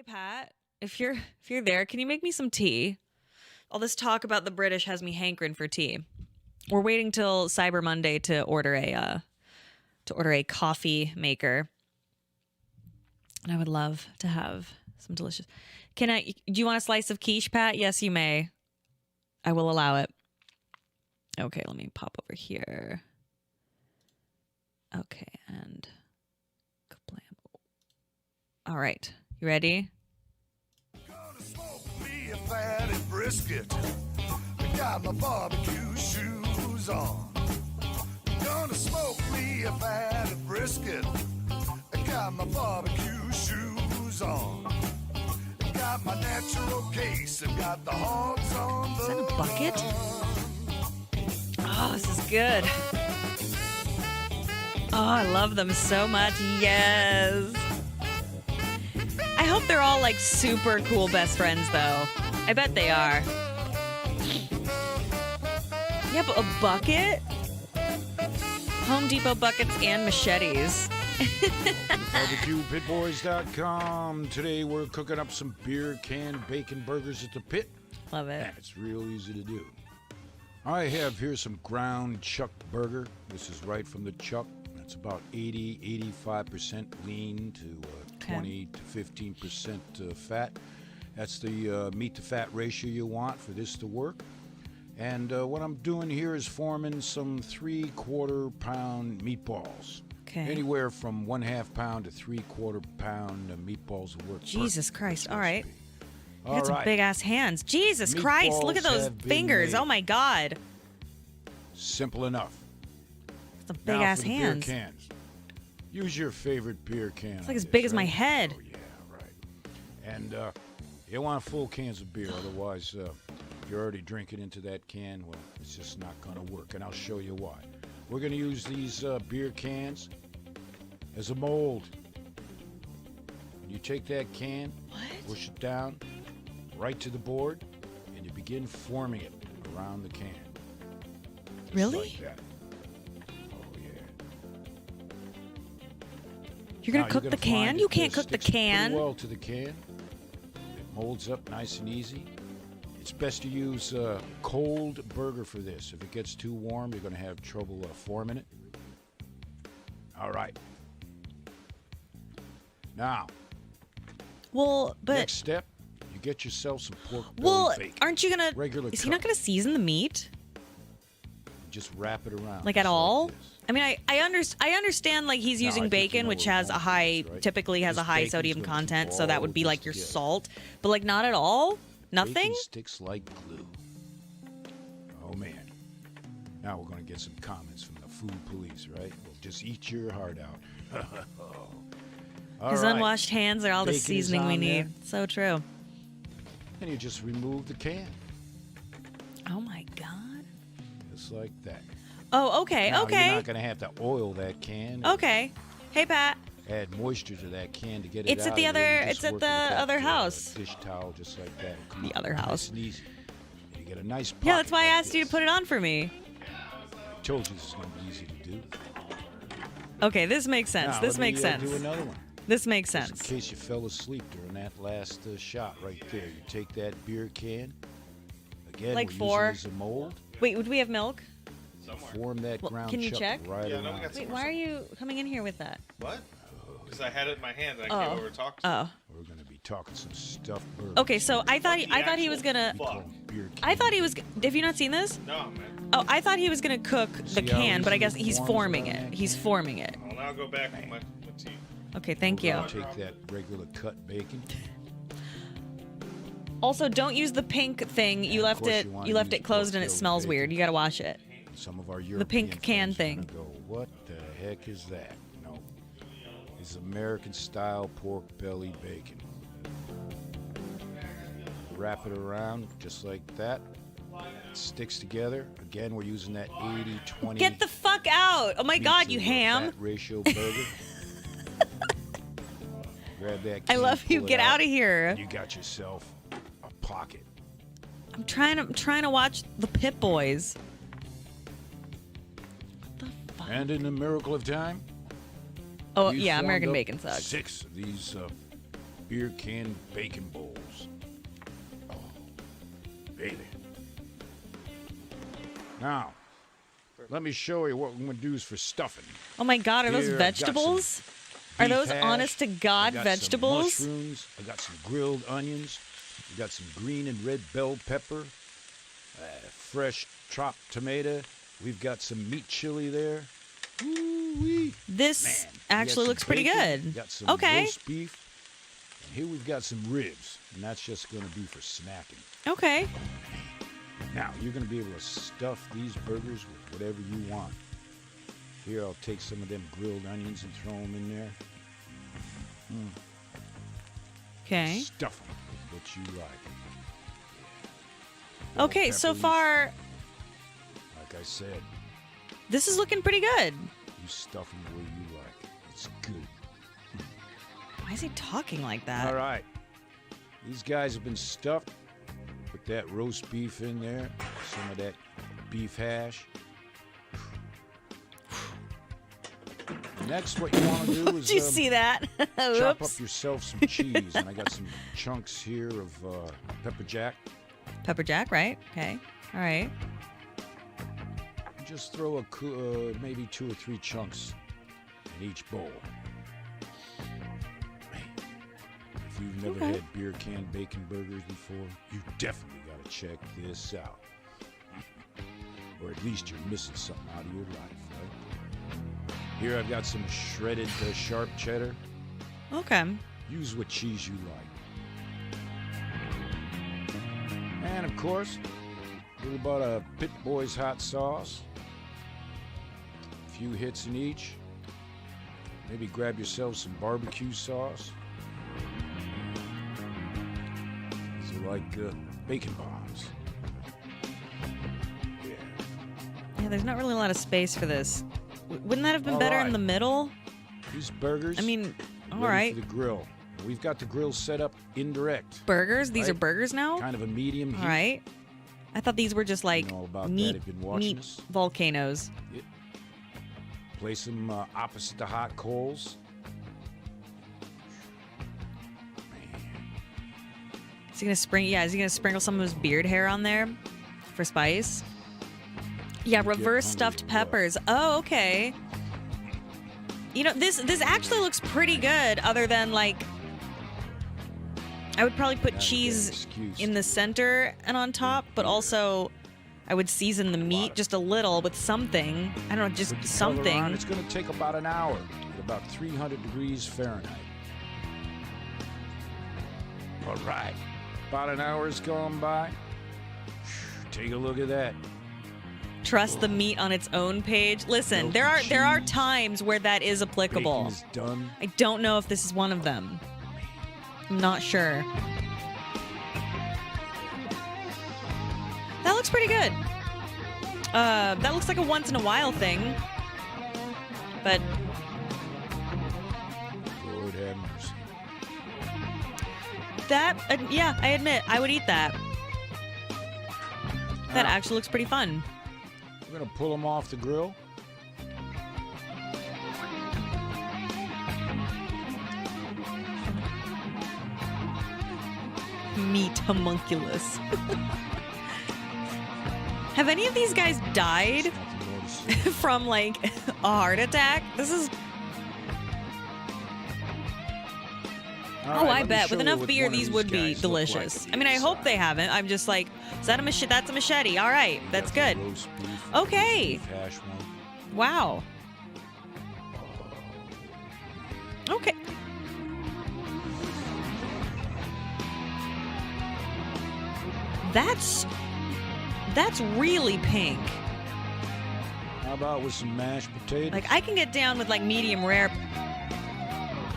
Hey Pat, if you're there, can you make me some tea? All this talk about the British has me hankering for tea. We're waiting till Cyber Monday to order a coffee maker, and I would love to have some delicious. Do you want a slice of quiche, Pat? Yes, you may. I will allow it. Okay, let me pop over here. Okay, and kablam. All right, you ready? Gonna smoke me a fatty brisket. I got my barbecue shoes on. Gonna smoke me a fatty brisket. I got my barbecue shoes on. Got my natural case. I got the hogs on the Is that a bucket? Oh, this is good. Oh, I love them so much. Yes. I hope they're all like super cool best friends, though. I bet they are. Yep, a bucket? Home Depot buckets and machetes. BarbecuePitBoys.com. Today we're cooking up some beer can bacon burgers at the pit. Love it. And it's real easy to do. I have here some ground chuck burger. This is right from the chuck. It's about 80-85% lean to 20 to 15% fat. That's the meat to fat ratio you want for this to work. And what I'm doing here is forming some 3/4 pound meatballs. Okay. Anywhere from 1/2 pound to 3/4 pound meatballs will work. Jesus Christ. All right. You All got some right. big ass hands. Jesus Christ. Look at Meatballs those have been fingers. made. Oh my God. Simple enough. Some big Now ass for the hands. Beer cans. Use your favorite beer can. It's like as big as my head. Oh yeah, right. And you want full cans of beer, otherwise you're already drinking into that can. Well, it's just not going to work, and I'll show you why. We're going to use these beer cans as a mold. You take that can, push it down right to the board, and you begin forming it around the can. Just Really? like that. Oh yeah. You're going Now, to cook the can? find You it, can't cook the sticks pretty can. well to the can. It molds up nice and easy. It's best to use cold burger for this. If it gets too warm, you're going to have trouble forming it. All right. Now, Well, but next step, you get yourself some pork belly bacon. aren't you gonna? Regular Is he not cut. gonna season the meat Just wrap it around. like at just all? this. I mean, I understand like he's No, I using think you bacon, know which where has we're a going high, with this, right? typically has a This high bacon's sodium gonna keep content, so that would be all like your this salt. But like not at all, nothing. Bacon sticks like glue. Oh man. Now we're going to get some comments from the food police, right? We'll just eat your heart out. All His right. unwashed hands are all the Bacon is seasoning we on there. need. So true. And you just remove the can, Oh my God. just like that. Oh, okay, Now, okay, You're not going to have to oil that can. okay. Hey, Pat. Add moisture to that can to get it It's out at the of there. other- You it's just at work the with that, other house. Dish towel, just like that. It'll come The out other nice house. and easy. You get a nice Yeah, that's pocket why I like asked you to this. put it on for me. I told you this is going to be easy to do. Okay, this makes sense. Now, This let me, makes sense. Do another one. This makes Just sense. in case you fell asleep during that last shot right there. You take that beer can. Again, Like we're four. using it as a mold. Wait, would we have milk? Form that Well, ground can you chuck check? right Yeah, no, we around. got some Wait, why are you coming in here with that? What? Because I had it in my hand and I Oh. came over to talk to Oh. We're going to be talking some stuffed burgers. Okay, so I thought he was actual gonna. We call fuck. 'em beer I thought he cans. was. Have you not seen this? No, man. Oh, I thought he was gonna cook the See how can, but I easy guess it he's forms forming around it. that He's can? forming it. I'll now go back with my tea. Okay, thank you. We're gonna take that regular cut bacon. Also, don't use the pink thing. You of left course it. you wanna You left use it closed and it pork belly smells bacon. weird. You gotta wash it. Some of our European pink can friends are gonna thing. Go, what the heck is that? No, it's American style pork belly bacon. Wrap it around just like that. It sticks together. Again, we're using that 80-20. Get the fuck out! Oh my meat God, to you fat ham! ratio burger. Grab that. I can, love you. pull it Get out of here! and you got yourself a pocket. I'm trying to watch the Pit Boys. What the fuck? And in the miracle of time, Oh you yeah, formed American up bacon sucks. 6 of these beer can bacon bowls. Oh, baby. Now, let me show you what we're going to do for stuffing. Oh my God, are those Here, I've got vegetables? some Are those beef hash. honest to God I got vegetables? Some mushrooms. I got some grilled onions. I got some green and red bell pepper. Fresh chopped tomato. We've got some meat chili there. Ooh-wee. This Man, we actually got looks some pretty bacon, good. Got some Okay. roast beef. And here we've got some ribs. And that's just going to be for snacking. Okay. Now, you're going to be able to stuff these burgers with whatever you want. Here, I'll take some of them grilled onions and throw them in there. Okay. Stuff them with what you like. Okay, Bell so peppers. far, Like I said, this is looking pretty good. you stuff them the way you like. It's good. Why is he talking like that? All right. These guys have been stuffed with that roast beef in there, some of that beef hash. Next, what you want to do is Did you see that? chop up Oops. yourself some cheese. And I got some chunks here of pepper jack. Pepper jack, right? Okay. All right. Just throw maybe 2 or 3 chunks in each bowl. Man, if you've never Okay. had beer can bacon burgers before, you definitely got to check this out. Or at least you're missing something out of your life, right? Here I've got some shredded sharp cheddar. Okay. Use what cheese you like. And of course, a little bit of Pit Boys hot sauce. A few hits in each. Maybe grab yourself some barbecue sauce. These are like bacon bombs. Yeah. Yeah, there's not really a lot of space for this. Wouldn't that have been All better in right. the middle? These burgers. I mean, all ready right. for the grill. We've got the grill set up indirect. Burgers? These are Right. burgers now? Kind of a medium heat. All right. I thought these were just like know about that meat, if you've been watching meat us. volcanoes. Place them opposite the hot coals. Is he gonna is he gonna sprinkle some of his beard hair on there for spice? Yeah, You get reverse hungry stuffed or what? peppers. Oh, okay. You know, this actually looks pretty good, other than like I would probably put Now you get an cheese excuse. in the center and on top, but also I would season the meat just a little with something. I don't know, just Put the cover something. on. It's going to take about an hour at about 300 degrees Fahrenheit. All right. About an hour's gone by. Take a look at that. Trust the meat on its own page. Listen, Milk there and are cheese. times where that is applicable. Bacon is done. I don't know if this is one of them. I'm not sure. That looks pretty good. That looks like a once in a while thing. But Lord have mercy. that, yeah, I admit, I would eat that. That Now, actually looks pretty fun. We're going to pull them off the grill. Meat homunculus. Have any of these guys died Nothing more to see. from like a heart attack? This is. All Oh, right, I let me bet show with you enough what beer, one of these would be guys look like delicious. on I mean, I hope they inside. haven't. I'm just like, is that a machete? That's a machete. All right, We that's got the good. roast beef, Okay. beef hash one. Wow. Okay. That's really pink. How about with some mashed potatoes? Like I can get down with like medium rare.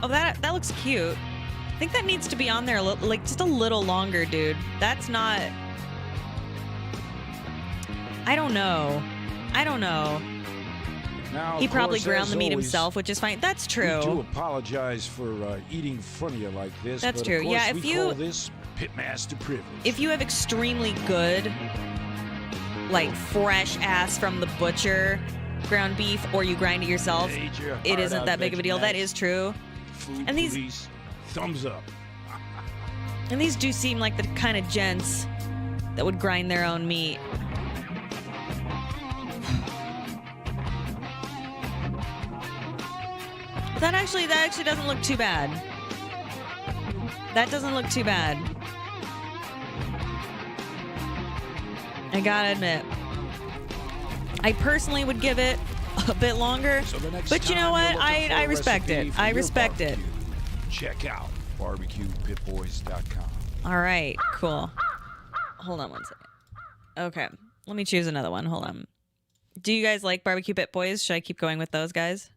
Oh, that looks cute. I think that needs to be on there like just a little longer, dude. That's not. I don't know. Now, He of probably course, ground as the meat always, himself, which is fine. That's We do true. apologize for eating in front of you like this. That's but true. Of course, Yeah, if we you- call this pitmaster privilege. If you have extremely good, like fresh ass from the butcher ground beef, or you grind it yourself, Ate your it heart isn't out, that big of a deal. That Vegemite. is true. Food and these- police, thumbs up. And these do seem like the kind of gents that would grind their own meat. That actually doesn't look too bad. That doesn't look too bad. I gotta admit. I personally would give it a bit longer, So the next but you know time what? you're looking for I a respect recipe it. for I your respect it. barbecue, check out barbecuepitboys.com. All right, cool. Hold on one second. Okay, let me choose another one. Hold on. Do you guys like Barbecue Pit Boys? Should I keep going with those guys?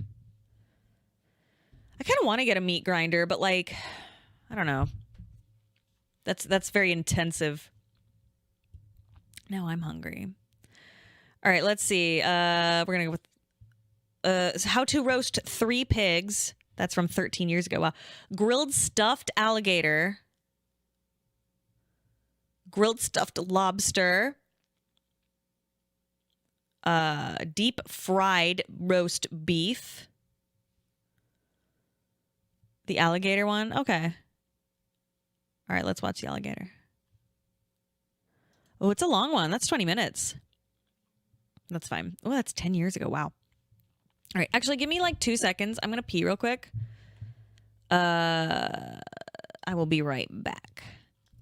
I kind of want to get a meat grinder, but like, I don't know. That's very intensive. Now I'm hungry. All right, let's see. We're gonna go with how to roast 3 pigs. That's from 13 years ago. Wow. Grilled stuffed alligator. Grilled stuffed lobster. Deep fried roast beef. The alligator one? Okay. All right, let's watch the alligator. Oh, it's a long one. That's 20 minutes. That's fine. Oh, that's 10 years ago. Wow. All right. Actually, give me like 2 seconds. I'm going to pee real quick. I will be right back.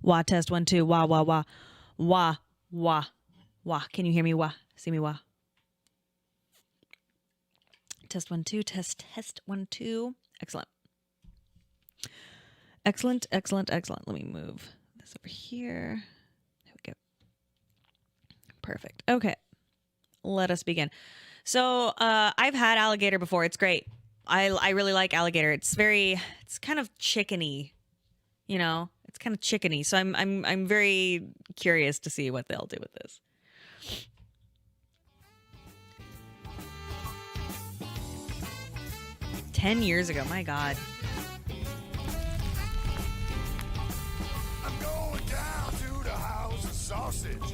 Wah, test 1, 2. Wah, wah, wah. Wah, wah, wah. Can you hear me? Wah. See me? Wah. Test 1, 2. Test 1, 2. Excellent. Excellent, excellent, excellent. Let me move this over here. There we go. Perfect. Okay. Let us begin. So I've had alligator before. It's great. I really like alligator. It's kind of chickeny, you know. It's kind of chickeny. So I'm very curious to see what they'll do with this. "10 years ago, my God. I'm going down to the house of sausage.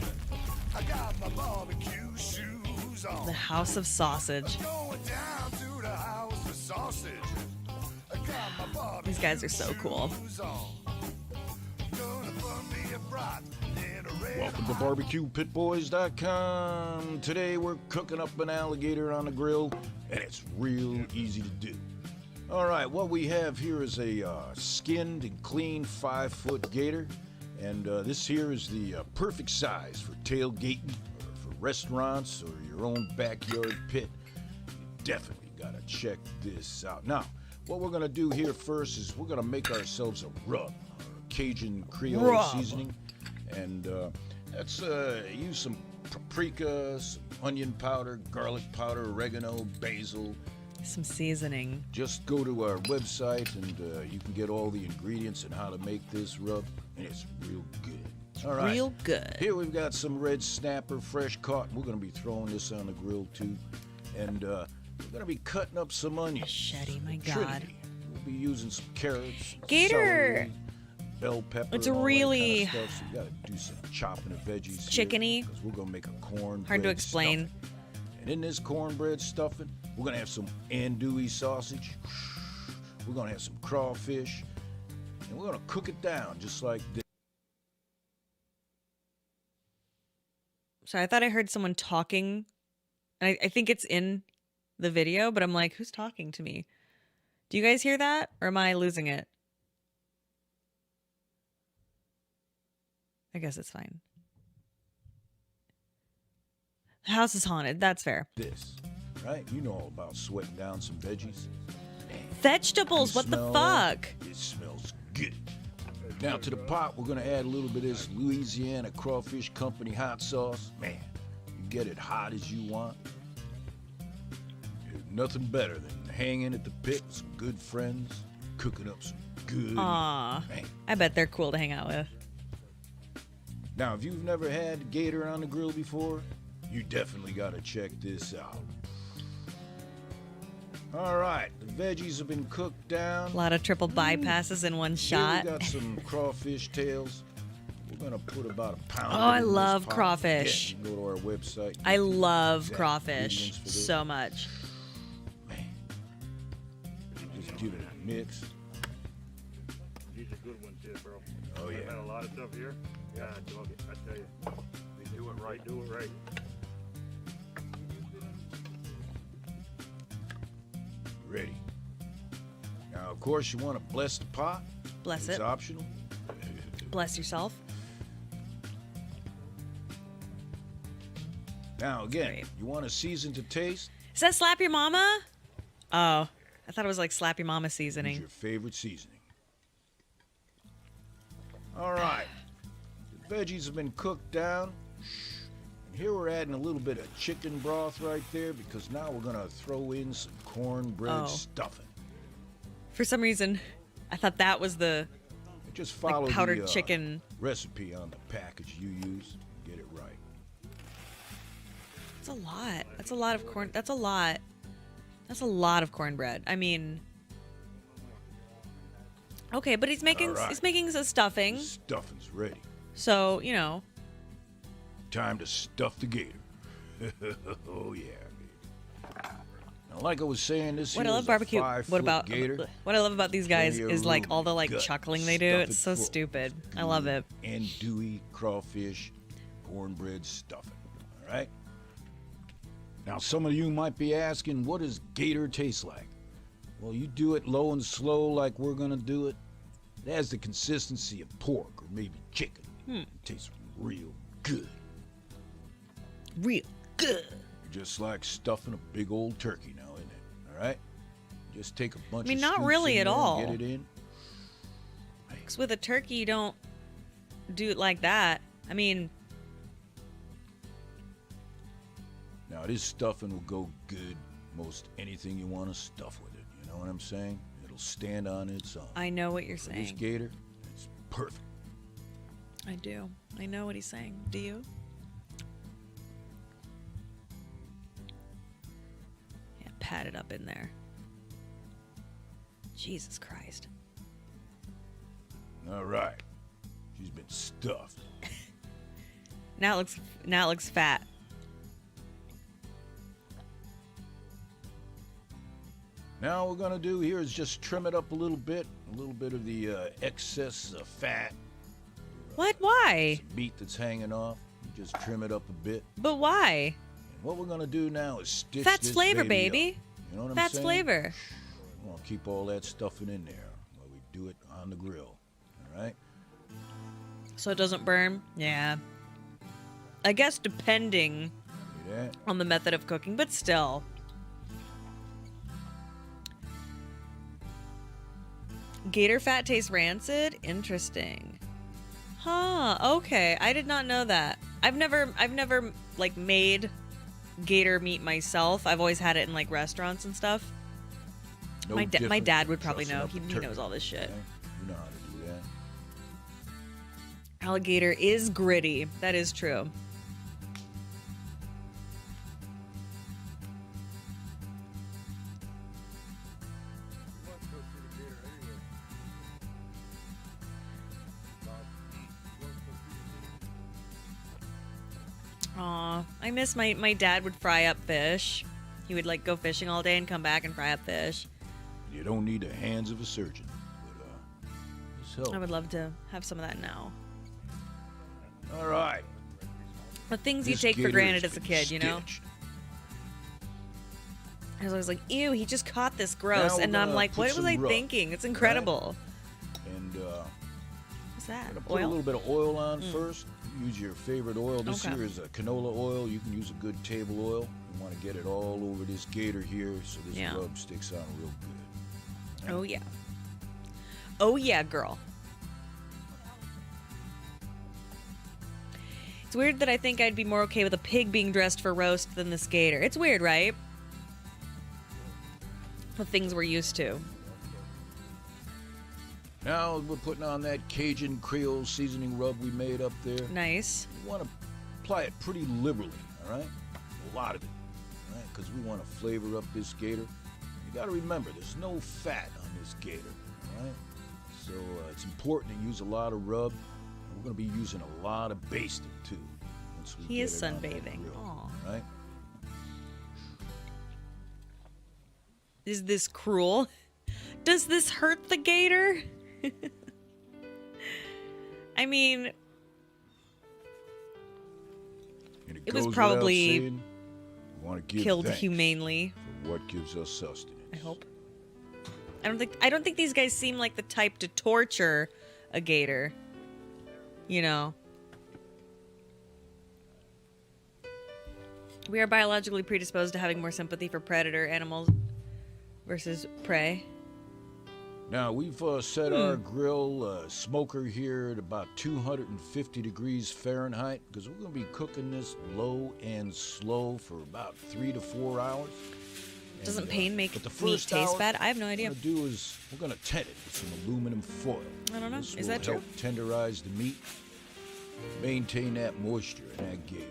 I got my barbecue shoes on. The House of Sausage." Going down to the house of sausage. I got my barbecue These guys are so cool. shoes on. Gonna put me a brat in a red Welcome to barbecuepitboys.com. Today we're cooking up an alligator on the grill, and it's real easy to do. All right, what we have here is a skinned and clean 5-foot gator, and this here is the perfect size for tailgating, or for restaurants, or your own backyard pit. You definitely gotta check this out. Now, what we're gonna do here first is we're gonna make ourselves a rub, or Cajun Creole Rub. seasoning, and let's use some paprika, some onion powder, garlic powder, oregano, basil. Some seasoning. Just go to our website and you can get all the ingredients and how to make this rub, and it's real good. All right. Real good. Here we've got some red snapper, fresh caught. We're going to be throwing this on the grill too, and we're going to be cutting up some onions. Machete, my God. Trinity. We'll be using some carrots, Gator. celery, bell pepper. It's and all really that kind of stuff. So you got to do some chopping of veggies. chickeny. Because we're going to make a cornbread. Hard to explain. stuffing. And in this cornbread stuffing, we're going to have some andouille sausage. We're going to have some crawfish. And we're going to cook it down just like this. Sorry, I thought I heard someone talking. And I think it's in the video, but I'm like, who's talking to me? Do you guys hear that? Or am I losing it? I guess it's fine. The house is haunted. That's fair. This, right? You know all about sweating down some veggies. Vegetables, You what the smell that? fuck? It smells good. Now to the pot, we're going to add a little bit of this Louisiana Crawfish Company hot sauce. Man, you get it hot as you want. There's nothing better than hanging at the pit with some good friends, cooking up some good. Aw. Man. I bet they're cool to hang out with. Now, if you've never had gator on the grill before, you definitely got to check this out. All right, the veggies have been cooked down. A lot of triple bypasses in one shot. Here we got some crawfish tails. We're gonna put about a pound. Oh, of it I in this love pot. crawfish. Yeah, you can go to our website. I love Exact crawfish ingredients for this. so much. Man, just give it a mix. He's a good one too, bro. Oh yeah. lot of stuff here. Yeah, dog it. I tell you, they do it right. Do it right. Ready. Now, of course, you want to bless the pot. Bless It's it. optional. Bless yourself. Now, again, Great. you want a season to taste? Is that slap your mama? Oh, I thought it was like slap your mama Use seasoning. your favorite seasoning. All right. The veggies have been cooked down. And here we're adding a little bit of chicken broth right there because now we're going to throw in some cornbread Oh. stuffing. For some reason, I thought that was the Just follow powdered the chicken. recipe on the package you use. Get it right. That's a lot. That's a lot of corn. That's a lot. That's a lot of cornbread. I mean, okay, but he's making All right. he's making the stuffing. The stuffing's ready. So you know, Time to stuff the gator. Oh, yeah, baby. Now, like I was saying, this what here I love is barbecue. a 5-foot What about gator. what I love about these guys Plenty of is like room, all the like gut, chuckling they do. stuff It's it so full. stupid. I love it. Andouille, crawfish, cornbread stuffing. All right? Now, some of you might be asking, what does gator taste like? Well, you do it low and slow like we're going to do it. It has the consistency of pork or maybe chicken. It tastes real good. Real good. Just like stuffing a big old turkey now, isn't it? All right? Just take a bunch I mean, of not scoops really in at there and all. Get it in. Because with a turkey, you don't do it like that. I mean, Now, this stuffing will go good most anything you want to stuff with it. You know what I'm saying? It'll stand on its own. I know what you're For this saying. gator, it's perfect. I do. I know what he's saying. Do you? Yeah, pat it up in there. Jesus Christ. All right. She's been stuffed. Now it looks fat. Now, what we're going to do here is just trim it up a little bit of the excess fat, What? Why? meat that's hanging off. Just trim it up a bit. But why? And what we're going to do now is stitch Fat's this flavor, baby baby. up. You know what I'm Fat's saying? flavor. We're going to keep all that stuffing in there while we do it on the grill. All right? So it doesn't burn? Yeah. I guess depending See that? on the method of cooking, but still. Gator fat tastes rancid? Interesting. Huh, okay. I did not know that. I've never like made gator meat myself. I've always had it in like restaurants and stuff. No My different dad than would probably trussing know. up a He turkey, knows all this shit. okay? You know how to do that. Alligator is gritty. That is true. Aw, I miss my dad would fry up fish. He would like go fishing all day and come back and fry up fish. You don't need the hands of a surgeon, but this helps. I would love to have some of that now. All right. The things you This take for gator granted has as a been kid, you know? stitched. I was always like, ew, he just caught this gross. Now And we're I'm gonna like, put what was some I rub, thinking? It's incredible. And What's that? gonna put a Oil? little bit of oil on first. Use your favorite oil. This Okay. here is a canola oil. You can use a good table oil. You want to get it all over this gator here so this Yeah. rub sticks on real good. Oh, yeah. Oh, yeah, girl. It's weird that I think I'd be more okay with a pig being dressed for roast than this gator. It's weird, right? The things we're used to. Now we're putting on that Cajun Creole seasoning rub we made up there. Nice. You want to apply it pretty liberally, all right? A lot of it, all right? Because we want to flavor up this gator. You got to remember, there's no fat on this gator, all right? So it's important to use a lot of rub. And we're going to be using a lot of basting, too. Once we He get is it on that sunbathing. grill, Aw. all right? Is this cruel? Does this hurt the gator? I mean, And it was goes without probably saying, we want to give killed thanks humanely. for what gives us sustenance. I hope. I don't think these guys seem like the type to torture a gator. You know. We are biologically predisposed to having more sympathy for predator animals versus prey. Now, we've set our grill smoker here at about 250 degrees Fahrenheit because we're going to be cooking this low and slow for about 3 to 4 hours. Doesn't pain make but the meat first taste hour, bad? I have no idea. What we're going to do is we're going to tent it with some aluminum foil. I don't know. This Is will that true? help tenderize the meat, maintain that moisture in that gator.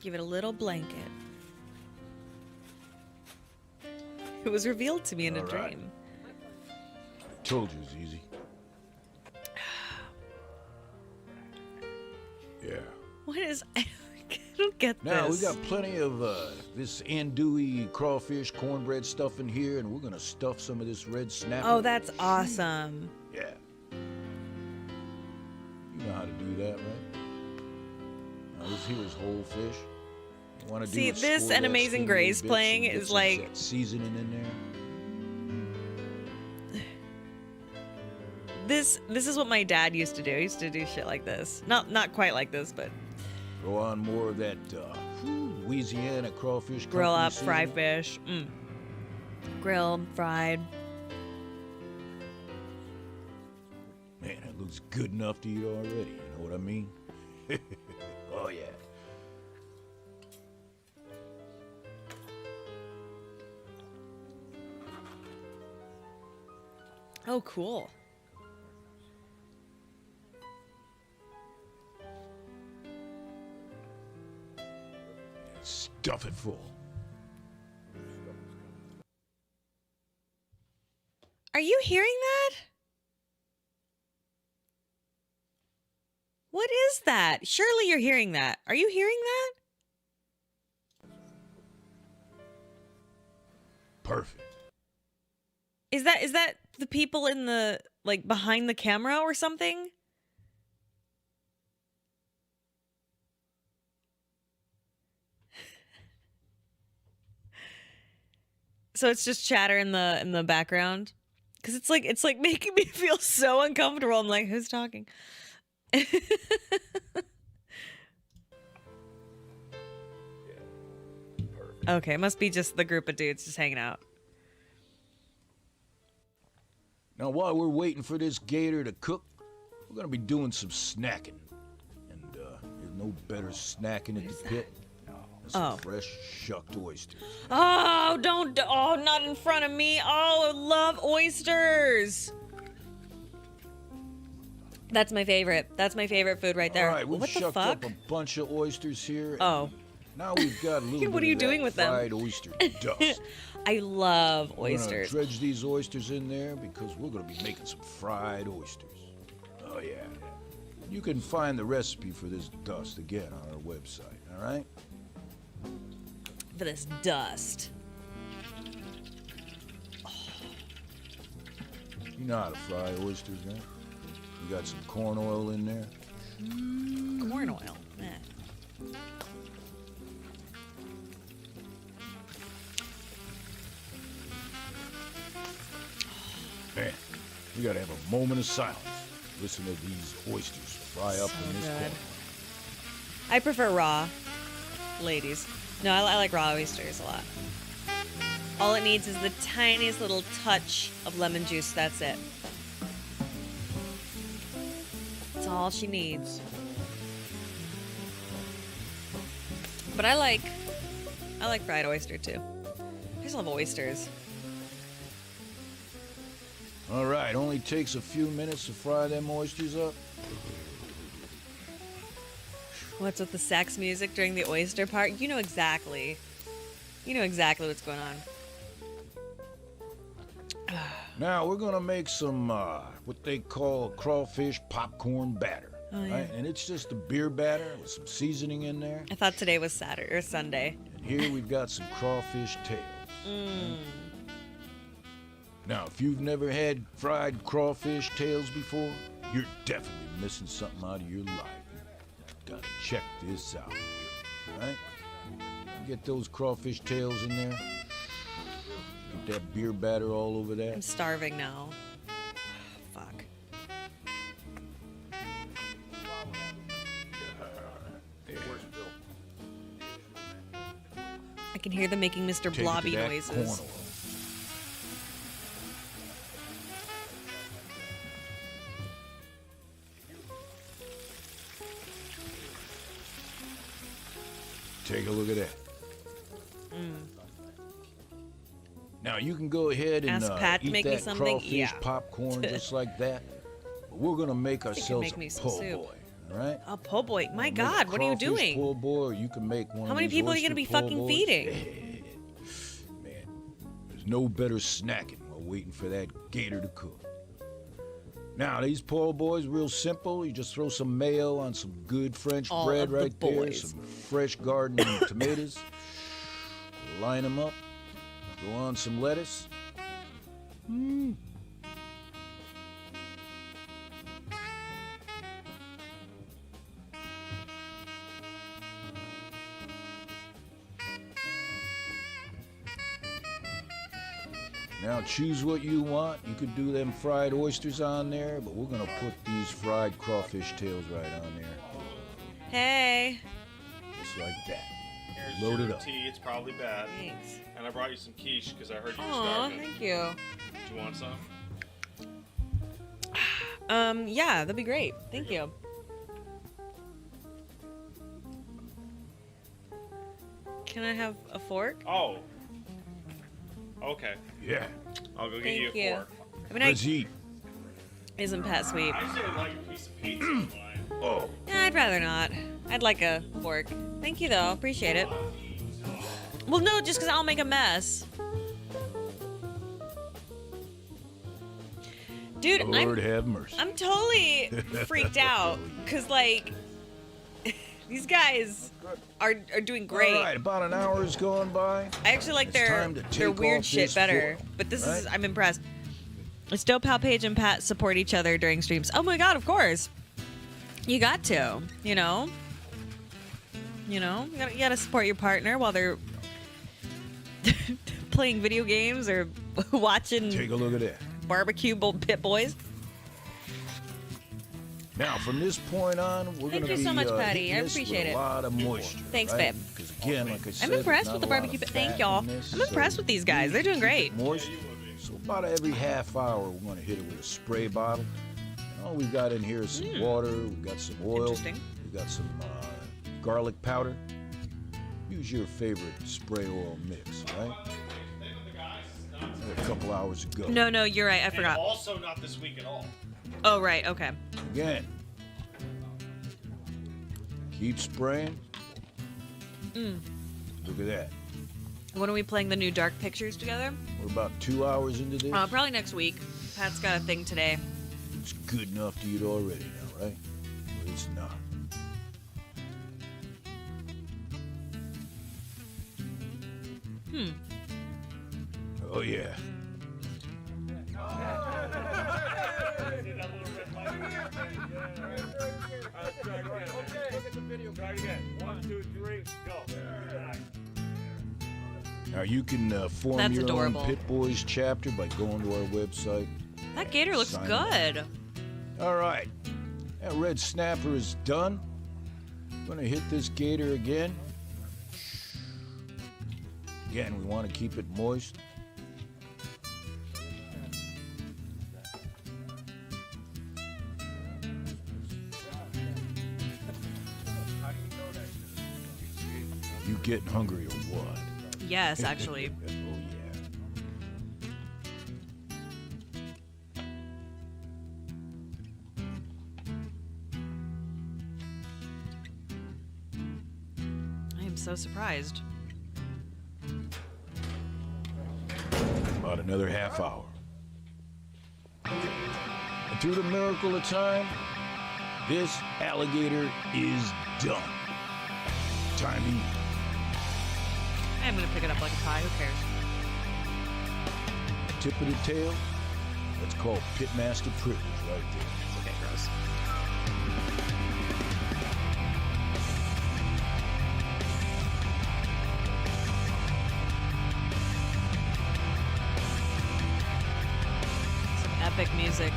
Give it a little blanket. It was revealed to me in a All right. dream. I told you it was easy. Yeah. What is... I don't get Now, we this. got plenty of this andouille crawfish cornbread stuff in here, and we're going to stuff some of this red snapper. Oh, that's awesome. Yeah. You know how to do that, right? Now, this here is whole fish. You wanna See, do is this score and that Amazing skin Grace little bits playing and get is some like- that seasoning in there. This is what my dad used to do. He used to do shit like this. Not quite like this, but Throw on more of that Louisiana crawfish. grill company up, fry seasoning. fish. Grill, fried. Man, it looks good enough to eat already. You know what I mean? Oh, yeah. Oh, cool. Stuff it full. Are you hearing that? What is that? Surely you're hearing that. Are you hearing that? Perfect. Is that the people in the like behind the camera or something? So it's just chatter in the background, because it's like making me feel so uncomfortable. I'm like, who's talking? Okay, it must be just the group of dudes just hanging out. Now, while we're waiting for this gator to cook, we're gonna be doing some snacking. And there's no better snacking at the pit than some fresh shucked oysters. Oh, don't! Oh, not in front of me! Oh, I love oysters. That's my favorite. That's my favorite food right there. All right, we've What the shucked fuck? up a bunch of oysters here. and Oh, Now we've got a little What bit are you of doing that with them? fried oyster dust. I love We're gonna oysters. dredge these oysters in there because we're gonna be making some fried oysters. Oh yeah. You can find the recipe for this dust again on our website. All right. For this dust. You know how to fry oysters, right? You got some corn oil in there. Corn oil. Eh. Man, we gotta have a moment of silence. Listen to these oysters fry up in this good. corn. I prefer raw, ladies. No, I like raw oysters a lot. All it needs is the tiniest little touch of lemon juice. That's it. That's all she needs. But I like fried oyster too. I just love oysters. All right, only takes a few minutes to fry them oysters up. What's with the sex music during the oyster part? You know exactly. You know exactly what's going on. Now we're gonna make some what they call crawfish popcorn batter. Oh, yeah. right? And it's just a beer batter with some seasoning in there. I thought today was Saturday or Sunday. And here we've got some crawfish tails. Mm. Now, if you've never had fried crawfish tails before, you're definitely missing something out of your life. Gotta check this out, right? Get those crawfish tails in there. Get that beer batter all over I'm that. starving now. Fuck. There. I can hear them making Mr. Take it to Blobby that noises. corner. Take a look at that. Now you can go ahead and Ask Pat to eat make me that something? crawfish Yeah. popcorn just like that. But we're gonna make ourselves make me a some po' soup. boy, all right? Oh, po' boy. My Make a God, what are you crawfish doing? Po' boy, or you can make one. How of many these people are you gonna oyster be po' fucking boys. feeding? Man, there's no better snacking while waiting for that gator to cook. Now these po' boys, real simple. You just throw some mayo on some good French All bread of the right there, boys. some fresh garden tomatoes. Line them up. Throw on some lettuce. Now choose what you want. You could do them fried oysters on there, but we're gonna put these fried crawfish tails right on there, Hey. just like that. Here's Load your it up. tea. It's probably bad. Thanks. And I brought you some quiche because I heard you were Aw, starving. thank you. Do you want some? Yeah, that'd be great. Thank you. Can I have a fork? Oh. Okay. Yeah, I'll go get Thank you a you. fork. I mean, let's eat. isn't Pat sweet? I say I'd like a piece of pizza in mine. Oh, Yeah, I'd rather not. I'd like a fork. Thank you, though. Appreciate it. Well, no, just because I'll make a mess. Dude, Lord have mercy. I'm totally freaked out because, like, these guys are doing great. All right, about an hour has gone by. I actually like It's their time to their take weird off shit this better. foil, But this is right? I'm impressed. It's dope how Paige and Pat support each other during streams. Oh my god, of course. You got to, you know. You gotta support your partner while they're playing video games or watching Take a look at that. barbecue pit boys. Now, from this point on, we're Thank going to you be so much, Patty. hitting I this appreciate with it. a lot of moisture. Thanks, right? babe. Because again, like I said, I'm impressed not with the a lot barbecue of pit. Thank fat y'all. in this, I'm impressed with these guys. They're doing great. Moist. So about every half hour, we're going to hit it with a spray bottle. And all we've got in here is some water. We've got some oil. Interesting. We've got some garlic powder. Use your favorite spray oil mix, right? A couple hours ago. No, you're right. I And forgot. also not this week at all. Oh, right. Okay. Again. Keep spraying. Look at that. When are we playing the new Dark Pictures together? We're about 2 hours into this. Probably next week. Pat's got a thing today. It's good enough to eat already now, right? But it's not. Oh, yeah. One, two, three, go. Now, you can form That's your adorable. own Pit Boys chapter by going to our website. That gator looks Sign up. good. All right. That red snapper is done. I'm going to hit this gator again. Again, we want to keep it moist. You getting hungry or what? Yes, actually. Oh, yeah. I am so surprised. About another half hour. And through the miracle of time, This alligator is done. Timing. I'm gonna pick it up like a pie. Who cares? Tip of the tail. That's called pitmaster privilege right there. Okay, gross. Some epic music.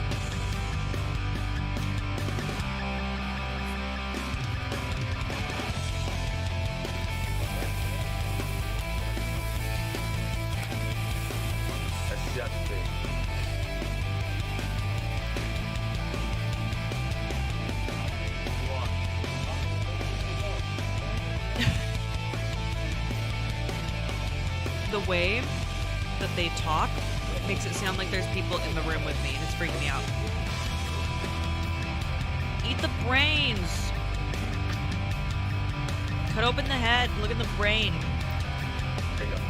The way that they talk makes it sound like there's people in the room with me, and it's freaking me out. Eat the brains. Cut open the head. Look at the brain. There you go.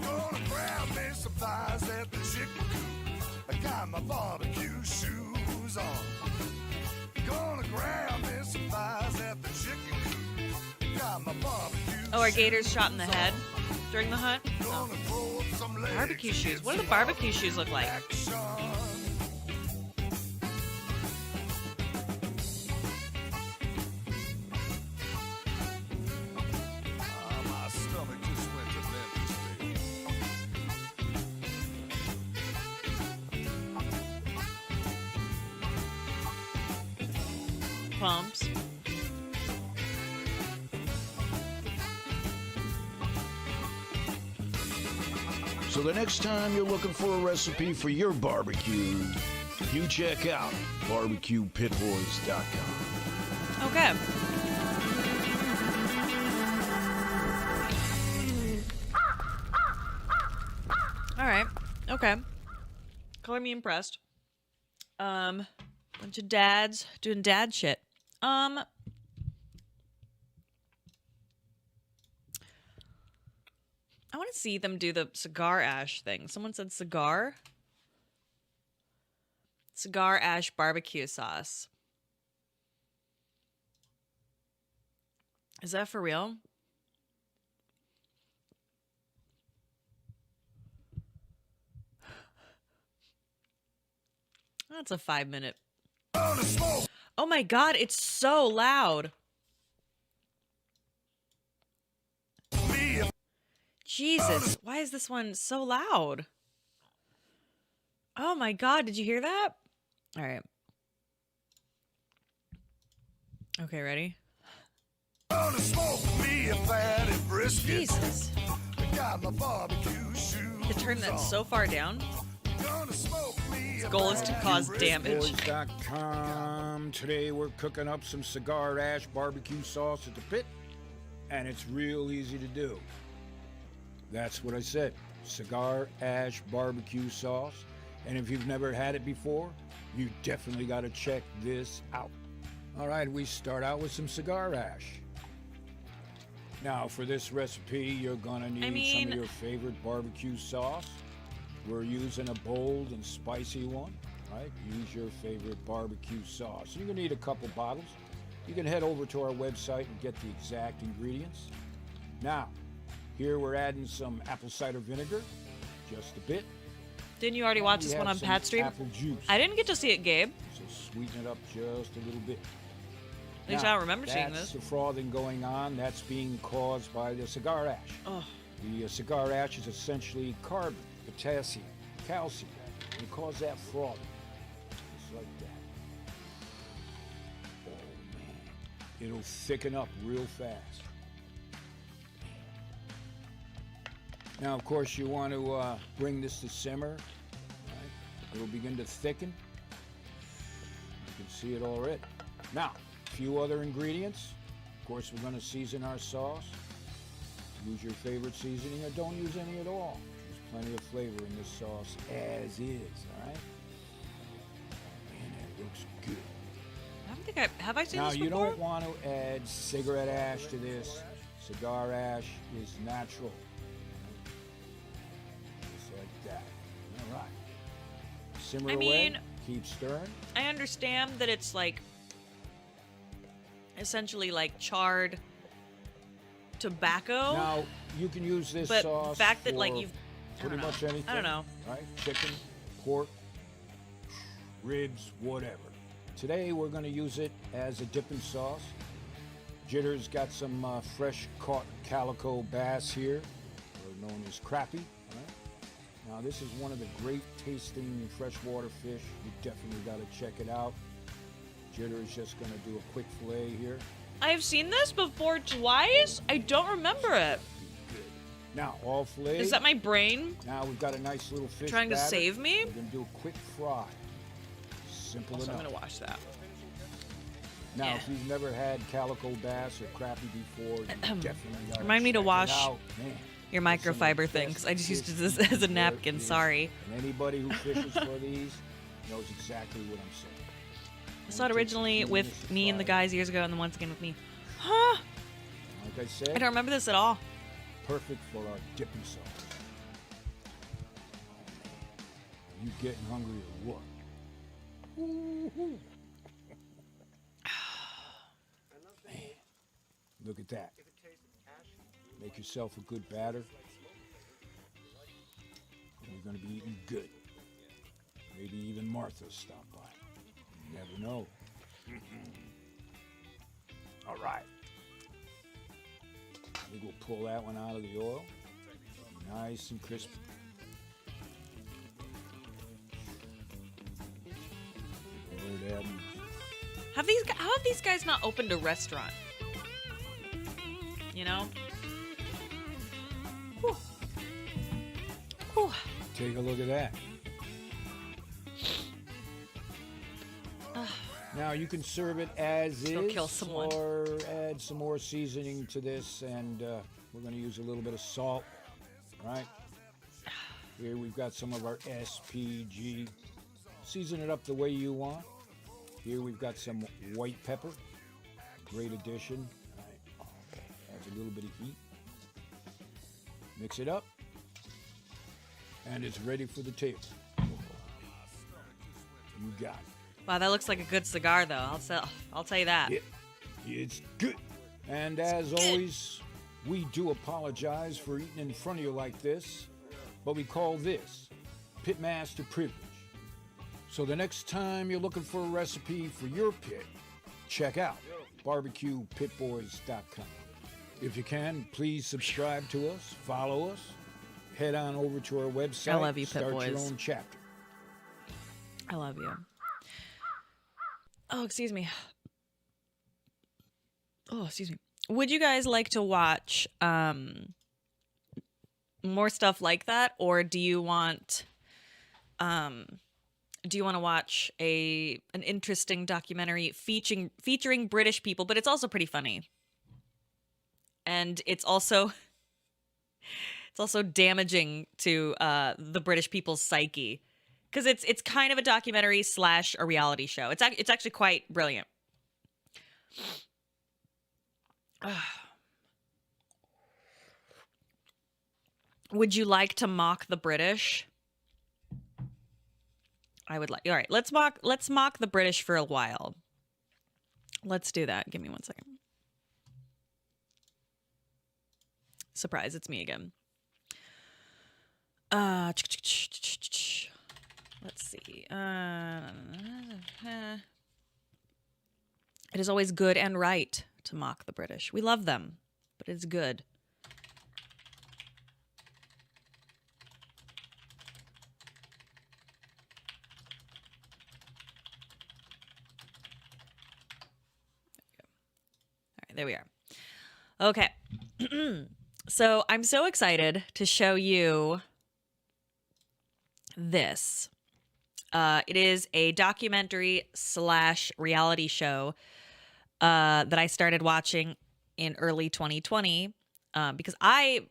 Gonna grab me some thighs at the chicken coop. I got my barbecue shoes on. Gonna grab me some thighs at the chicken coop. Got my barbecue. Oh, are gators shot in the head during the hunt? Gonna throw up some legs Barbecue and shoes. get What do the some barbecue shoes look like? action. My stomach just went to Memphis, baby. Pumps. So the next time you're looking for a recipe for your barbecue, you check out barbecuepitboys.com. Okay. All right. Okay. Color me impressed. Bunch of dads doing dad shit. I want to see them do the cigar ash thing. Someone said cigar ash barbecue sauce. Is that for real? That's a 5-minute. Gonna smoke Oh my god, it's so loud. me a Jesus, why is this one so loud? Oh my god, did you hear that? All right. Okay, ready? Gonna smoke me a fatty brisket. Jesus. I got my barbecue shoes To turn that on. so far down. Gonna smoke me a Goal is to fatty cause brisket. damage. Boys.com. Today we're cooking up some cigar ash barbecue sauce at the pit, and it's real easy to do. That's what I said. Cigar ash barbecue sauce. And if you've never had it before, you definitely got to check this out. All right, we start out with some cigar ash. Now, for this recipe, you're gonna need some mean- of your favorite barbecue sauce. We're using a bold and spicy one, right? Use your favorite barbecue sauce. You're gonna need a couple bottles. You can head over to our website and get the exact ingredients. Now, here we're adding some apple cider vinegar, just a bit. Didn't you already watch We this have one on some Pat Stream? apple juice. I didn't get to see it, Gabe. So sweeten it up just a little bit. At least I don't remember seeing That's this. the frothing going on. That's being caused by the cigar ash. Oh, The cigar ash is essentially carbon, potassium, calcium. And it causes that frothing. Just like that. it'll thicken up real fast. Now, of course, you want to bring this to simmer. Right? It'll begin to thicken. You can see it already. Now, a few other ingredients. Of course, we're going to season our sauce. Use your favorite seasoning or don't use any at all. There's plenty of flavor in this sauce as is, all right? Man, that looks good. I don't think have I seen Now, this you before? don't want to add cigarette ash to this. Cigar ash is natural. Just like that. All right. Simmer I away. mean- Keep stirring. I understand that it's like essentially like charred tobacco, Now, you can use this but sauce the fact that for like you've I pretty don't know. much anything. I don't know. Right? Chicken, pork, ribs, whatever. Today we're going to use it as a dipping sauce. Jitter's got some fresh caught calico bass here, or known as crappie. Right? Now this is one of the great tasting freshwater fish. You definitely got to check it out. Jitter is just going to do a quick fillet here. I've seen this before twice. I don't remember it. Good. Now all filleted. Is that my brain Now we've got a nice little fish trying to batter. save me? We're going to do a quick fry. Simple Also, I'm enough. gonna wash that. Now, Yeah. if you've never had calico bass or crappie before, you definitely got Remind me to wash out. Man, Your it's some of the microfiber best thing, because I just used fish this as a there napkin. is. Sorry. And anybody who fishes for these knows exactly what I'm saying. I saw it originally with me and the guys years ago, and then once again with me. Huh? Like I said, I don't remember this at all. perfect for our dipping sauce. You getting hungry or what? Woo-hoo. Man, look at that. Make yourself a good batter. And you're going to be eating good. Maybe even Martha stop by. You never know. All right. I think we'll pull that one out of the oil. Nice and crispy. Lord Adams. How have these guys not opened a restaurant? You know? Whew. Whew. Take a look at that. Now you can serve it as Go is, kill someone. or add some more seasoning to this, and we're going to use a little bit of salt. Right here, we've got some of our SPG. Season it up the way you want. Here we've got some white pepper. Great addition. All right. Adds a little bit of heat. Mix it up, and it's ready for the table. You got it. Wow, that looks like a good cigar, though. I'll tell you that. Yeah, it's good. And as always, we do apologize for eating in front of you like this, but we call this Pitmaster privilege. So the next time you're looking for a recipe for your pit, check out barbecuepitboys.com. If you can, please subscribe to us, follow us, head on over to our website. I love you, Pit start your Boys. own chapter. I love you. Oh, excuse me. Oh, excuse me. Would you guys like to watch more stuff like that, or do you want to watch an interesting documentary featuring British people, but it's also pretty funny, and it's also damaging to the British people's psyche. Because it's kind of a documentary / a reality show. It's actually quite brilliant. Would you like to mock the British? I would like. All right, let's mock the British for a while. Let's do that. Give me 1 second. Surprise! It's me again. Let's see. It is always good and right to mock the British. We love them, but it's good. there we are. Okay. So I'm so excited to show you this. It is a documentary / reality show that I started watching in early 2020 because I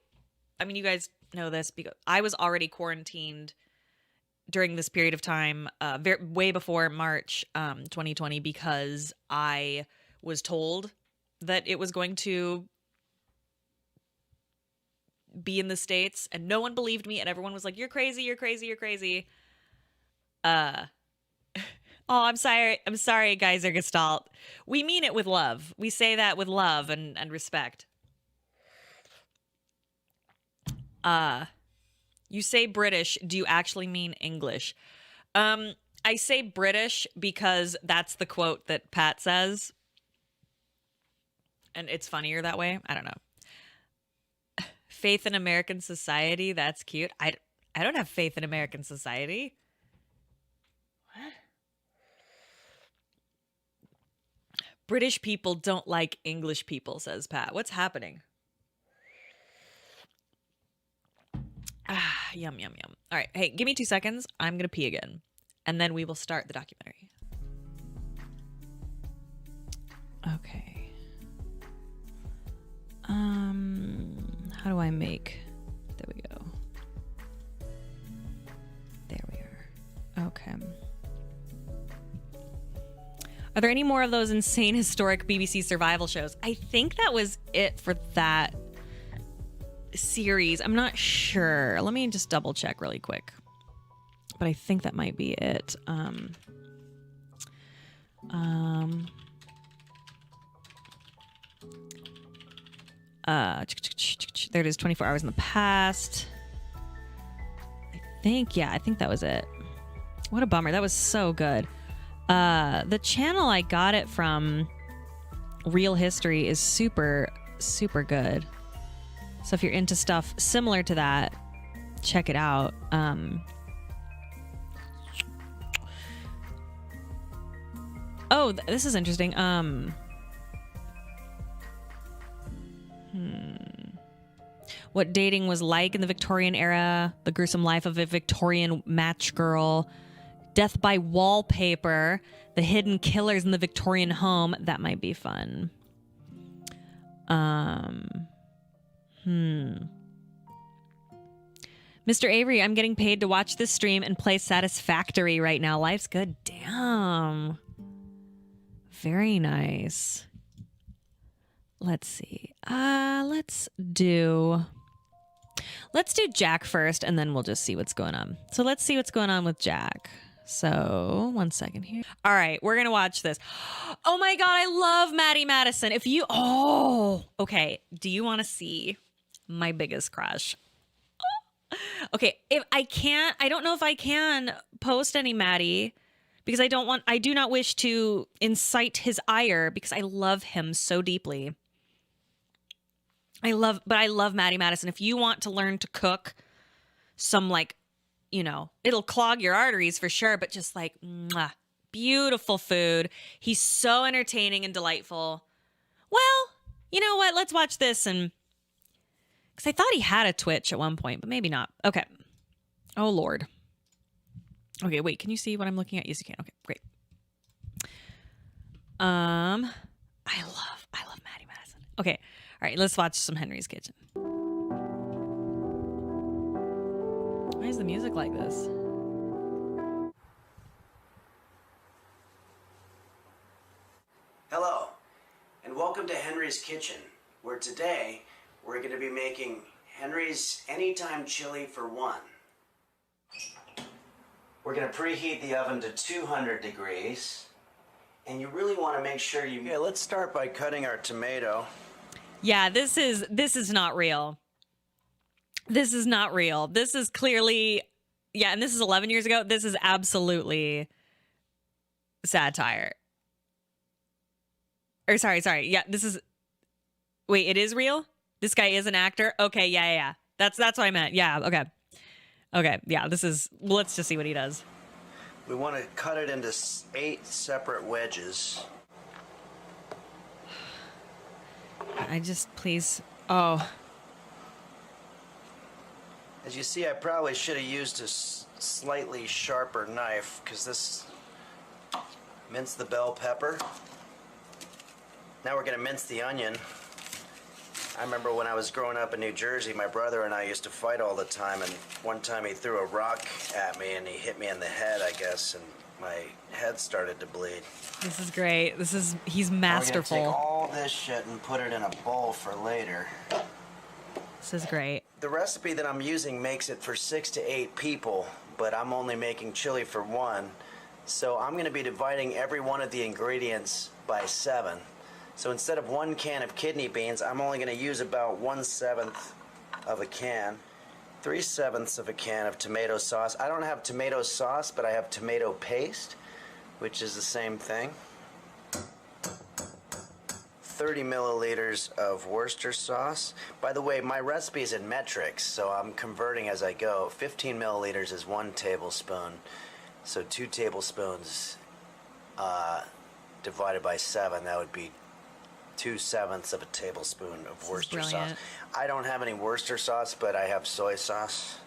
mean, you guys know this because I was already quarantined during this period of time, way before March 2020, because I was told that it was going to be in the States, and no one believed me, and everyone was like, "You're crazy, you're crazy, you're crazy." Oh, I'm sorry, Geyser Gestalt. We mean it with love. We say that with love and respect. You say British. Do you actually mean English? I say British because that's the quote that Pat says. And it's funnier that way. I don't know. Faith in American society. That's cute. I don't have faith in American society. What? British people don't like English people, says Pat. What's happening? Yum, yum, yum. All right. Hey, give me 2 seconds. I'm going to pee again. And then we will start the documentary. Okay. How do I make... There we go. There we are. Okay. Are there any more of those insane historic BBC survival shows? I think that was it for that series. I'm not sure. Let me just double check really quick. But I think that might be it. There it is, 24 hours in the past. I think that was it. What a bummer. That was so good. The channel I got it from, Real History, is super, super good. So if you're into stuff similar to that, check it out. Oh, this is interesting. What dating was like in the Victorian era, the gruesome life of a Victorian match girl, death by wallpaper, the hidden killers in the Victorian home. That might be fun. Mr. Avery, I'm getting paid to watch this stream and play Satisfactory right now. Life's good. Damn. Very nice. Let's see. Let's do Jack first, and then we'll just see what's going on. So let's see what's going on with Jack. So 1 second here. All right, we're gonna watch this. Oh my God, I love Maddie Madison. Okay. Do you want to see my biggest crush? Okay, if I don't know if I can post any Maddie because I do not wish to incite his ire because I love him so deeply. I love Maddie Madison. If you want to learn to cook some, it'll clog your arteries for sure, but just beautiful food. He's so entertaining and delightful. Well, you know what? Let's watch this because I thought he had a Twitch at one point, but maybe not. Okay. Oh Lord. Okay, wait. Can you see what I'm looking at? Yes, you can. Okay, great. I love Maddie Madison. Okay. All right, let's watch some Henry's Kitchen. Why is the music like this? Hello, and welcome to Henry's Kitchen, where today we're going to be making Henry's Anytime Chili for one. We're going to preheat the oven to 200 degrees, and you really want to make sure you... Okay, let's start by cutting our tomato. Yeah, this is not real. This is not real. This is clearly, and this is 11 years ago. This is absolutely satire. Or sorry. Yeah, this is, wait, it is real? This guy is an actor? Okay, yeah. That's what I meant. Yeah, okay, yeah, let's just see what he does. We want to cut it into 8 separate wedges. Please. Oh, As you see, I probably should have used a slightly sharper knife because this mince the bell pepper. Now we're gonna mince the onion. I remember when I was growing up in New Jersey, my brother and I used to fight all the time, and one time he threw a rock at me and he hit me in the head, I guess, and my head started to bleed. this is great. He's We're masterful. gonna take all this shit and put it in a bowl for later. This is great. The recipe that I'm using makes it for 6 to 8 people, but I'm only making chili for 1. So I'm gonna be dividing every one of the ingredients by 7. So instead of 1 can of kidney beans, I'm only gonna use about 1/7 of a can, 3/7 of a can of tomato sauce. I don't have tomato sauce, but I have tomato paste, which is the same thing. 30 milliliters of Worcester sauce. By the way, my recipe is in metrics, so I'm converting as I go. 15 milliliters is 1 tablespoon. So 2 tablespoons divided by 7, that would be 2/7 of a tablespoon of Worcester sauce. brilliant. I don't have any Worcester sauce, but I have soy sauce.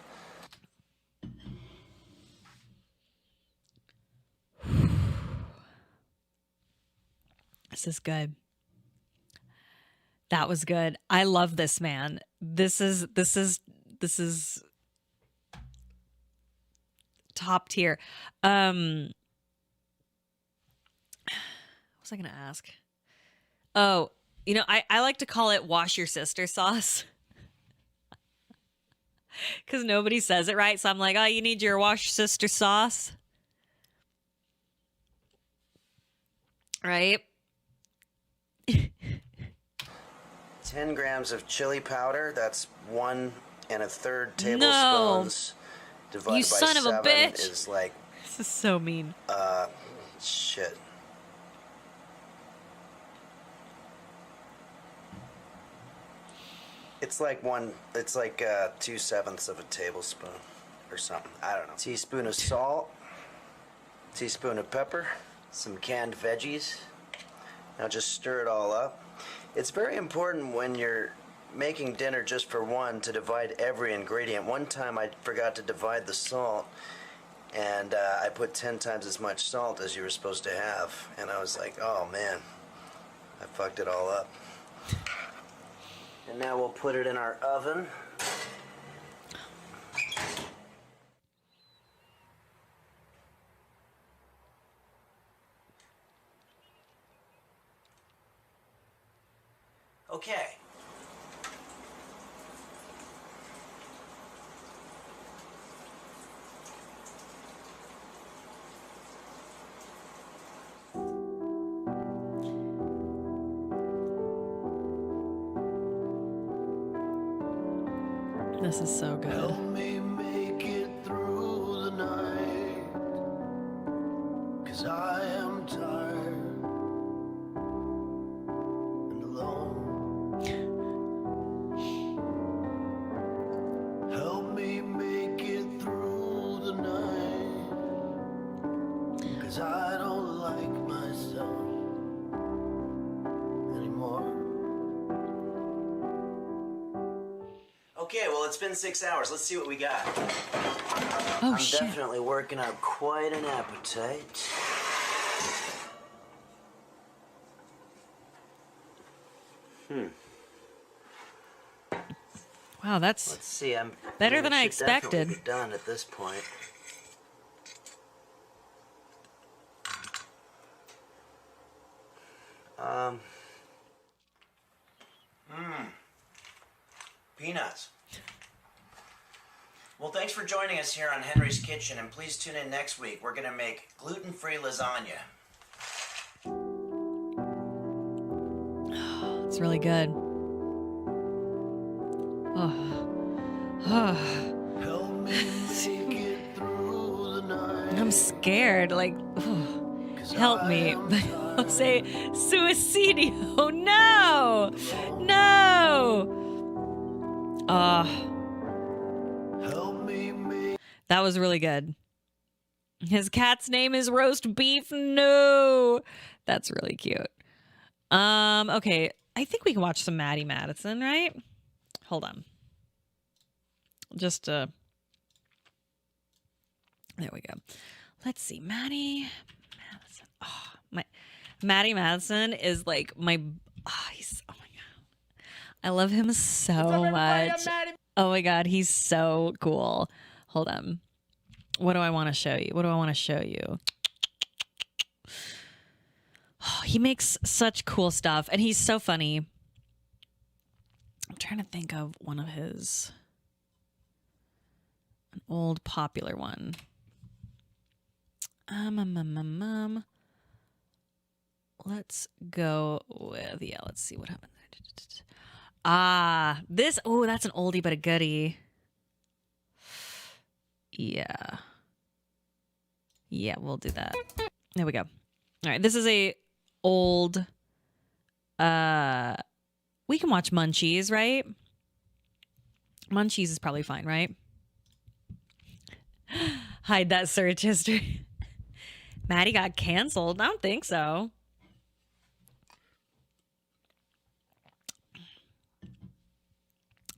This is good. That was good. I love this, man. This is top tier. What was I gonna ask? Oh, I like to call it wash your sister sauce. Because nobody says it right. So I'm like, oh, you need your wash sister sauce. Right? 10 grams of chili powder. That's 1 1/3 tablespoons. No. Divided You by son of a 7 bitch. is like This is so mean. shit. It's like 2/7 of a tablespoon or something. I don't know. Teaspoon of salt, teaspoon of pepper, some canned veggies. Now just stir it all up. It's very important when you're making dinner just for 1 to divide every ingredient. One time I forgot to divide the salt, and I put 10 times as much salt as you were supposed to have. And I was like, oh man, I fucked it all up. And now we'll put it in our oven. Okay. This is so good. Help me make it through the night, 'cause I am tired and alone. Help me make it through the night, 'cause I don't like myself anymore. Okay, well, it's been 6 hours. Let's see what we got. Oh, I'm shit. definitely working up quite an appetite. Wow, that's Let's see. Better than I it should definitely expected. be done at this point. Peanuts. Well, thanks for joining us here on Henry's Kitchen, and please tune in next week. We're going to make gluten-free lasagna. it's really good. Oh. Help me make it through the night. I'm scared. Like, help me. I'll say suicidio. No. No. Help me make That was really good. His cat's name is Roast Beef. No. That's really cute. Okay. I think we can watch some Maddie Madison, right? Hold on. Just there we go. Let's see, Maddie Madison. Oh, Maddie Madison is like my. Oh my god, I love him so much. Oh my god, he's so cool. Hold on. What do I want to show you? What do I want to show you? Oh, he makes such cool stuff, and he's so funny. I'm trying to think of one of his, an old popular one. Let's go with, yeah, let's see what happened. This, oh, that's an oldie but a goodie. Yeah. Yeah, we'll do that. There we go. All right, this is a old, we can watch Munchies, right? Munchies is probably fine, right? Hide that search history. Maddie got canceled. I don't think so.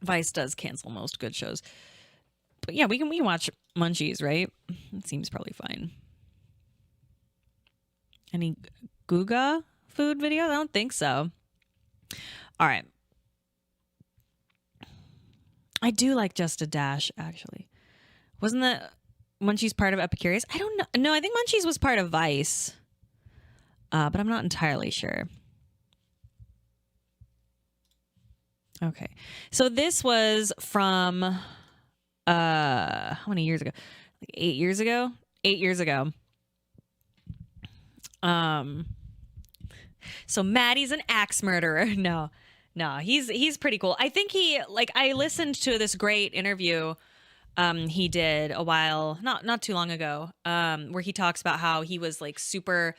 Vice does cancel most good shows. But yeah, we can watch Munchies, right? It seems probably fine. Any Guga food videos? I don't think so. All right. I do like Just a Dash, actually. Wasn't that Munchies part of Epicurious? I don't know. No, I think Munchies was part of Vice. But I'm not entirely sure. Okay. So this was from how many years ago? Like 8 years ago? 8 years ago. So Maddie's an axe murderer. No, he's pretty cool. I think I listened to this great interview he did a while, not too long ago, where he talks about how he was like super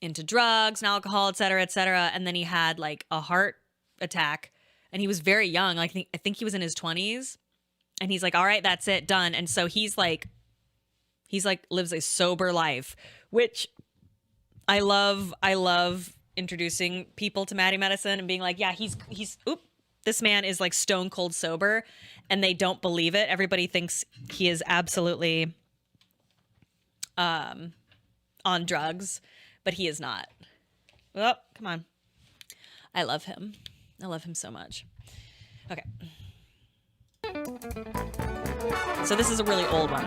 into drugs and alcohol, et cetera, and then he had like a heart attack, and he was very young. Like I think he was in his 20s, and he's like, all right, that's it, done. And so he's like lives a sober life, which I love introducing people to Maddie Madison and being like, yeah, this man is like stone cold sober, and they don't believe it. Everybody thinks he is absolutely on drugs, but he is not. Oh, come on. I love him. I love him so much. Okay. So this is a really old one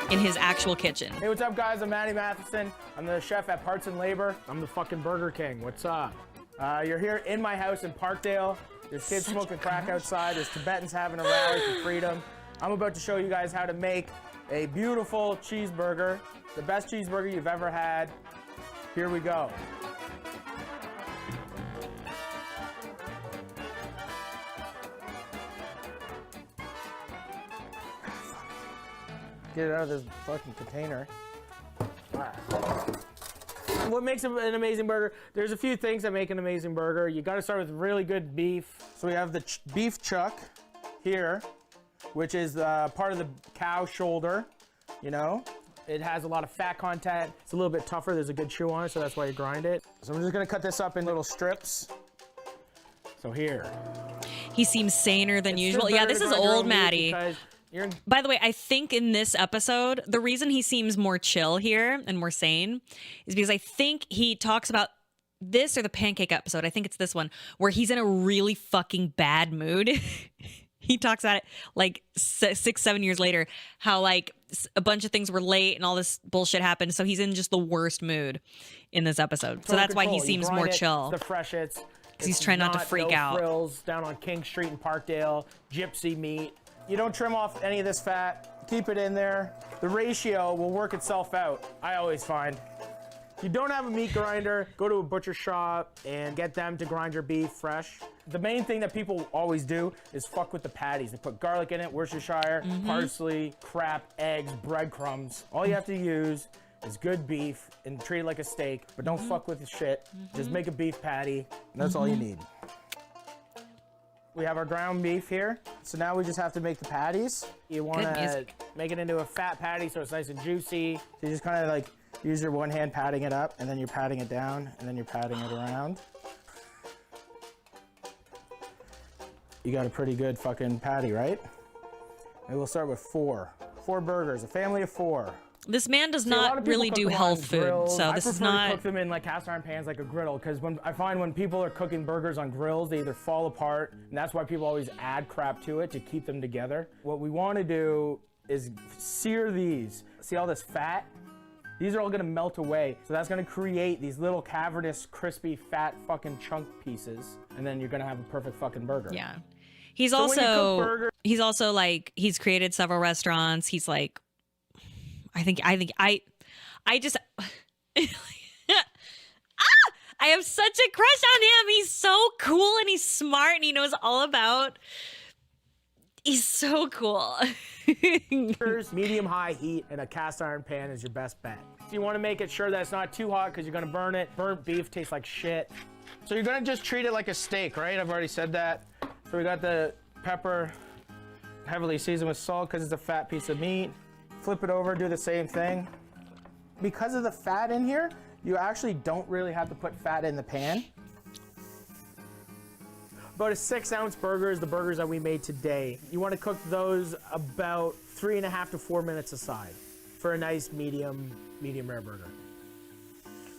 in his actual kitchen. Hey, what's up, guys? I'm Maddie Matheson. I'm the chef at Parts and Labor. I'm the fucking Burger King. What's up? You're here in my house in Parkdale. There's kids smoking crack outside. There's Tibetans having a rally for freedom. I'm about to show you guys how to make a beautiful cheeseburger, the best cheeseburger you've ever had. Here we go. Get it out of this fucking container. What makes an amazing burger? There's a few things that make an amazing burger. You gotta start with really good beef. So we have the beef chuck here, which is part of the cow shoulder, you know? It has a lot of fat content. It's a little bit tougher. There's a good chew on it, so that's why you grind it. So I'm just gonna cut this up in little strips. So here. He seems saner than usual. Yeah, this is old Maddie. By the way, I think in this episode, the reason he seems more chill here and more sane is because I think he talks about this or the pancake episode. I think it's this one where he's in a really fucking bad mood. He talks about it like 6-7 years later, how like a bunch of things were late and all this bullshit happened. So he's in just the worst mood in this episode. So that's why he seems more chill. The freshets. Because he's trying not to freak out. Frills down on King Street in Parkdale, gypsy meat. You don't trim off any of this fat, keep it in there. The ratio will work itself out, I always find. If you don't have a meat grinder, go to a butcher shop and get them to grind your beef fresh. The main thing that people always do is fuck with the patties. They put garlic in it, Worcestershire, parsley, crap, eggs, breadcrumbs. All you have to use is good beef and treat it like a steak, but don't fuck with the shit. Just make a beef patty, and that's all you need. We have our ground beef here. So now we just have to make the patties. You want to make it into a fat patty so it's nice and juicy. So you just kind of like use your one hand patting it up, and then you're patting it down, and then you're patting it around. you got a pretty good fucking patty, right? And we'll start with 4 burgers, a family of 4. This man does See, a lot of not people really cook do them on health food, grills. so I this is prefer to not. cook them in like cast iron pans, like a griddle, because I find when people are cooking burgers on grills, they either fall apart, and that's why people always add crap to it to keep them together. What we want to do is sear these. See all this fat? These are all gonna melt away, so that's gonna create these little cavernous, crispy, fat fucking chunk pieces, and then you're gonna have a perfect fucking burger. Yeah. He's So when you cook also burgers- he's also like he's created several restaurants. He's like I just I have such a crush on him. He's so cool and he's smart and he knows all about. He's so cool. Medium high heat and a cast iron pan is your best bet. So you want to make it sure that it's not too hot because you're going to burn it. Burnt beef tastes like shit. So you're going to just treat it like a steak, right? I've already said that. So we got the pepper heavily seasoned with salt because it's a fat piece of meat. Flip it over, do the same thing. Because of the fat in here, you actually don't really have to put fat in the pan. About a 6-ounce burger is the burgers that we made today. You want to cook those about 3.5 to 4 minutes aside for a nice medium rare burger.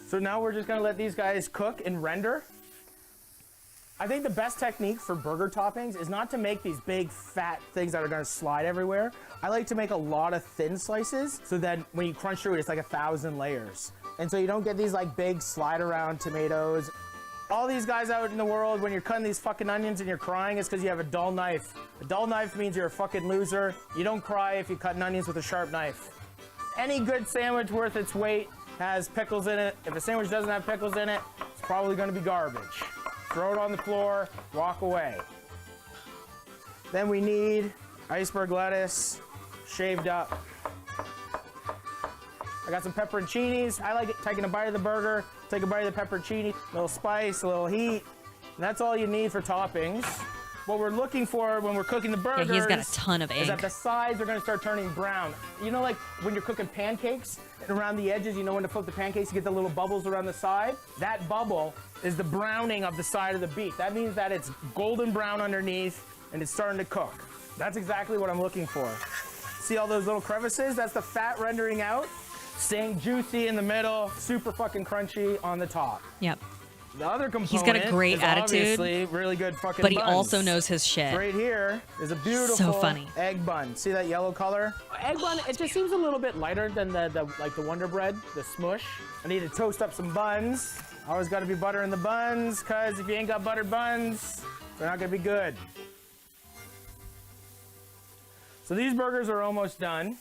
So now we're just gonna let these guys cook and render. I think the best technique for burger toppings is not to make these big fat things that are gonna slide everywhere. I like to make a lot of thin slices so that when you crunch through it, it's like 1,000 layers. And so you don't get these like big slide around tomatoes. All these guys out in the world, when you're cutting these fucking onions and you're crying, it's because you have a dull knife. A dull knife means you're a fucking loser. You don't cry if you cut onions with a sharp knife. Any good sandwich worth its weight has pickles in it. If a sandwich doesn't have pickles in it, it's probably gonna be garbage. Throw it on the floor, walk away. Then we need iceberg lettuce, shaved up. I got some pepperoncinis. I like it taking a bite of the burger, take a bite of the pepperoncini, a little spice, a little heat. And that's all you need for toppings. What we're looking for when we're cooking the burgers he's got a ton of is that egg. the sides are gonna start turning brown. You know, like when you're cooking pancakes and around the edges, you know when to flip the pancakes, you get the little bubbles around the side? That bubble is the browning of the side of the beef. That means that it's golden brown underneath and it's starting to cook. That's exactly what I'm looking for. See all those little crevices? That's the fat rendering out, staying juicy in the middle, super fucking crunchy on the top. Yep. The other component He's got a great is attitude, obviously really good fucking but he buns. also knows his shit. Right here is a beautiful So funny. egg bun. See that yellow color? Egg bun, it just seems a little bit lighter than the Wonder Bread, the smush. I need to toast up some buns. Always gotta be butter in the buns, cause if you ain't got buttered buns, they're not gonna be good. So these burgers are almost done.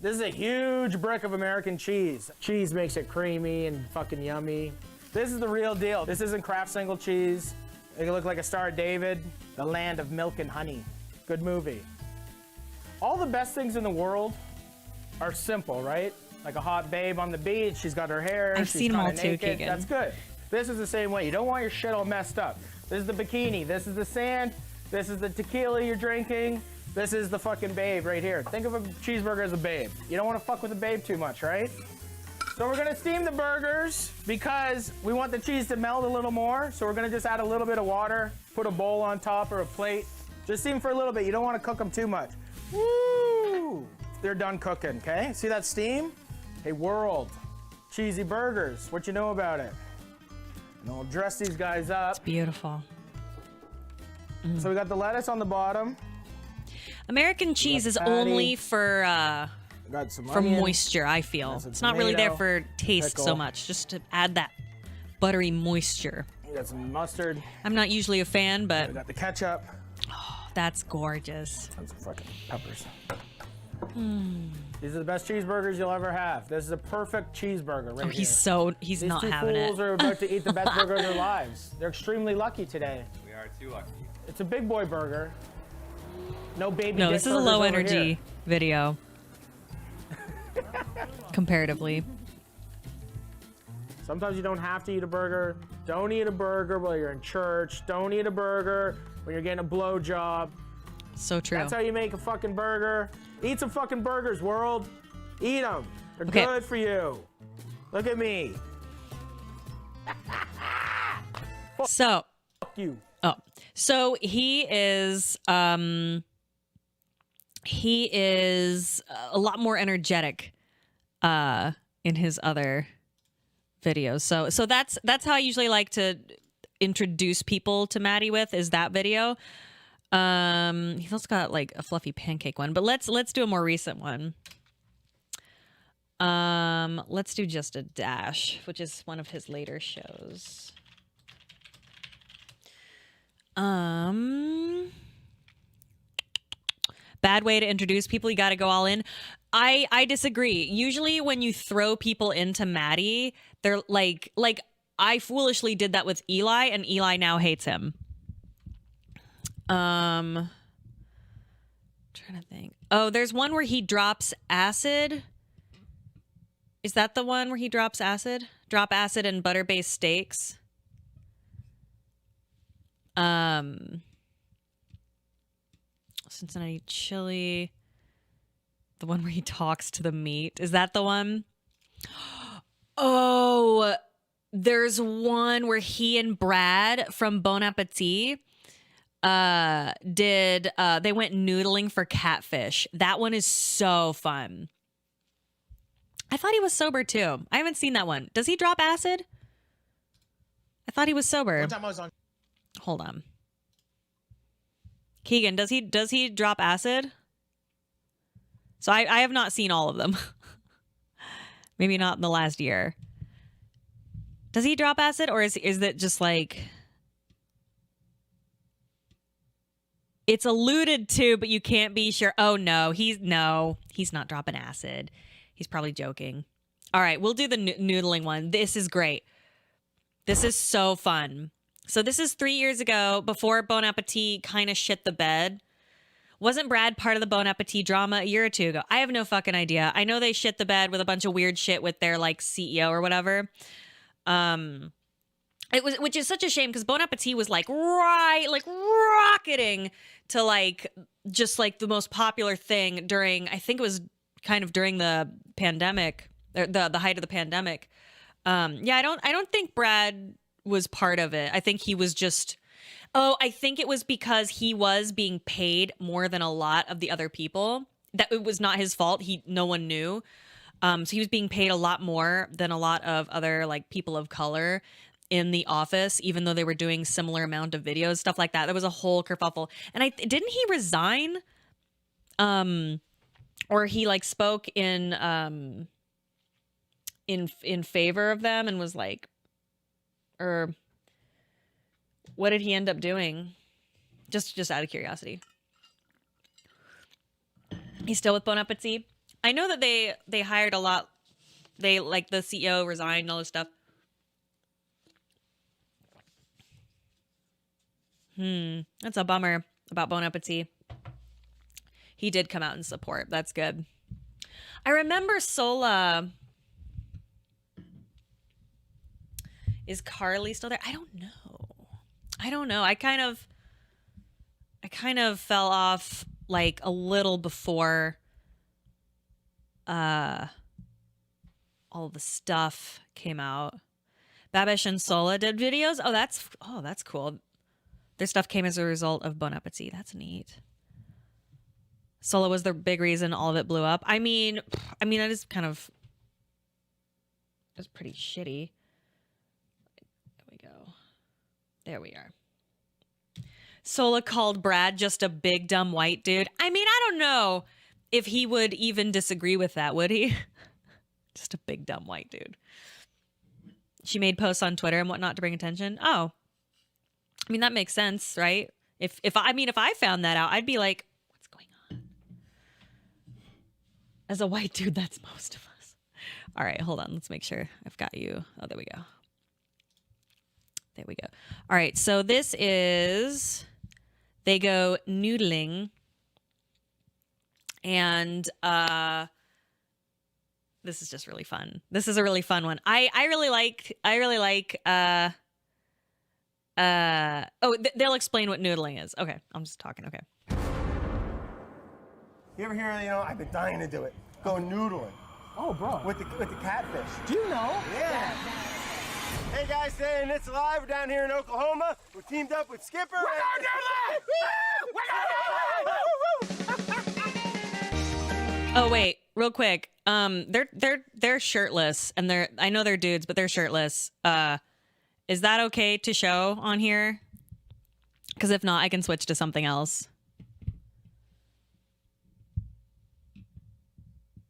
This is a huge brick of American cheese. Cheese makes it creamy and fucking yummy. This is the real deal. This isn't Kraft single cheese. It can look like a Star of David, the land of milk and honey. Good movie. All the best things in the world are simple, right? Like a hot babe on the beach, she's got her hair, I've she's seen 'em all kinda too, naked. Keegan. That's good. This is the same way. You don't want your shit all messed up. This is the bikini, this is the sand, this is the tequila you're drinking, this is the fucking babe right here. Think of a cheeseburger as a babe. You don't want to fuck with the babe too much, right? So we're gonna steam the burgers because we want the cheese to melt a little more. So we're gonna just add a little bit of water, put a bowl on top or a plate. Just steam for a little bit. You don't wanna cook them too much. Woo! They're done cooking, okay? See that steam? Hey world, cheesy burgers, what you know about it? And then we'll dress these guys up. Beautiful. So we got the lettuce on the bottom. American cheese is patty. only for Got some for onion. moisture, I feel. Got some It's not really there tomato, for taste so pickle. much, just to add that buttery moisture. We got some mustard. I'm not usually a fan, but We got the ketchup. that's gorgeous. And some fucking peppers. These are the best cheeseburgers you'll ever have. This is a perfect cheeseburger right Oh, here. he's These not two having fools it. are about to eat the best burger of their lives. They're extremely lucky today. We are too lucky. It's a big boy burger. No baby. No, dick this is a burgers low over energy here. video. Comparatively. Sometimes you don't have to eat a burger. Don't eat a burger while you're in church. Don't eat a burger when you're getting a blowjob. So true. That's how you make a fucking burger. Eat some fucking burgers, world. Eat them. They're Okay. good for you. Look at me. So, Fuck you. oh, So he is a lot more energetic in his other videos. So that's how I usually like to introduce people to Maddie with, is that video. He's also got like a fluffy pancake one, but let's do a more recent one. Let's do Just a Dash, which is one of his later shows. Bad way to introduce people. You got to go all in. I disagree. Usually when you throw people into Maddie, they're like I foolishly did that with Eli, and Eli now hates him. Trying to think. Oh, there's one where he drops acid. Is that the one where he drops acid? Drop acid and butter-based steaks. Cincinnati chili. The one where he talks to the meat. Is that the one? Oh, there's one where he and Brad from Bon Appetit they went noodling for catfish. That one is so fun. I thought he was sober too. I haven't seen that one. Does he drop acid? I thought he was sober. One time I was on. Hold on. Keegan, does he drop acid? So I have not seen all of them. Maybe not in the last year. Does he drop acid, or is it just like it's alluded to, but you can't be sure? Oh no, he's not dropping acid. He's probably joking. All right, we'll do the noodling one. This is great. This is so fun. So this is 3 years ago, before Bon Appetit kind of shit the bed. Wasn't Brad part of the Bon Appetit drama a year or two ago? I have no fucking idea. I know they shit the bed with a bunch of weird shit with their like CEO or whatever. Which is such a shame, because Bon Appetit was like rocketing to like just like the most popular thing during, I think it was kind of during the pandemic, the height of the pandemic. Yeah, I don't think Brad was part of it. I think he was just, I think it was because he was being paid more than a lot of the other people. That it was not his fault. No one knew. So he was being paid a lot more than a lot of other like people of color in the office, even though they were doing similar amount of videos, stuff like that. There was a whole kerfuffle. And didn't he resign? Or he like spoke in favor of them and was like, or what did he end up doing? Just out of curiosity. He's still with Bon Appetit. I know that they hired a lot. They like the CEO resigned and all this stuff. That's a bummer about Bon Appetit. He did come out in support. That's good. I remember Sola. Is Carly still there? I don't know. I kind of fell off like a little before all the stuff came out. Babish and Sola did videos. Oh, that's cool. Their stuff came as a result of Bon Appetit. That's neat. Sola was the big reason all of it blew up. I mean, that is kind of, it's pretty shitty. There we go. There we are. Sola called Brad just a big dumb white dude. I mean, I don't know if he would even disagree with that, would he? Just a big dumb white dude. She made posts on Twitter and whatnot to bring attention. Oh, I mean, that makes sense, right? If I found that out, I'd be like, what's going on? As a white dude, that's most of us. All right, hold on. Let's make sure I've got you. Oh, there we go. There we go. All right, so this is, they go noodling, and this is just really fun. This is a really fun one. I really like they'll explain what noodling is. Okay, I'm just talking. Okay. You ever hear, I've been dying to do it. Go noodling. Oh, bro. With the catfish. Do you know? Yeah. Hey guys, saying it's live. We're down here in Oklahoma. We're teamed up with Skipper. Oh wait, real quick. They're shirtless, and I know they're dudes, but they're shirtless. Is that okay to show on here? Because if not, I can switch to something else.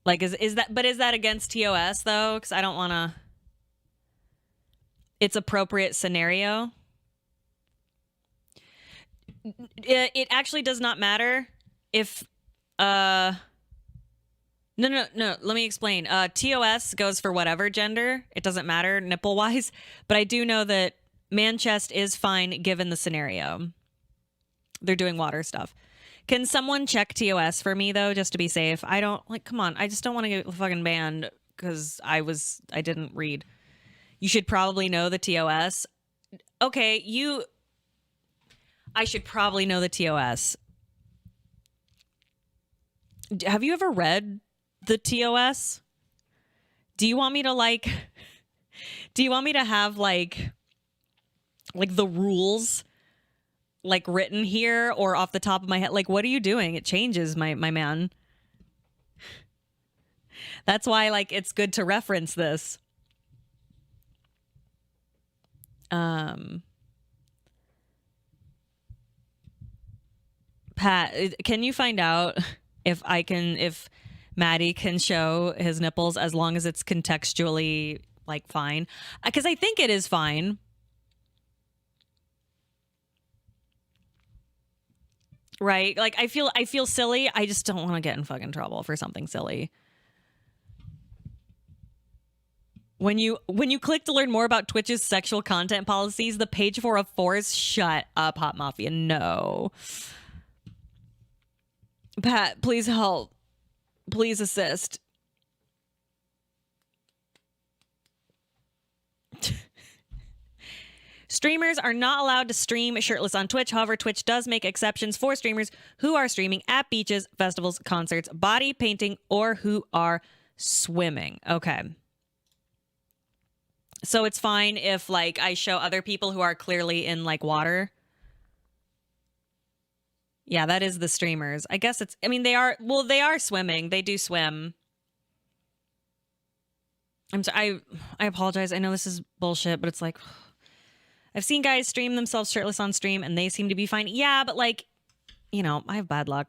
Like, is that against TOS though? Because I don't want to. It's appropriate scenario. It actually does not matter if No. Let me explain. TOS goes for whatever gender. It doesn't matter nipple wise, but I do know that man chest is fine given the scenario. They're doing water stuff. Can someone check TOS for me though, just to be safe? I don't come on. I just don't want to get fucking banned because I didn't read. You should probably know the TOS. Okay, I should probably know the TOS. Have you ever read the TOS? Do you want me to have like the rules like written here or off the top of my head? Like, what are you doing? It changes, my man. That's why like it's good to reference this. Pat, can you find out if Maddie can show his nipples as long as it's contextually like fine? Because I think it is fine. Right? Like I feel silly. I just don't want to get in fucking trouble for something silly. When you click to learn more about Twitch's sexual content policies, the page 4 of 4 is shut up, Hot Mafia. No. Pat, please help. Please assist. Streamers are not allowed to stream shirtless on Twitch. However, Twitch does make exceptions for streamers who are streaming at beaches, festivals, concerts, body painting, or who are swimming. Okay. So it's fine if like I show other people who are clearly in like water. Yeah, that is the streamers. I guess they are swimming. They do swim. I'm sorry. I apologize. I know this is bullshit, but it's like I've seen guys stream themselves shirtless on stream and they seem to be fine. Yeah, but like, I have bad luck.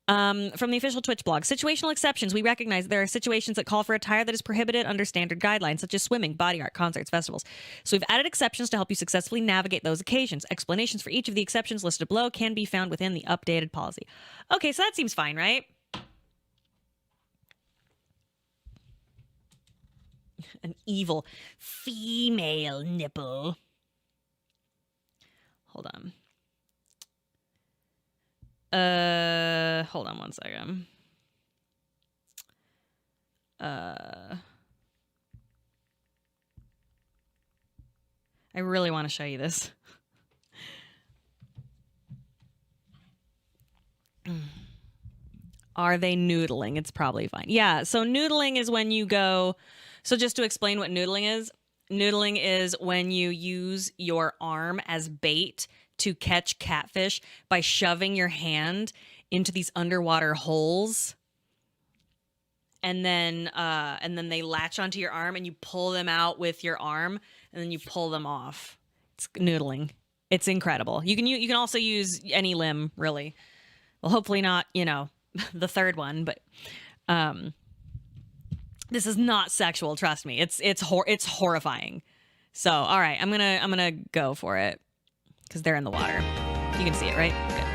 From the official Twitch blog, situational exceptions. We recognize there are situations that call for attire that is prohibited under standard guidelines, such as swimming, body art, concerts, festivals. So we've added exceptions to help you successfully navigate those occasions. Explanations for each of the exceptions listed below can be found within the updated policy. Okay, so that seems fine, right? An evil female nipple. Hold on. Hold on one second. I really want to show you this. Are they noodling? It's probably fine. Yeah, so noodling is when you go... So just to explain what noodling is when you use your arm as bait to catch catfish by shoving your hand into these underwater holes. And then they latch onto your arm and you pull them out with your arm and then you pull them off. It's noodling. It's incredible. You can also use any limb, really. Well, hopefully not, the third one, but this is not sexual, trust me. It's horrifying. So, all right, I'm going to go for it cuz they're in the water. You can see it, right? Good.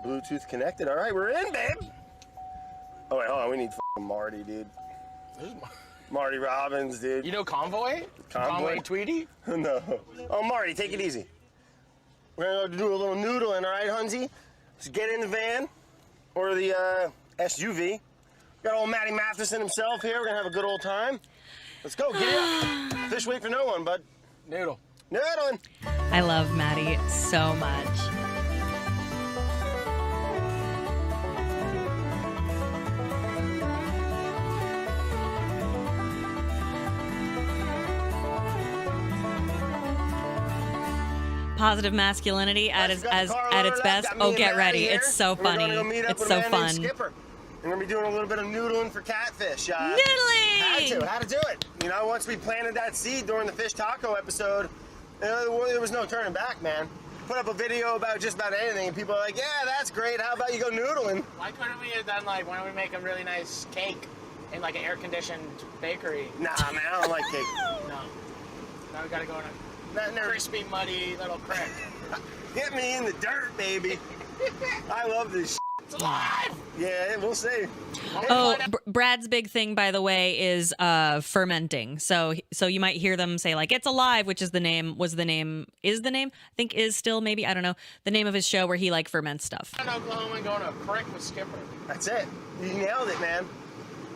Bluetooth connected. All right, we're in, babe. Oh, wait, hold on. We need Marty, dude. Marty Robbins, dude. You know Convoy? Convoy Tweety? No. Oh, Marty, take it easy. We're going to do a little noodling, all right, Hunzy? Just get in the van or the SUV. Got old Matty Matheson himself here. We're going to have a good old time. Let's go. Get up. Fish wait for no one, bud. Noodle. Noodling. I love Maddie so much. positive masculinity at its Got the car at loaded its up, best. got me Oh, and get Maddie ready. here. It's so We're gonna funny. go meet up It's with so a man named fun. Skipper. We're gonna be doing a little bit of noodling for catfish. Noodling! Had to do it. You know, once we planted that seed during the fish taco episode, there was no turning back, man. Put up a video about just about anything, and people are like, "Yeah, that's great. How about you go noodling?" Why couldn't we have done like, why don't we make a really nice cake in like an air-conditioned bakery? Nah, man, I don't like cake. No. Now we gotta go in Not a crispy, muddy little creek. Get me in the dirt, baby. I love this shit. It's alive! Yeah, we'll see. Oh, Brad's big thing, by the way, is fermenting. So you might hear them say like "it's alive," which is the name. I think is still maybe, I don't know, the name of his show where he like ferments stuff. In Oklahoma and going to a creek with Skipper. That's it. You nailed it, man.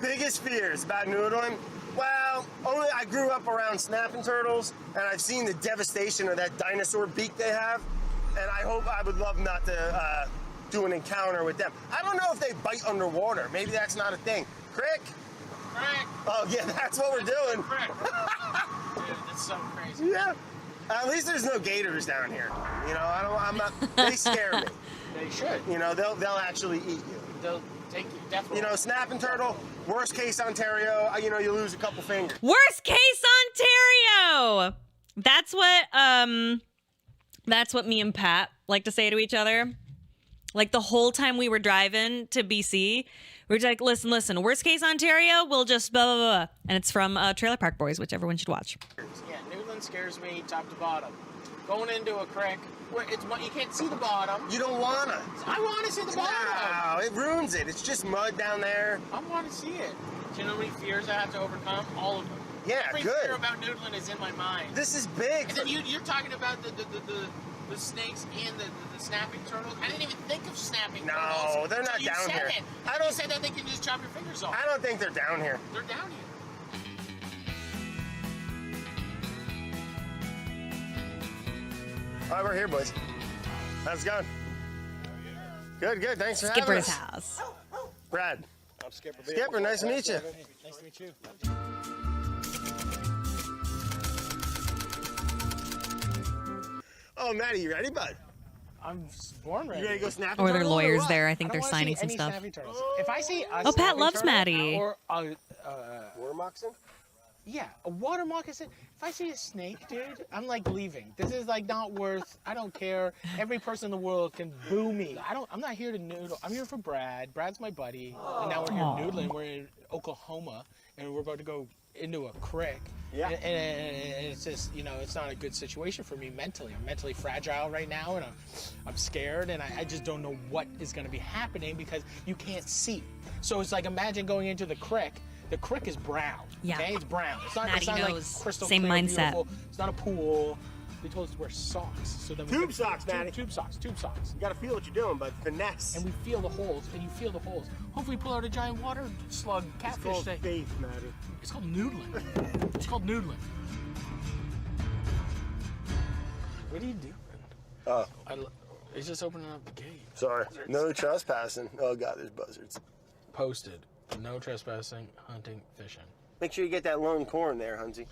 Biggest fears about noodling? Well, only I grew up around snapping turtles, and I've seen the devastation of that dinosaur beak they have, and I would love not to do an encounter with them. I don't know if they bite underwater. Maybe that's not a thing. Crick? Crick! Oh, yeah, that's what we're doing. Crick! Dude, that's so crazy. Yeah. At least there's no gators down here. You know, I'm not, they scare me. They should. You know, they'll actually eat you. They'll take you, definitely. You know, snapping turtle, worst case Ontario, you know, you lose a couple fingers. Worst case Ontario. That's what me and Pat like to say to each other. Like the whole time we were driving to BC, we were like, listen, worst case Ontario, we'll just blah, blah, blah. And it's from Trailer Park Boys, which everyone should watch. Yeah, noodling scares me top to bottom. Going into a creek, where you can't see the bottom. You don't wanna. I want to see the bottom. No, it ruins it. It's just mud down there. I want to see it. Do you know how many fears I have to overcome? All of them. Yeah, Every good. fear about noodling is in my mind. This is big. And then you're talking about the snakes and the snapping turtles. I didn't even think of snapping turtles. No, they're not until down you said here. It. You said that they can just chop your fingers off. I don't think they're down here. They're down here. All right, we're here, boys. How's it going? Good. Thanks for Skipper's having us. house. Brad. I'm Skipper. Skipper, nice to meet you. Nice to meet you. Oh, Maddie, you ready, bud? I'm born ready. You ready to go snapping Or there are turtle lawyers what? there. I think I they're don't wanna signing see some any stuff. snapping turtles. If I see a Oh, Pat snapping loves turtle Maddie. Or Water moccasin? yeah, a water moccasin. If I see a snake, dude, I'm like leaving. This is like not worth. I don't care. Every person in the world can boo me. I'm not here to noodle. I'm here for Brad. Brad's my buddy. And now we're here noodling. We're in Oklahoma, and we're about to go into a creek. Yeah. And it's just, you know, it's not a good situation for me mentally. I'm mentally fragile right now, and I'm scared, and I just don't know what is going to be happening because you can't see. So it's like, imagine going into the creek. The creek is brown. Yeah. Okay, it's brown. It's not, Maddie like knows. crystal Same clear, mindset. beautiful. It's not a pool. They told us to wear socks. So then Tube socks, Maddie. Tube socks. You gotta feel what you're doing, but finesse. And we feel the holes, and you feel the holes. Hopefully, pull out a giant water slug catfish thing. faith, Maddie. It's called noodling. It's called noodling. What are you doing? Oh, He's just opening up the gate. sorry. No trespassing. Oh, God, there's buzzards. Posted. No trespassing, hunting, fishing. Make sure you get that lone corn there, Hunzy.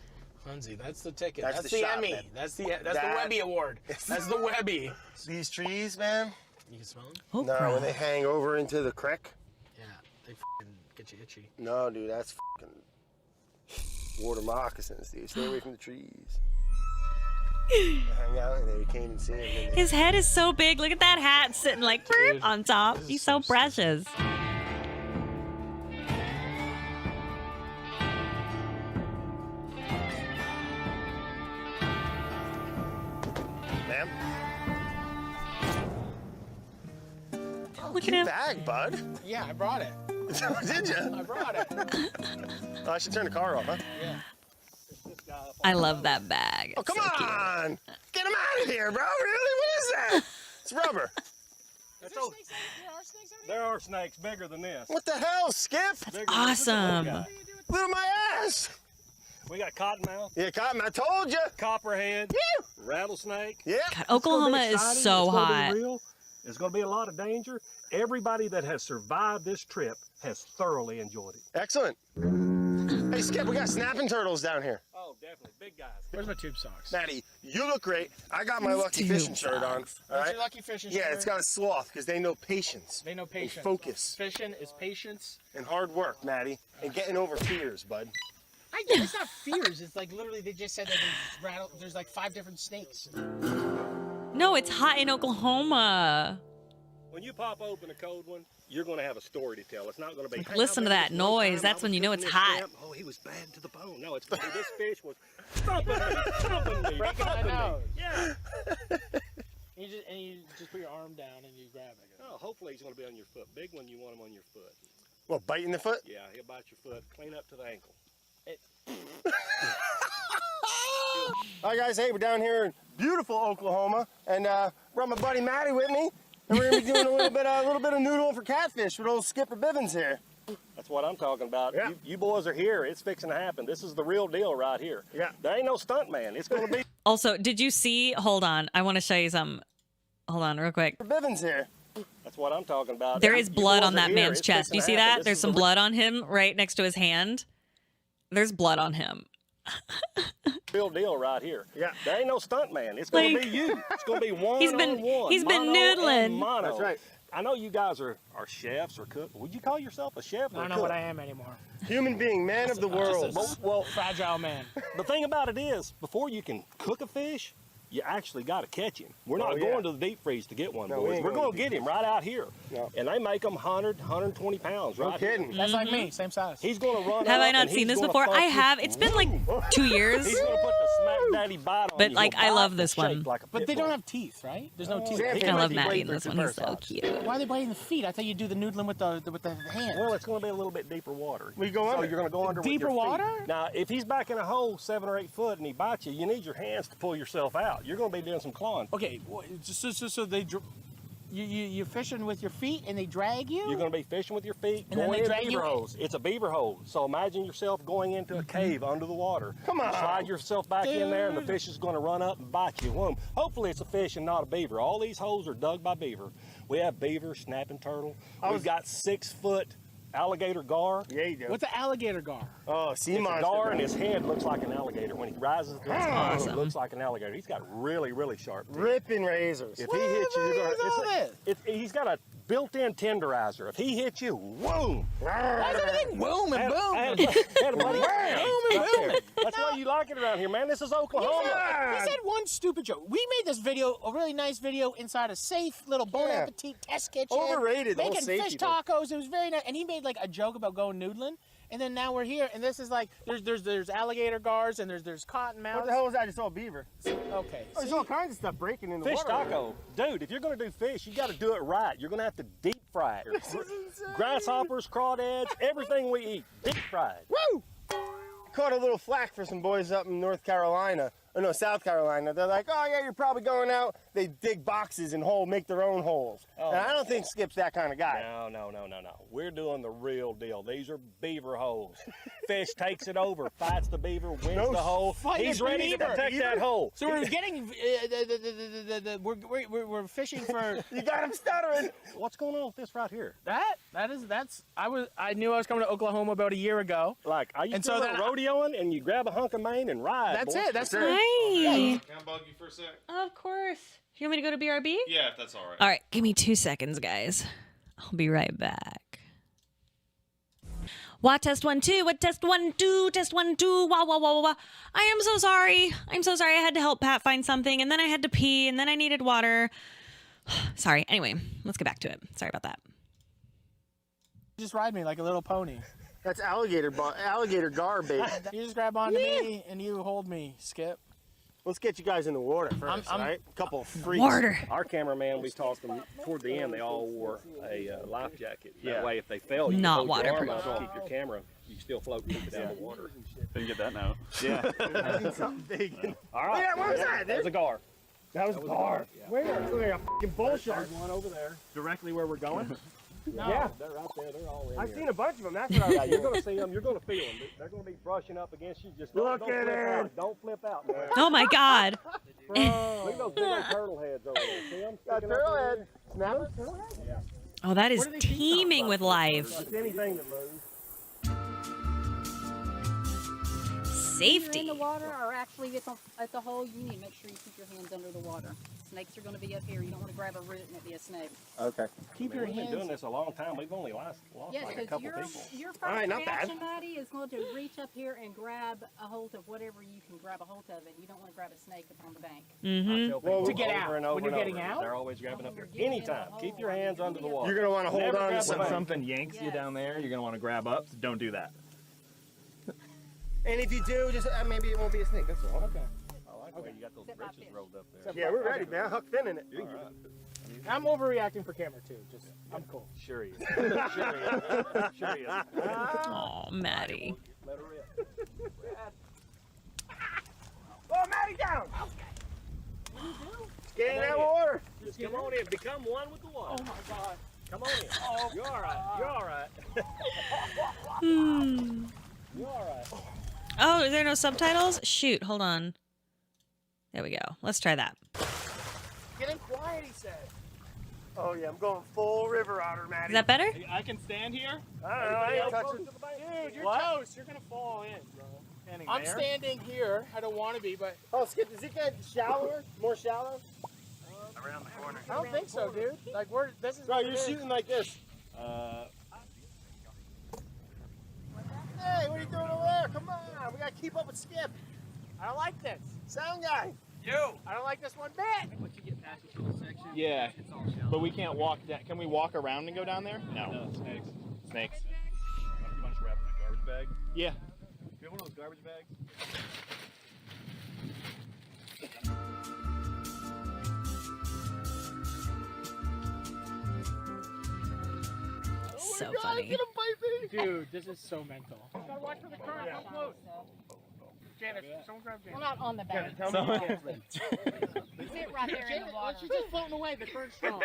Lindsay, that's the ticket. That's That's the the shot, Emmy. man. That's the That- Webby Award. That's the Webby. These trees, man. You can smell them? Oh, No, when they hang over into the creek. Yeah, they f***ing get you itchy. No, dude, that's fucking water moccasins, dude. Stay away from the trees. They hang out and you can't even see them. His head is so big. Look at that hat sitting like Dude, on top. this is He's so so precious. Ma'am? Look at Cute him. bag, bud. Yeah, I brought it. Did you? I brought it. Oh, I should turn the car off, huh? Yeah. I love that bag. Oh, It's come so cute. on! Get him out of here, bro! Really? What is that? It's rubber. There are snakes bigger than this. What the hell, Skip? Awesome. Look at my ass! We got cottonmouth, Yeah, Cotton, I told you. copperhead, rattlesnake. Yeah. God, Oklahoma is so hot. There's going to be a lot of danger. Everybody that has survived this trip has thoroughly enjoyed it. Excellent. Hey, Skip, we got snapping turtles down here. Oh, definitely. Definitely. Big guys. Where's my tube socks? Maddie, you look great. I got my lucky fishing shirt on. All What's right. your lucky fishing Yeah, shirt? it's got a sloth because they know patience. They know patience. And focus Fishing is patience. and hard work, Maddie, and getting over fears, bud. It's not fears. It's like literally they just said that there's like 5 different snakes. No, it's hot in Oklahoma. When you pop open a cold one, you're going to have a story to tell. It's not going to be. Listen to that noise. That's when you know it's hot. Oh, he was bad to the bone. No, it's this fish was stomping me. Breaking my nose. Yeah. You just put your arm down and you grab it. Oh, hopefully he's going to be on your foot. Big one, you want him on your foot. What, biting the foot? Yeah, he'll bite your foot, clean up to the ankle. Hi guys, hey, we're down here in beautiful Oklahoma, and brought my buddy Matty with me, and we're gonna be doing a little bit of noodling for catfish with old Skipper Bivens here. That's what I'm talking about. Yeah. You boys are here. It's fixing to happen. This is the real deal right here. Yeah. There ain't no stunt man. It's going to be Also, did you see? Hold on. I want to show you some. Hold on, real quick. Bivens here. That's what I'm talking about. There is You blood boys on are that here. man's It's chest. Do fixing you to see happen. that? This There's is some the blood on him right next to his hand. There's blood on him. real deal right here. Yeah. There ain't no stunt man. It's going to Like- be you. It's going to be one He's been- on one. he's been Mono and noodling. mono. That's right. I know you guys are chefs or cooks. Would you call yourself a chef I or a don't know cook? what I am anymore. Human being, man of the world. Well, Fragile man. the thing about it is, before you can cook a fish, you actually got to catch him. We're not Oh, yeah. going to the deep freeze to get one, No, we boys. ain't We're going going to to deep get him right out here. No. And they make them 100, 120 pounds No right here. kidding. That's like me, same size. He's going to run Have up I not and seen he's this gonna before? fuck I you. have. It's been like 2 years. He's going to put the smack daddy bite on But, you. like, He'll I bite love and this shake one. like a But pit they don't bull. have teeth, right? There's no teeth. yeah. I love He Maddie might in be this breaking one. He's so first cute. Why are they biting the feet? I thought you do the noodling with the hand. Well, it's going to be a little bit deeper water. We go so under. you're going to go under with Deeper your feet. water? Now, if he's back in a hole 7 or 8 foot and he bites you, you need your hands to pull yourself out. You're going to be doing some clawing. Okay, so they you fishing with your feet and they drag you? You're going to be fishing with your feet, And then going they in drag beaver you- holes. It's a beaver hole. So imagine yourself going into a cave under the water. Come on. Slide yourself back in there, and the fish is going to run up and bite you. Well, hopefully it's a fish and not a beaver. All these holes are dug by beaver. We have beaver, snapping turtle. We've got 6-foot alligator gar. Yeah, you do. What's an alligator gar? Oh, sea It's a monster. gar, and his head looks like an alligator. When he rises, to his head, awesome. it looks like an alligator. He's got really, really sharp teeth. Ripping razors. If he hits you, you're gonna. is all He's got a built-in tenderizer. If he hits you, whoom! Why is everything boom and boom? I had a buddy- Boom and boom. That's why you like it around here, man. This is Oklahoma. He said one stupid joke. We made this video, a really nice video, inside a safe little Bon Yeah. Appetit test kitchen. Overrated, the whole Making safety fish thing. tacos. It was very nice. And he made like a joke about going noodling. And then now we're here, and this is like there's alligator gars and there's cottonmouths. What the hell was that? Just all beaver. Okay. Oh, there's all kinds of stuff breaking in the Fish water. taco. Dude, if you're going to do fish, you got to do it right. You're going to have to deep fry it. Grasshoppers, crawdads, everything we eat, deep fried. Woo! Caught a little flack for some boys up in North Carolina. Or no, South Carolina. They're like, oh yeah, you're probably going out. They dig boxes and make their own holes. And I don't think Skip's that kind of guy. No. We're doing the real deal. These are beaver holes. Fish takes it over, fights the beaver, wins No the hole. fight He's the ready to beaver. protect that hole. So we're getting we're fishing for You got him stuttering. What's going on with this right here? I knew I was coming to Oklahoma about a year ago. Like, are you And still so then rodeoing and you grab a hunk of mane and ride? That's boy? it. That's it. Hi. Can I bug you for a sec? Of course. You want me to go to BRB? Yeah, if that's all right. All right, give me 2 seconds, guys. I'll be right back. What test 1 2? What test 1 2? Test 1 2? Wah wah wah wah wah. I am so sorry. I'm so sorry. I had to help Pat find something, and then I had to pee, and then I needed water. Sorry. Anyway, let's get back to it. Sorry about that. Just ride me like a little pony. That's alligator gar bait. You just grab onto me and you hold me, Skip. Let's get you guys in the water 1st, all right? Couple of freaks. Water. Our cameraman, we talked them toward the end. They all wore a life jacket. Yeah. That way, if they fell, you Not can hold your arm waterproof. up, keep your camera. You still float deep down the water. You can get that now. Yeah. Something big. All right. Yeah, what was that? That's a gar. That was gar. Where? Look at a fucking bull shark. One over there. Directly where we're going? Yeah, they're right there. They're all in I've here. seen a bunch of them. That's what I was Yeah, you're going to see them. You're going to feel them. They're going to be brushing up against you. Just don't Look flip at him. out. Don't flip out, man. Oh my God. Look at those big old turtle heads over there. See them? Got turtle head. Snapper? Oh, that is teeming with life. It's anything that moves. safety. When you're in the water or actually at the hole, you need to make sure you keep your hands under the water. Snakes are going to be up here. You don't want to grab a root and it be a snake. Okay. Keep your We've been doing this a long time. We've only lost Yes, like a because couple your people. first All right, not bad. reaction, Maddie, is going to reach up here and grab a hold of whatever you can grab a hold of it. You don't want to grab a snake up on the bank. Well, To get out. over and over When you're and getting over. out? They're always grabbing up here. When you're getting in the Anytime. hole, Keep your when hands you're under the getting water. You're gonna want to hold Never on grab to the bank. something. Something yanks you Yes. down there. You're gonna want to grab up. So don't do that. And if you do, just maybe it won't be a snake. That's all. Okay. I like the way you got those Sit by britches fish. rolled up there. Yeah, we're ready, man. Hooked in it. I'm overreacting for camera too. Just I'm cool. Sure he is. Sure he is. Sure he is. Oh, Maddie. Let her rip. Oh, Maddie, down. Get in that water. Just come on in. Become one with the water. Oh my god. Come on in. Oh, you're all right. You're all right. You're all right. Oh, are there no subtitles? Shoot, hold on. There we go. Let's try that. Get in quiet, he said. Oh, yeah, I'm going full river otter, Is Maddie. that better? I can stand here. I don't know. I ain't touching. Dude, you're What? toast. You're gonna fall in, bro. Standing I'm there. standing here. I don't want to be, but Oh, Skip, does it get shallower? More shallow? Around the corner. I don't think so, dude. Like this is. Bro, you're shooting like this. Hey, what are you doing over there? Come on. We got to keep up with Skip. I don't like this. Sound guy. I don't like this one bit. Once you get past this little section, Yeah, it's all shallow. but we can't walk down. Can we walk around and go down there? No. snakes. Snakes. You want to wrap in a garbage bag? Yeah. Do you have one of those garbage bags? So funny. Dude, this is so mental. Gotta watch for the current. How close? Janice, someone grab Janice. We're not on the bank. Tell me. Sit right there in the water. She's just floating away. The current's strong.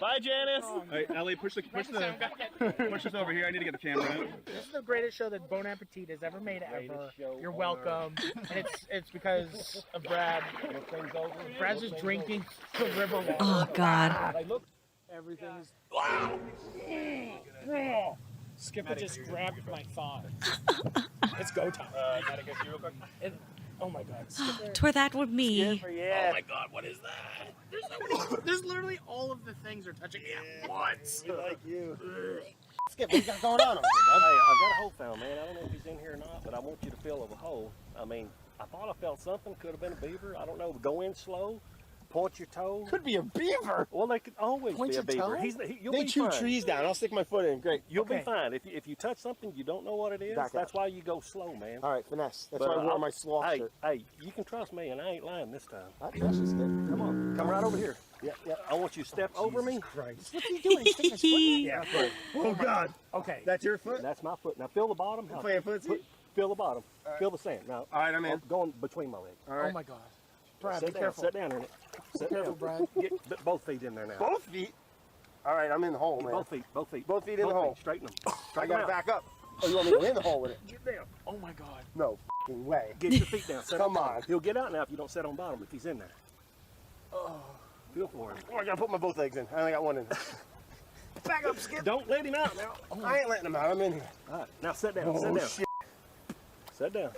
Bye, Janice. Hey, Ellie, push this over here. I need to get the camera out. This is the greatest show that Bon Appetit has ever made ever. You're welcome. And it's because of Brad. Brad's just drinking the river water. Oh, God. Everything's. Skipper just grabbed my thigh. It's go time. Gotta get you real quick. Oh my god. Skipper. Twir that with me. Yeah. Oh my god, what is that? There's literally all of the things are touching me at once. We like you. Skip, what you got going on over there, bud? Hey, I've got a hole found, man. I don't know if he's in here or not, but I want you to fill the hole. I mean, I thought I felt something. Could have been a beaver. I don't know. Go in slow. Point your toe. Could be a beaver. Well, they could always Point be a your beaver. toe? You'll They be chew fine. trees down. I'll stick my foot in. Great. You'll Okay. be fine. If you touch something you don't know what it is, Back that's up. why you go slow, man. All right, finesse. That's But, why I wore I'll- my sloth hey, shirt. hey, you can trust me, and I ain't lying this time. I trust you, Skip. Come on. Come right over here. Yeah, yeah. I want you to step over me. Christ. What's he doing? He's sticking his foot in? Yeah, right. Oh, God. Okay. That's your foot? That's my foot. Now feel the bottom. You playing footsie? Feel the bottom. Feel the sand. Now, All right, I'm in. going between my legs. All right. Oh my god. Brad, Sit be down. careful. Sit down in it. Sit Careful, down. Brad. Get both feet in there now. Both feet? All right, I'm in the hole, Get man. both feet. Both feet. Both feet in the hole. Straighten them. I Straighten got to them out. back up. Oh, you want me to go in the hole with it? Get down. Oh my god. No f***ing way. Get your feet down. Sit Come on on. bottom. He'll get out now if you don't sit on bottom if he's in there. Feel for him. Oh, I got to put my both legs in. I only got one in. Back up, Skip. Don't let him out now. I ain't letting him out. I'm in here. All right. Now sit down. Oh, sit down. shit. Sit down.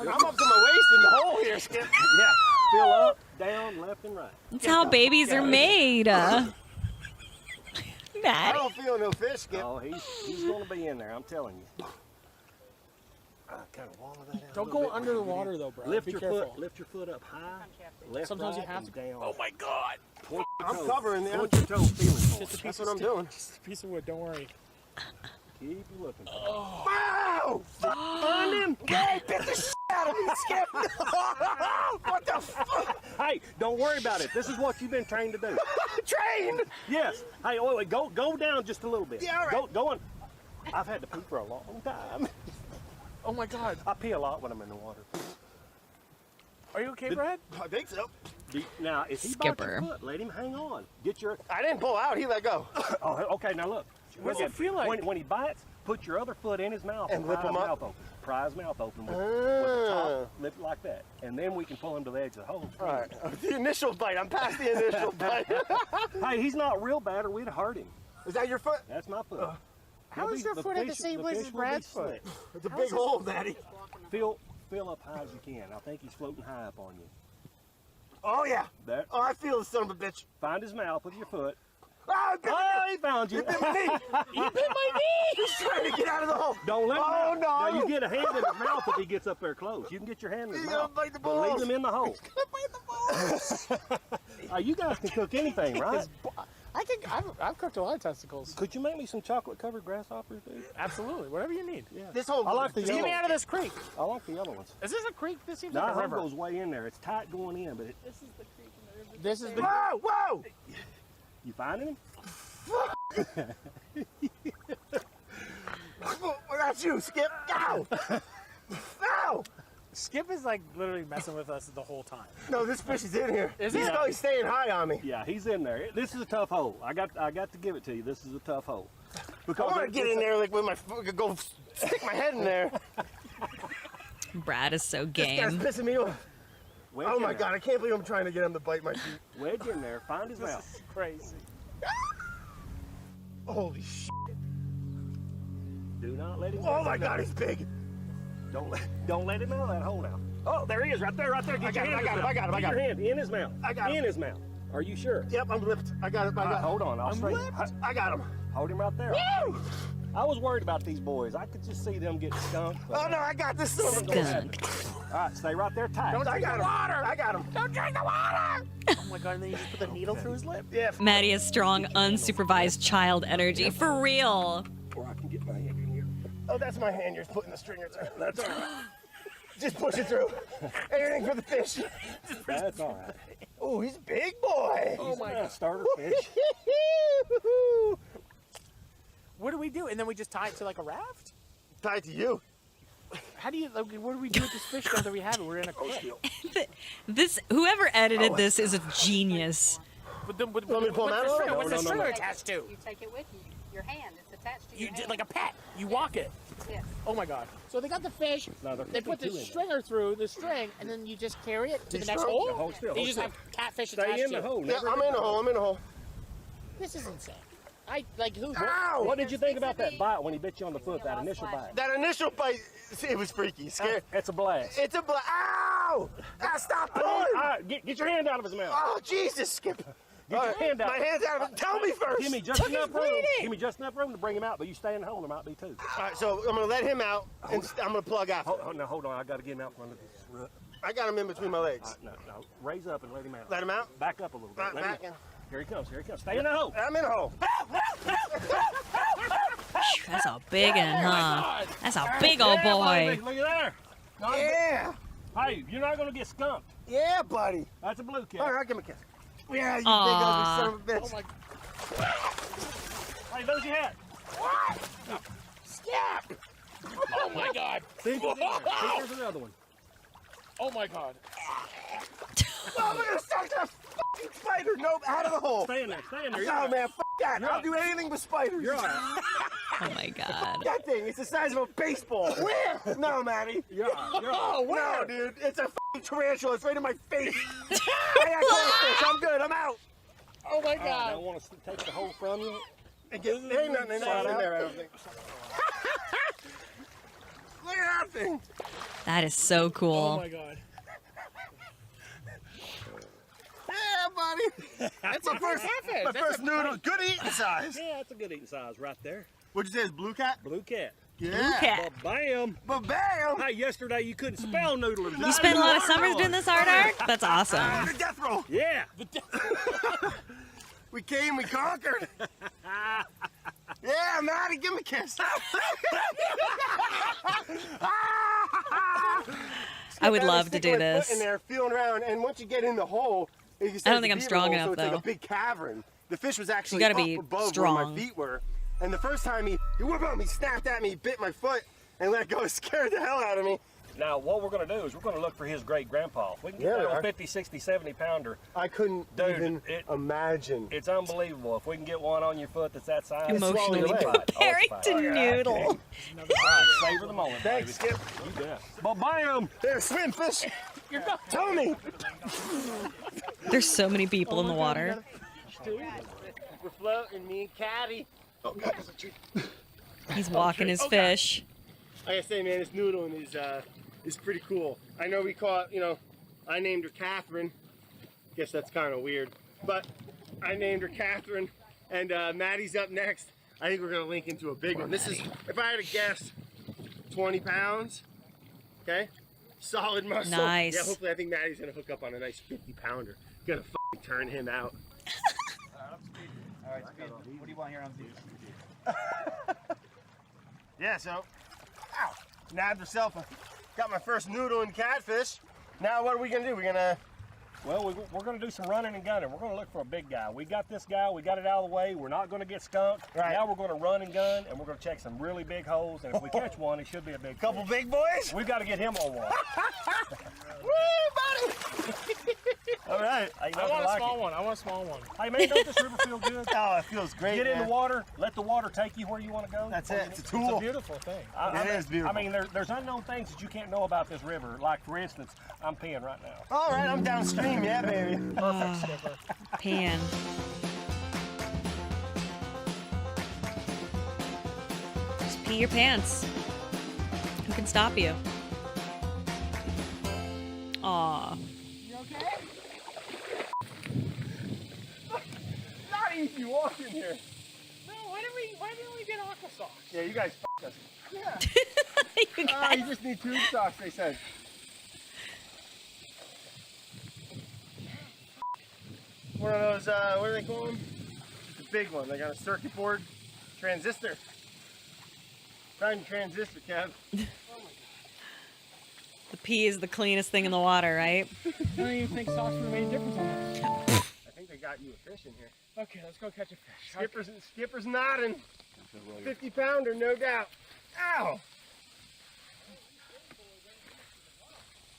I'm up to my waist in the hole here, Skip. Yeah. Feel up, down, left, and right. That's how babies are made. I Maddie. don't feel no fish, Skip. Oh, he's going to be in there. I'm telling you. Kind of wallow that out. Don't go under the water though, Brad. Lift be your careful. foot. Lift your foot up high. Left, Sometimes you right, have and to. down. Oh my god. Point your I'm toe. covering the Point your toe. Feeling for Just a it. piece That's of what I'm stick. doing. Just a piece of wood. Don't worry. Keep you looking. Wow! Find him. Hey, bit the shit out of me, Skip! What the fuck? Hey, don't worry about it. This is what you've been trained to do. Trained! Yes. Hey, wait, go down just a little bit. Yeah, all right. Go on. I've had to pee for a long time. Oh my god. I pee a lot when I'm in the water. Are you okay, Brad? I think so. Now, if he bites Skipper. your foot, let him hang on. Get your. I didn't pull out. He let go. Oh, okay. Now look. What's it feel like? When he bites, put your other foot in his mouth And lip pry him his up? mouth open. Pry his mouth open with the top lip like that, and then we can pull him to the edge of the hole. All right. The initial bite. I'm past the initial bite. Hey, he's not real bad, or we'd have hurt him. Is that your foot? That's my foot. How is your foot at the same place as Brad's foot? It's a big hole, Daddy. Fill up high as you can. I think he's floating high up on you. Oh, yeah. There. Oh, I feel the son of a bitch. Find his mouth with your foot. Oh, he found you. He bit my knee. He bit my knee! He's trying to get out of the hole. Don't let him Oh, out. no. Now you get a hand in his mouth if he gets up there close. You can get your hand in his He's mouth. gonna bite the But leave balls. him in the hole. You guys can cook anything, right? I've cooked a lot of testicles. Could you make me some chocolate-covered grasshoppers, dude? Absolutely, whatever you need. Yeah. This whole I like the Get yellow me out of this creek. I like the yellow ones. Is this a creek? This seems No, like a home river. goes way in there. It's tight going in, but This is the creek and the river. This is the. Whoa, whoa! you finding him? That's you, Skip. Ow! Ow! Skip is like literally messing with us the whole time. No, this fish is in here. Is He's it? probably staying high on me. Yeah, he's in there. This is a tough hole. I got to give it to you. This is a tough hole. I Because want to get in there like with my go stick my head in there. Brad is so This guy's game. pissing me off. wedge Oh in my there. god, I can't believe I'm trying to get him to bite my feet. Wedge in there. Find his mouth. This is crazy. Holy shit. Do not let him. Oh my god, he's big. Don't let him out of that hole now. Oh, there he is, right there, right there. Get your hand. I got him. Get your hand in his mouth. I got him. In his mouth. Are you sure? Yep, I'm lipped. I got it. I got it. Hold on. I'll straighten. I got him. Hold him right there. Woo! I was worried about these boys. I could just see them getting skunked. Oh no, I got this son of a Skunk. All right, stay right there tight. I got him. I got him. Don't drink the water! Oh my god, and then you just put the needle through his lip? Yeah. Maddie has strong, unsupervised child energy. For real. Or I can get my hand in here. Oh, that's my hand. You're putting the stringer through. That's all right. Just push it through. Anything for the fish. That's all right. Oh, he's a big boy. Oh my God, starter fish. What do we do? And then we just tie it to like a raft? Tied to you. How do you, like, what do we do with this fish now that we have it? We're in a creek. This whoever edited this is a genius. But then, Want me to pull him out? what's the No, stringer no. attached to? You take it with you. Your hand. It's attached to You your did hand. like a pet. You walk it. Yes. Oh my god. So they got the fish, No, they put the stringer through the string, and then you just carry it to the next strong? hole? Hold still, You hold just still. have catfish Stay attached in the to it. hole. Yeah, Never I'm in a hole. I'm in a hole. This is insane. Who? Ow! What did you think about that bite when he bit you on the foot, that initial bite? That initial bite, it was freaky. Scared. It's a blast. It's a Ow! Stop pulling! All right, get your hand out of his mouth. Oh, Jesus, Skip. Get your hand out. My hand's out of it. Tell me first. Give me just enough room. Give me just enough room to bring him out, but you stay in the hole. There might be two. All right, so I'm going to let him out, and I'm going to plug out. Now hold on. I got to get him out from under this root. I got him in between my legs. No. Raise up and let him out. Let him out? Back up a little bit. Back- Let him back in. Here he comes. Here he comes. Stay in the hole. I'm in a hole. Phew, that's a big one, huh? That's a big old Yeah, boy. baby, look at there. Yeah. Hey, you're not going to get skunked. Yeah, buddy. That's a blue cat. All right, give him a kiss. Yeah, you big Aw. ugly son of a bitch. Hey, there's your hat. Skip! Oh my god. See, there's another one. Oh my god. I'm going to suck that fucking spider. Nope, out of the hole. Stay in there. Stay in there. You're No, all right. man, that. You're I'll all do anything with spiders. You're all right. Oh my god. That thing, it's the size of a baseball. Where? No, Maddie. You're all right. You're all right. No, dude, it's a fucking tarantula. It's right in my face. I got goldfish. I'm good. I'm out. Oh my All right, now I god. want to take the hole from you. And there ain't nothing in there, I don't think. Look at that thing. That is so Oh cool. my god. Yeah, buddy. That's my first catfish. My first noodle. Good eating size. Yeah, that's a good eating size right there. What'd you say? It's blue cat? Blue cat. Yeah. Cat. But bam. But bam. Hey, yesterday you couldn't spell noodle. You spent a lot of summers doing this art art? That's awesome. The death roll. Yeah. We came, we conquered. Yeah, Maddie, give me a kiss. I would love to Stick do my this. foot in there, feeling around, and once you get in the hole, you can see I don't the think I'm beaver strong hole, enough, so it's though. like a big cavern. The fish was actually gotta up be above where strong. my feet were. And the first time he whipped up, he snapped at me, bit my foot, and let go. It scared the hell out of me. Now, what we're going to do is we're going to look for his great grandpa. If we can get Yeah, we that are. 50, 60, 70 pounder, I couldn't Dude, even imagine. it's unbelievable. If we can get one on your foot that's that size, Emotionally it's fine. preparing Oh, it's to fine. noodle. All right, savor the moment. Thanks, baby. Skip. You bet. But bam! There, swim, fish. Tell me. There's so many people in the water. We're floating, me and Caddy. Oh, God. He's walking his fish. Like I say, man, this noodling is pretty cool. I know we caught, I named her Catherine. Guess that's kind of weird, but I named her Catherine, and Maddie's up next. I think we're gonna link into a big one. This is, if I had to guess, 20 pounds. Okay, solid muscle. Nice. Yeah, hopefully I think Maddie's gonna hook up on a nice 50-pounder. Gonna f***ing turn him out. All right, Speed. What do you want here on these? Yeah, so, ow, nabbed herself. Got my first noodle and catfish. Now what are we gonna do? We're gonna do some running and gunning. We're gonna look for a big guy. We got this guy, we got it out of the way. We're not gonna get skunked. Right. Now we're gonna run and gun, and we're gonna check some really big holes. And if we catch one, it should be a big couple fish. Big boys? We gotta get him on one. Woo, buddy! All right. I want a small one. I want a small one. Hey man, don't this river feel good? Oh, it feels great. Get in the water, let the water take you where you want to go. That's it. It's a tool. It's a beautiful thing. It is beautiful. I mean, there's unknown things that you can't know about this river. Like, for instance, I'm peeing right now. All right, I'm downstream, yeah, baby. Perfect, Skipper. Pan. Just pee your pants. Who can stop you? Aw. You okay? Not easy walking here. No, why didn't we get aqua socks? Yeah, you guys f***ed us. Yeah. You guys. You just need tube socks, they said. One of those, what do they call them? The big one. They got a circuit board transistor. Trying transistor, Kev. The pee is the cleanest thing in the water, right? I don't even think socks would have made a difference on that. I think they got you a fish in here. Okay, let's go catch a fish. Skipper's nodding. 50-pounder, no doubt. Ow!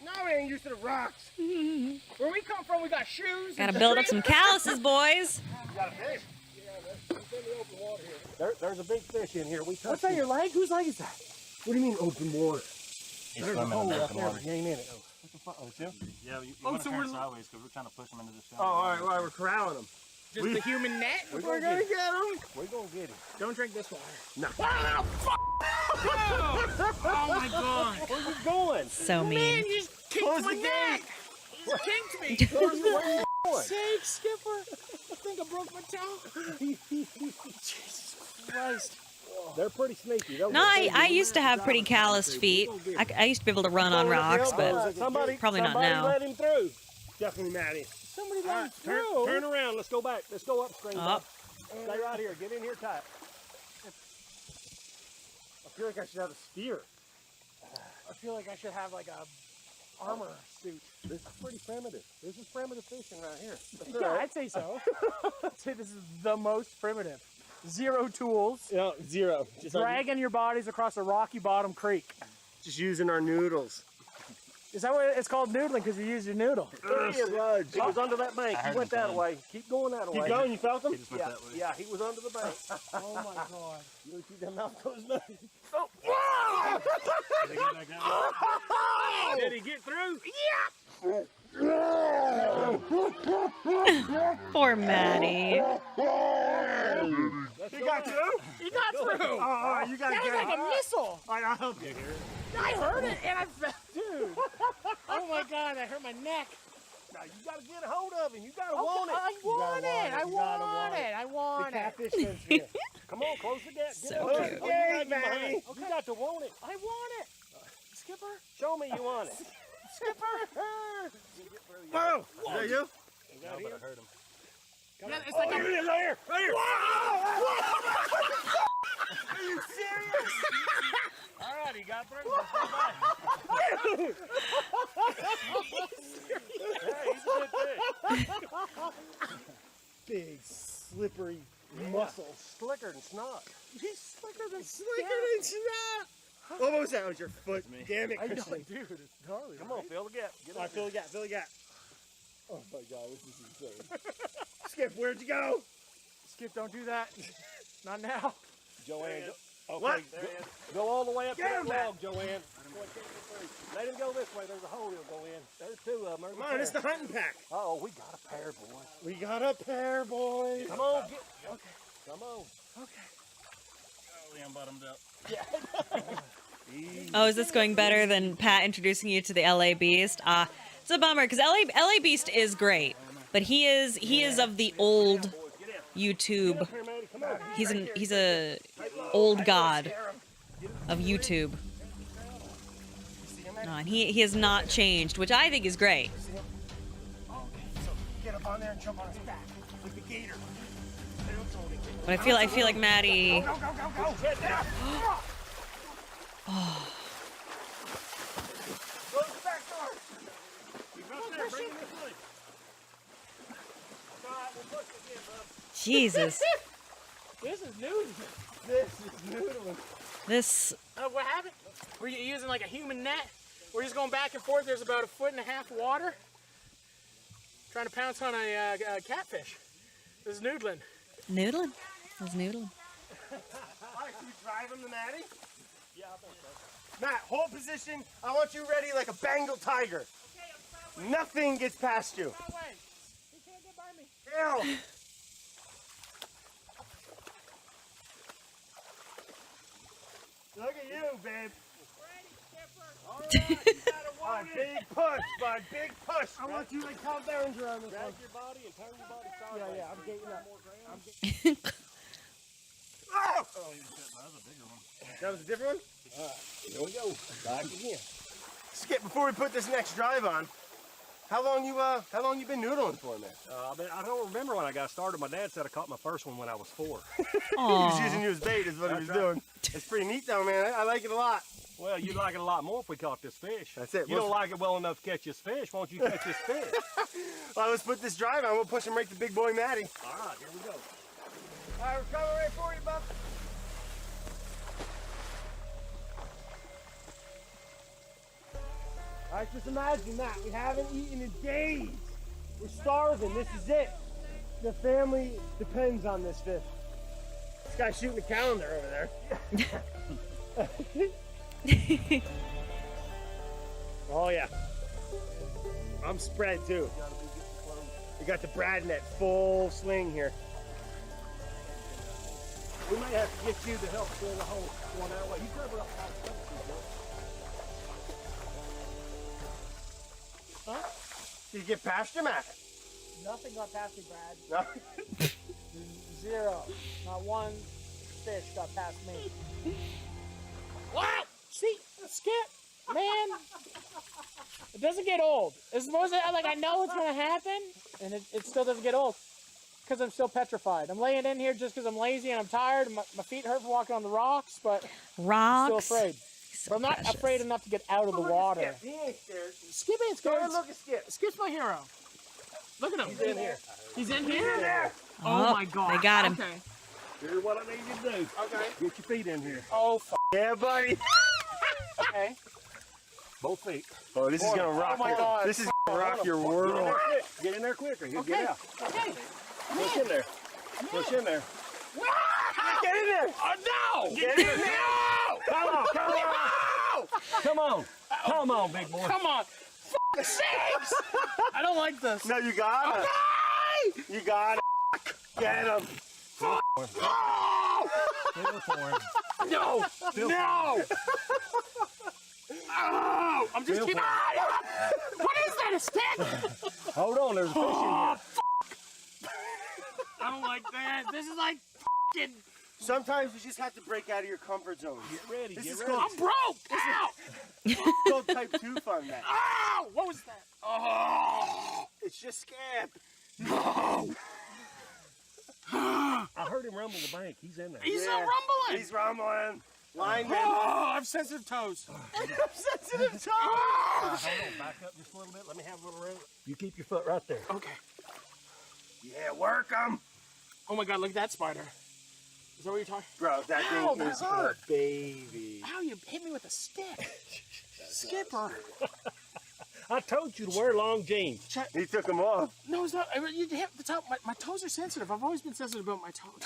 No, we ain't used to the rocks. Where we come from, we got shoes. Gotta build up some calluses, boys. You got a fish? Yeah, it's in the open water here. There's a big fish in here. What's that, your leg? Whose leg is that? What do you mean open water? He's There's a swimming in hole the up open there. water. You ain't in it. Oh, what the fuck? Oh, it's you? Yeah, you want to turn sideways because we're trying to push him into the Oh, shallow. all right, we're corralling him. Just the human net? We're gonna get him. We're gonna get him. Don't drink this water. No. Oh my god. Where you going? So Man, mean. you just kinked my neck. You kinked me. Where you going? Sake, Skipper. I think I broke my toe. Jesus Christ. They're pretty sneaky. No, I used to have pretty calloused feet. I used to be able to run on rocks, but probably not now. Let him through. Definitely Maddie. Somebody let him through. Turn around. Let's go back. Let's go upstream. Up. Stay right here. Get in here tight. I feel like I should have a spear. I feel like I should have like a armor suit. This is pretty primitive. This is primitive fishing right here. Yeah, I'd say so. I'd say this is the most primitive. Zero tools. No, zero. Just Dragging your bodies across a rocky bottom creek. Just using our noodles. Is that what it's called, noodling? Because you use your noodle. He was under that bank. He went that way. Keep going that way. Keep going. You felt him? He just went that way. Yeah, he was under the bank. Oh my god. You don't keep that mouth closed now. Did he get back down? Did he get through? Poor Maddie. He got through? He got through. Oh, you got to That was get like a missile. All right, I'll help you here. I heard it and I fell. Dude. Oh my god, I hurt my neck. Now, you got to get a hold of him. You got to want it. I want it. I want it. I The want it. catfish fence here. Come on, close the gap. So close cute. the gate, man. You got to want it. I want it. Skipper. Show me you want it. Skipper. Whoa! Is that you? No, but I heard him. Yeah, it's like Here it is, right here. Right here. Are you serious? All right, he got through. Let's go back. Big, slippery muscle. Slicker than snot. he's slicker than snot. What was that? Was your foot? Damn it, I know, Christian. dude. It's gnarly. Come on, fill the gap. Get All right, fill the gap. Fill the gap. Oh my God, this is insane. Skip, where'd you go? Skip, don't do that. Not now. Joanne, okay, What? go all the way up to Get that him back. log, Joanne. Let him go this way. There's a hole he'll go in. There's two of them. Come on, it's the hunting pack. Uh-oh, we got a pair, boys. We got a pair, boys. Come on, get. Okay. Come on. Okay. Totally unbottomed up. Oh, is this going better than Pat introducing you to the LA Beast? It's a bummer because LA Beast is great, but he is of the old YouTube. He's a old god of YouTube. No, and he has not changed, which I think is great. Get up on there and jump on his back like the gator. But I feel like Maddie. Go, go, go, go! Get down! Oh. Go to the back door! Bring him this way. We'll push again, bub. Jesus. This is new. This is noodling. This. What happened? Were you using like a human net? We're just going back and forth. There's about 1.5 feet of water. Trying to pounce on a catfish. This is noodling. Noodling. I was noodling. Alright, can you drive him to Maddie? Yeah, I think so. Matt, hold position. I want you ready like a Bengal tiger. Okay, nothing gets past you. No way. He can't get by me. Ew. Look at you, babe. Alright, big push, bud. Big push. I want you like Tom Berenger on this one. Drag your body and turn your body sideways. Yeah, I'm getting up. Oh! Oh, you said that was a bigger one. That was a different one? Alright, here we go. Back again. Skip, before we put this next drive on, how long you been noodling for, man? I don't remember when I got started. My dad said I caught my first one when I was 4. He was using you as bait is what he was doing. It's pretty neat though, man. I like it a lot. Well, you'd like it a lot more if we caught this fish. That's it. You don't like it well enough to catch this fish. Why don't you catch this fish? Well, let's put this drive on. We'll push him right to big boy Matty. All right, here we go. All right, we're coming right for you, bub. All right, just imagine that. We haven't eaten in days. We're starving. This is it. The family depends on this fish. This guy's shooting a calendar over there. Oh, yeah. I'm spread, too. We got the Brad net full swing here. We may have to get you to help fill the hole going that way. You cover up how it's Huh? Did you get past him, Matt? Nothing got past me, Brad. No. Zero. Not one fish got past me. What? See, Skip, man. It doesn't get old. It's supposed to, like, I know it's gonna happen, and it still doesn't get old. Because I'm still petrified. I'm laying in here just because I'm lazy and I'm tired. And my feet hurt from walking on the rocks, but Rocks. I'm still afraid. So But I'm not precious. afraid enough to get out of the water. Skip. He ain't scared. Skip ain't scared. Go look at Skip. Skip's my hero. Look at him. He's in here. He's in here? there. Oh my God. They got him. Okay. Here's what I need you to do. Okay. Get your feet in here. Oh, f. Yeah, buddy. Okay. Both feet. Oh, this is gonna rock. Oh my God. This is gonna rock your world. Get in there quicker. You Okay. Get out. Okay. Push in there. Push in there. Get in there. Oh, no! Get in there. Come on, come on! Come on! Come on, big boy. Come on. F sakes! I don't like this. No, you got it. You got it. Get him. Feel for him. No! No! Oh, I'm just Feel keeping. for What is that? A stick? Hold on, there's a fish in here. I don't like that. This is like f***ing. Sometimes you just have to break out of your comfort zone. Get ready, This get is ready. called, I'm broke. Ow! this is called type 2 fun, man. Ow! What was that? Oh! It's just Skip. No! I heard him rumble the bank. He's in there. He's Yeah, rumbling. He's rumbling. Lineman. Oh, I have sensitive toes. Sensitive toes. Hold on, back up just a little bit. Let me have a little room. You keep your foot right there. Okay. Yeah, work him. Oh my God! Look at that spider. Is that what you're talking? Bro, that Ow, thing that is hurt. a baby. Ow! You hit me with a stick. Skipper. I told you to wear long jeans. He took him off. No, it's not. You hit the top. My toes are sensitive. I've always been sensitive about my toes.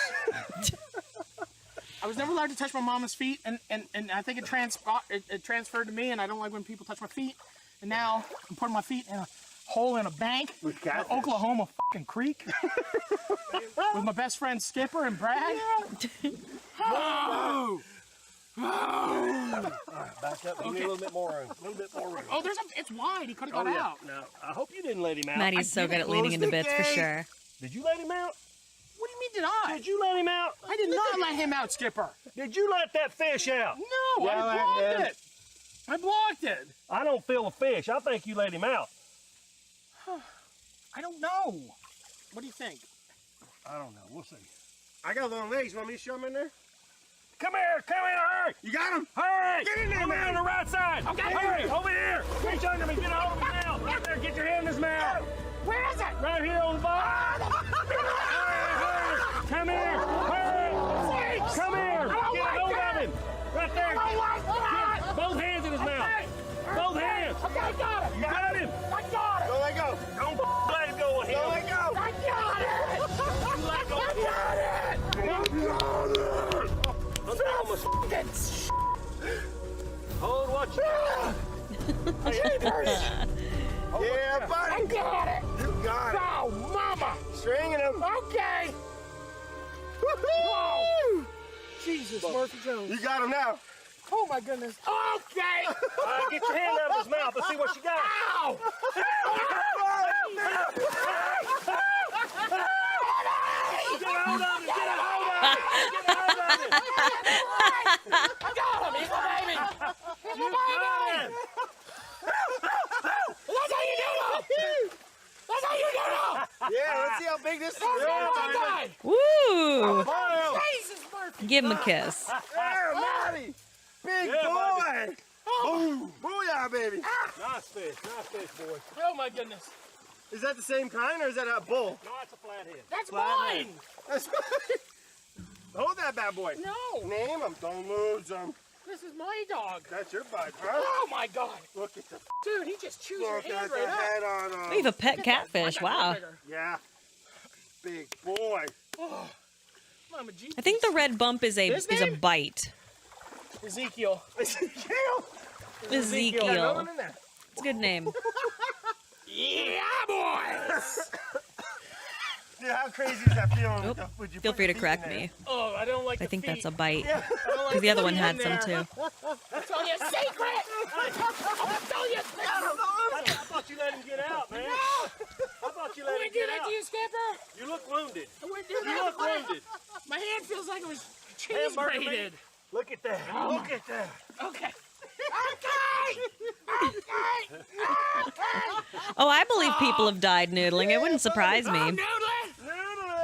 I was never allowed to touch my mama's feet, and I think it transferred to me, and I don't like when people touch my feet. And now I'm putting my feet in a hole in a bank, With catfish. Oklahoma fucking creek, with my best friend Skipper and Brad. Oh, Back up. Give me a little bit more room. A little bit more room. oh, it's wide. He could have got out. No, I hope you didn't let him out. Maddie's so good at leading into bits for sure. Did you let him out? What do you mean, did I? Did you let him out? I did not let him out, Skipper. Did you let that fish out? No, Yeah, I I blocked did. it. I blocked it. I don't feel a fish. I think you let him out. I don't know. What do you think? I don't know. We'll see. I got long legs. You want me to show him in there? Come here, hurry! You got him? Hurry! Get in there, Over man. on the right side! Okay. Hurry! Over here! Reach under me, get a hold of me now! Right there, get your hand in his mouth! Where is it? Right here on the bottom! Hurry! Come here! Hurry! Come here! Get a hold of him! Right there! Get both hands in his mouth! Both hands! Okay, I got it. You got him! I got it. Don't let go. Don't let him go with him! Don't let go. I got it. Let go! I got it. Hold what you... Yeah, buddy. I got it. You got it. Oh, mama. Stringing him. Okay. Woo-hoo! Jesus, Murphy Jones. You got him now. Oh my goodness. Okay. Get your hand out of his mouth. Let's see what you got. Ow. Get a hold of him! Get a hold of him! Get a hold of him! I got him. He's my baby. He's You my got baby. him! That's how you do it. That's how you do it. Yeah, let's see how big this is. Oh my God. Woo! Wow. Jesus, Murphy. Give him a kiss. There, Maddie. Big Yeah, boy. Boom. Booyah, baby. Nice fish, boy. Oh my goodness. Is that the same kind or is that a bull? No, it's a flathead. That's Flathead. mine. That's Hold that bad boy. No. Name him. Don't lose him. This is my dog. That's your bud, huh? Oh my God. Look at the Dude, he just chews your look hand at the right up. head on him. We have a pet catfish. Wow. Yeah. Big boy. Oh, Mama G. I think the red bump is His a name? bite. Ezekiel. Ezekiel. Ezekiel. No one in there. It's a good name. Yeah, boys. Dude, how crazy is that feeling? Oop. Would you Feel put free to your feet correct in there? me. Oh, I don't like I the think feet. that's a bite. Yeah. Because the other one had some too. I'll tell you a secret. I'll tell you a secret. I thought you let him get out, man. I thought you let him Wouldn't do get that out. to you, Skipper. You look wounded. I wouldn't do You that. look wounded. My hand feels like it was cheese Hamburger meat. grated. Look at that. Look at that. Okay. Okay. Okay. Oh, I believe people have died noodling. It wouldn't surprise me. Noodling.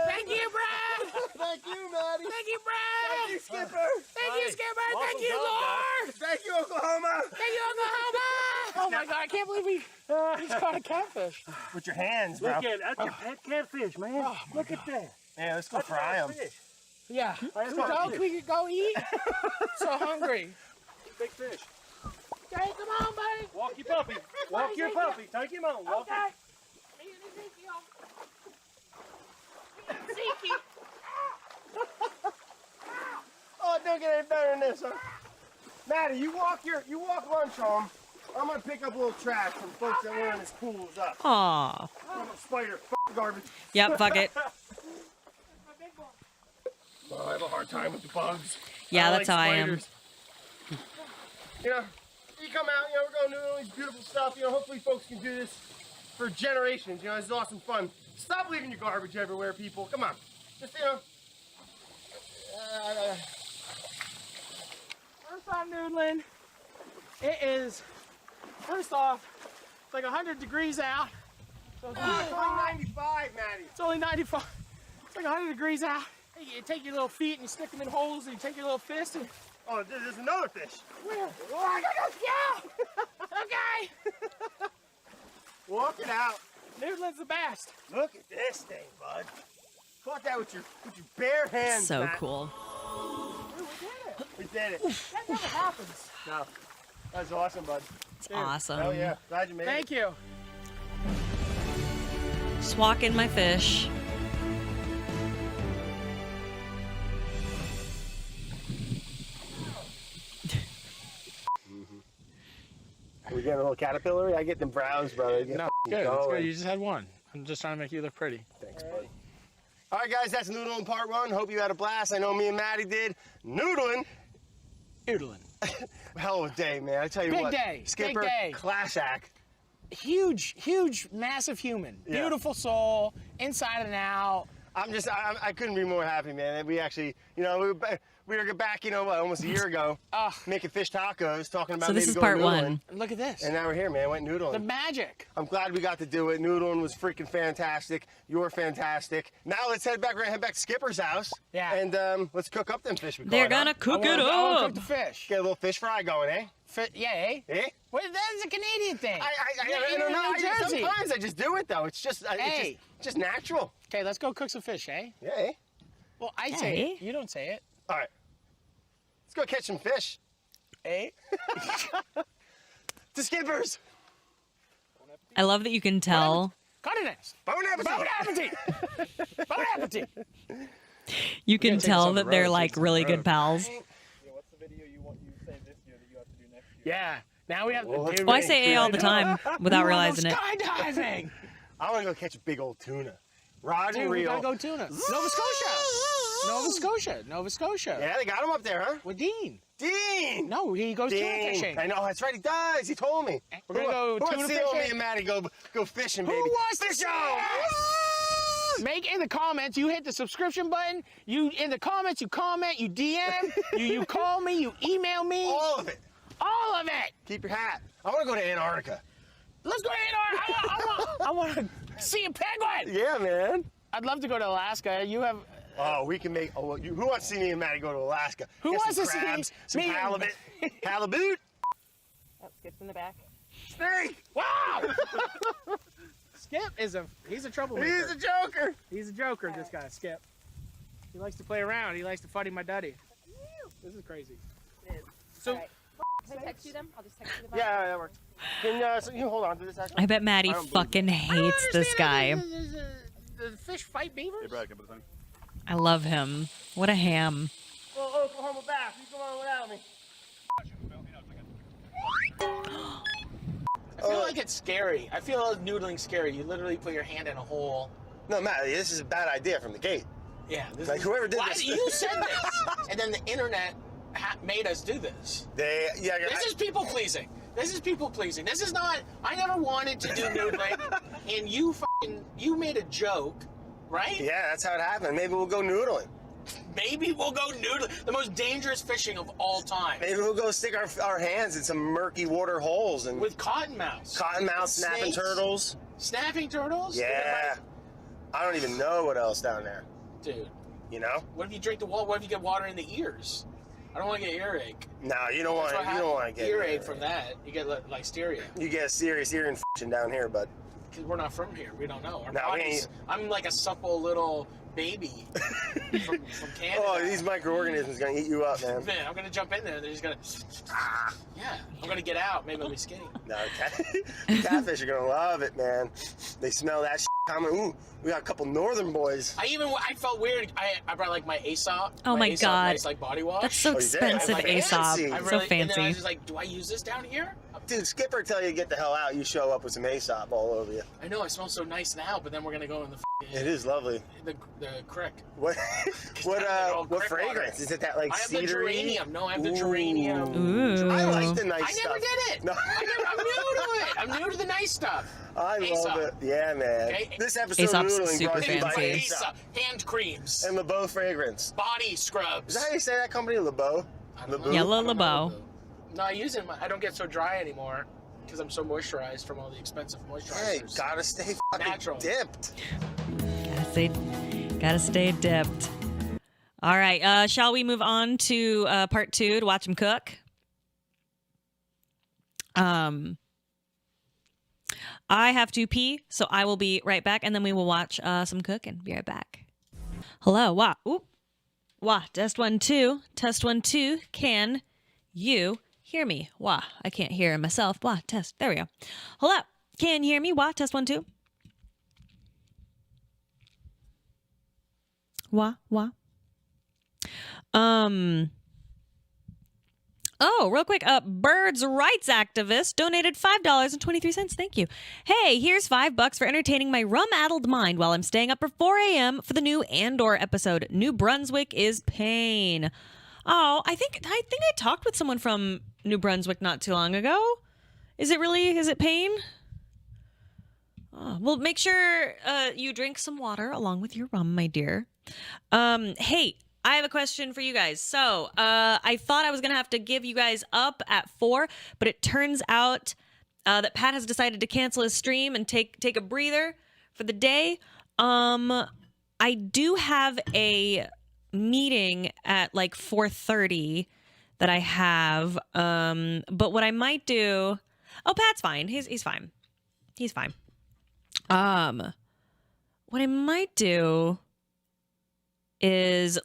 Thank you, Brad. Thank you, Maddie. Thank you, Brad. Thank you, Skipper. Thank you, Skipper. awesome Thank you, job, Lord. Thank you, Oklahoma. Thank you, Oklahoma. Oh my God, I can't believe we just caught a catfish. With your hands, bro. Look at that's your pet catfish, man. Look at that. Yeah, let's go That's a fry nice him. fish. Yeah. That's Two what dogs it we could go eat. So hungry. Big fish. Okay, come on, buddy. Walk your puppy. Walk your puppy. Take him on. Walk Okay. Me and Ezekiel. Me and Ezekiel. Oh, it don't get any better than this, huh? Maddie, you walk lunch home. I'm gonna pick up a little trash from folks that wearing his pools up. Aw. Spider garbage. Yep, fuck it. Oh, I have a hard time with the bugs. Yeah, I that's like how I am. spiders. You know, you come out, we're going to do all these beautiful stuff. Hopefully folks can do this for generations. This is awesome fun. Stop leaving your garbage everywhere, people. Come on. Just, First time noodling. It is, first off, it's like 100 degrees out. So it's, it's only 95, Maddie. it's only 95. It's like 100 degrees out. You take your little feet and you stick them in holes and you take your little fist and... Oh, there's another fish. Where? Oh, yeah! Okay! Walk it out. Noodling's the best. Look at this thing, bud. Caught that with your bare hands. So Matt. cool. Dude, we did it. We did it. That never happens. No, that's awesome, bud. It's awesome. Oh yeah, glad you made Thank it. you. Just walk in my fish. We getting a little caterpillar? I get them browns, brother. Get No, good. It's good. You just had one. I'm just trying to make you look pretty. Thanks, buddy. All right, guys, that's noodling part 1. Hope you had a blast. I know me and Maddie did. Noodling. Noodling. Hell of a day, man. I tell you Big what. day. Skipper, Big day. class act. Huge, massive human. Yeah. Beautiful soul, inside and out. I couldn't be more happy, man. We actually, we were back, almost a year ago, making fish tacos, talking about So this maybe is going part noodling. 1. And look at this. And now we're here, man. Went noodling. The magic. I'm glad we got to do it. Noodling was freaking fantastic. You're fantastic. Now let's head back. We're gonna head back to Skipper's house. Yeah. And let's cook up them fish. They're gonna cook it I wanna up. cook the fish. Get a little fish fry going, eh? Yeah, eh? Eh? Well, that's a Canadian thing. I don't know. New Jersey. Sometimes I just do it though. It's just, Hey. it's just natural. Okay, let's go cook some fish, eh? Yeah. Eh? Well, I say Hey. it. You don't say it. All right. Let's go catch some fish. Eh? To Skipper's. I love that you can tell. Continents. Bon appetit. Bon appetit. Bon appetit. You can take us tell on the that they're road, like take us on really the good road. pals. What's the video you saved this year that you have to do next year? Yeah. Now we have to do Well, I say A all the time without realizing it. skydiving. I want to go catch a big old tuna. Rod Dude, and we reel. gotta go tuna. Nova Scotia. Nova Scotia. Yeah, they got him up there, huh? With Dean. Dean. No, he goes tuna Dean. fishing. I know, that's right, he does. He told me. We're gonna go who wants tuna to see old me fishing? and Maddie go fishing, Who baby? wants to Fish see on! this? Make in the comments. You hit the subscription button. You in the comments. You comment. You DM. you call me. You email me. All of it. All of it. Keep your hat. I want to go to Antarctica. Let's go to I want to see a penguin. Yeah, man. I'd love to go to Alaska. You have. Oh, we can make. Oh, who wants to see me and Maddie go to Alaska? Who Get wants some to see crabs, some me and- halibut? Halibut? Oh, Skip's in the back. Snake! Wow. Skip he's a troublemaker. He's a joker. He's a joker, this guy, Skip. He likes to play around. He likes to fuddy my duddy. This is crazy. It is. So- All right. Can I text you them? I'll just text you the Yeah, that works. So you hold on to this, actually? I bet Maddie I don't believe fucking hates this guy. The fish fight beavers? Hey, Brad, can I put this on? I love him. What a ham. Oh, Oklahoma bass. You come on without me. I feel like it's scary. I feel noodling scary. You literally put your hand in a hole. No, Matt, this is a bad idea from the gate. Yeah. Like, whoever did Why this- You said this, and then the internet made us do this. This is people pleasing. This is people pleasing. This is not. I never wanted to do noodling, and you made a joke, right? Yeah, that's how it happened. Maybe we'll go noodling. Maybe we'll go noodling. The most dangerous fishing of all time. Maybe we'll go stick our hands in some murky water holes and With cottonmouths. cottonmouth, snapping Snakes. turtles. Snapping turtles? Yeah. I don't even know what else down there. Dude, You know? what if you drink the water? What if you get water in the ears? I don't want to get earache. No, you don't want. That's what You don't want to happens. get earache from that. You get like listeria. You get a serious ear infection down here, bud. Because we're not from here. We don't know. Our No, we bodies. I'm like a supple little baby from Canada. Oh, these microorganisms gonna eat you up, man. Man, I'm gonna jump in there and they're just gonna. Yeah, I'm gonna get out. Maybe I'll be skinny. No, catfish are gonna love it, man. They smell that shit coming. Ooh, we got a couple northern boys. I felt weird. I brought like my Aesop. Oh my Aesop God. nice, like body wash. That's so Oh, you did? expensive, Like Aesop. fancy. I So really, And then I fancy. was just like, do I use this down here? Dude, Skipper tell you to get the hell out. You show up with some Aesop all over you. I know I smell so nice now, but then we're gonna go in the It is lovely. the crick. What all what crick fragrance? water. Is it that like I have the cedary? geranium. No, I have the Ooh. geranium. Ooh. I like the nice I stuff. never did it. No. I'm new to it. I'm new to the nice stuff. I Aesop. love it. Yeah, man. Okay. This episode Aesop's of Noodling super brought to you by fancy. Aesop Hand creams. and LeBeau fragrance. Body scrubs. Is that how you say that company, LeBeau? I don't know. LeBeau? Yellow I don't know. LeBeau. No, I use it. I don't get so dry anymore because I'm so moisturized from all the expensive Hey, moisturizers. gotta stay fucking Natural. dipped. Gotta stay dipped. All right. Shall we move on to part 2 to watch him cook? I have to pee, so I will be right back, and then we will watch some cooking. Be right back. Hello. Wah. Oop. Wah. Test 1 2. Test 1 2. Can you hear me? Wah. I can't hear myself. Wah. Test. There we go. Hello. Can you hear me? Wah. Test 1 2. Wah. Wah. Oh, real quick, birds rights activist donated $5.23. Thank you. Hey, here's $5 for entertaining my rum-addled mind while I'm staying up for 4 a.m. for the new Andor episode. New Brunswick is pain. Oh, I think I talked with someone from New Brunswick not too long ago. Is it pain? Oh, well, make sure you drink some water along with your rum, my dear. Hey, I have a question for you guys. So, I thought I was going to have to give you guys up at 4, but it turns out that Pat has decided to cancel his stream and take a breather for the day. I do have a meeting at like 4:30 that I have. But what I might do... Oh, Pat's fine. He's fine. He's fine. What I might do is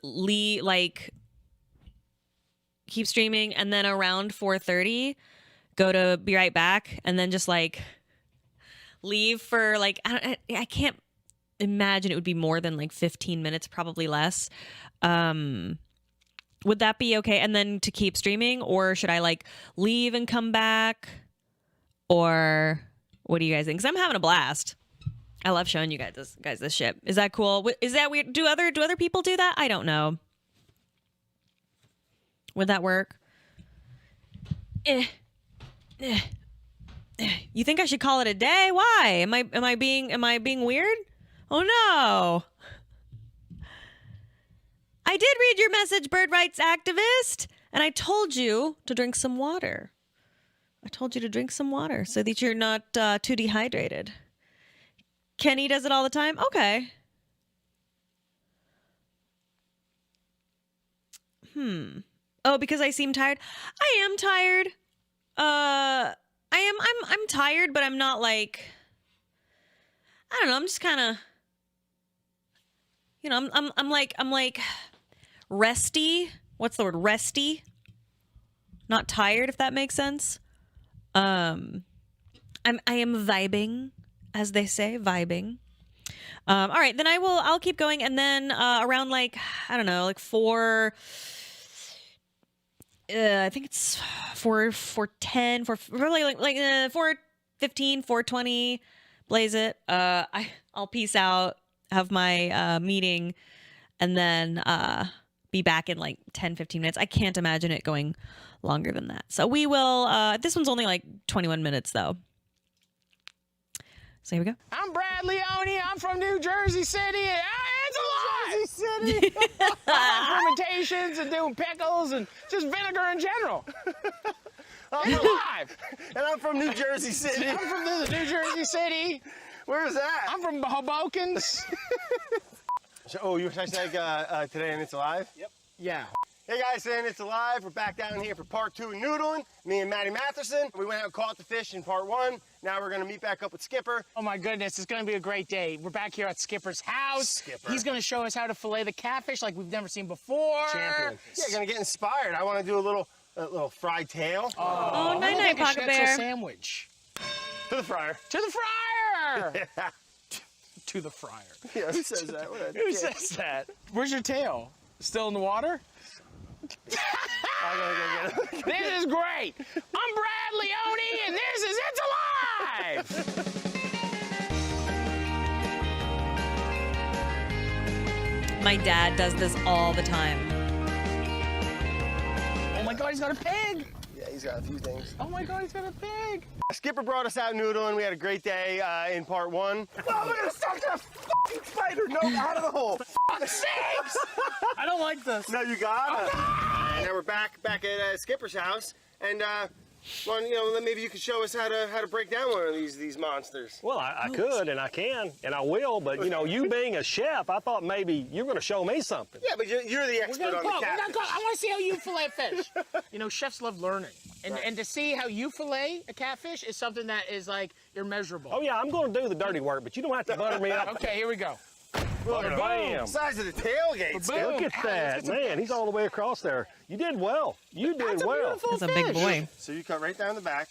keep streaming and then around 4:30 go to be right back and then just like leave for like I can't imagine it would be more than like 15 minutes, probably less. Would that be okay? And then to keep streaming, or should I like leave and come back? Or what do you guys think? Because I'm having a blast. I love showing you guys this shit. Is that cool? Is that weird? Do other people do that? I don't know. Would that work? You think I should call it a day? Why? Am I being weird? Oh no. I did read your message, bird rights activist, and I told you to drink some water. I told you to drink some water so that you're not too dehydrated. Kenny does it all the time? Okay. Oh, because I seem tired? I am tired. I'm tired, but I'm not like, I don't know, I'm just kind of, you know, I'm like resty. What's the word? Resty. Not tired, if that makes sense. I am vibing, as they say, vibing. All right, then I'll keep going, and then around like, I don't know, like 4, I think it's 4:10, really like 4:15, 4:20, blaze it. I'll peace out, have my meeting, and then be back in like 10-15 minutes. I can't imagine it going longer than that. So we will, this one's only like 21 minutes though. So here we go. I'm Brad Leone. I'm from New Jersey City. It's alive! Jersey City! Fermentations and doing pickles and just vinegar in general. I'm alive. And I'm from New Jersey City. I'm from New Jersey City. Where is that? I'm from Hobokens. So, you were hashtag today and it's alive? Yep. Yeah. Hey guys, and it's alive. We're back down here for part 2 of noodling. Me and Maddie Matheson. We went out and caught the fish in part 1. Now we're gonna meet back up with Skipper. Oh my goodness, it's gonna be a great day. We're back here at Skipper's house. Skipper. He's gonna show us how to fillet the catfish like we've never seen before. Champion. Yeah, gonna get inspired. I wanna do a little fried tail. Oh, night-night, like Pocket Bear. Sandwich. To the fryer. To the fryer! Yeah. To the fryer. Yeah, who says that? Who says that? Where's your tail? Still in the water? I'm gonna go get it. This is great. I'm Brad Leone, and this is It's Alive! My dad does this all the time. Oh my God, he's got a pig. Yeah, he's got a few things. Oh my God, he's got a pig. Skipper brought us out noodling. We had a great day in part 1. Oh, look at the suck that fucking spider! No, out of the hole. Fuck sakes! I don't like this. No, you got it. And now we're back at Skipper's house, and well, you know, maybe you could show us how to break down one of these monsters. Well, I could, and I can, and I will, but, you know, you being a chef, I thought maybe you're going to show me something. Yeah, but you're the expert on the catfish. I want to see how you fillet fish. You know, chefs love learning. And to see how you fillet a catfish is something that is, like, immeasurable. Oh, yeah, I'm going to do the dirty work, but you don't have to butter me up. Okay, here we go. Butter, bam. Size of the tailgate. Look at that. Man, he's all the way across there. You did well. You did well. That's a big boy. So you cut right down the back.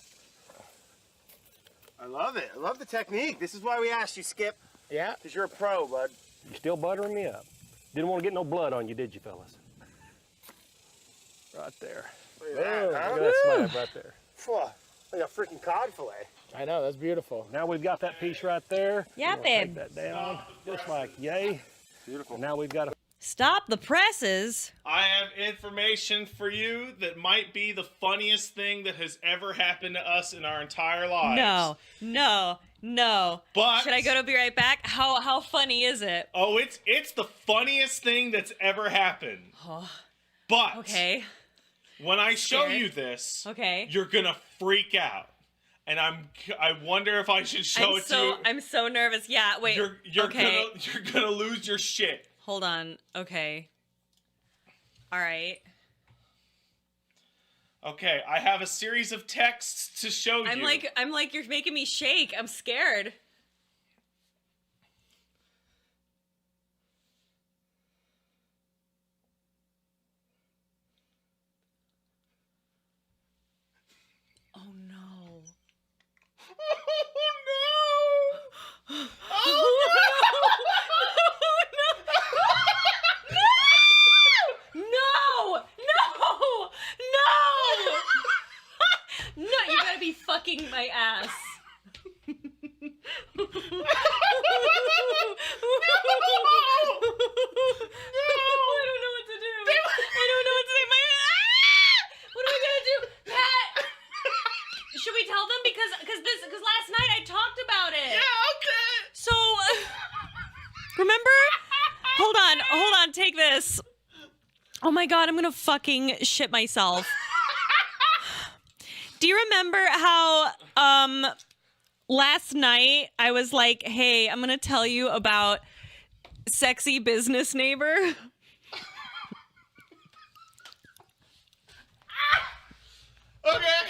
I love it. I love the technique. This is why we asked you, Skip. Yeah? Because you're a pro, bud. You're still buttering me up. Didn't want to get no blood on you, did you, fellas? Right there. Look at that, huh? Look at that slab right there. Phew, like a freaking cod fillet. I know, that's beautiful. Now we've got that piece right there. Yeah, We'll babe. Take that down, just like yay. Beautiful. Now we've got a Stop the presses. I have information for you that might be the funniest thing that has ever happened to us in our entire lives. No. But should I go to be right back? How funny is it? Oh, it's the funniest thing that's ever happened. Oh, But okay. when I show Scared. you this, Okay. you're gonna freak out. And I wonder if I should show it to you. I'm so nervous. Yeah, wait. You're okay. gonna lose your shit. Hold on. Okay. All right. Okay, I have a series of texts to show you. I'm like you're making me shake. I'm scared. Oh no. No, you gotta be fucking my ass. I don't know what to do. What am I gonna do? Pat! Should we tell them? Because last night I talked about it. Yeah, okay. So, remember? Hold on, take this. Oh my god, I'm gonna fucking shit myself. Do you remember how, last night I was like, hey, I'm gonna tell you about sexy business neighbor? Okay.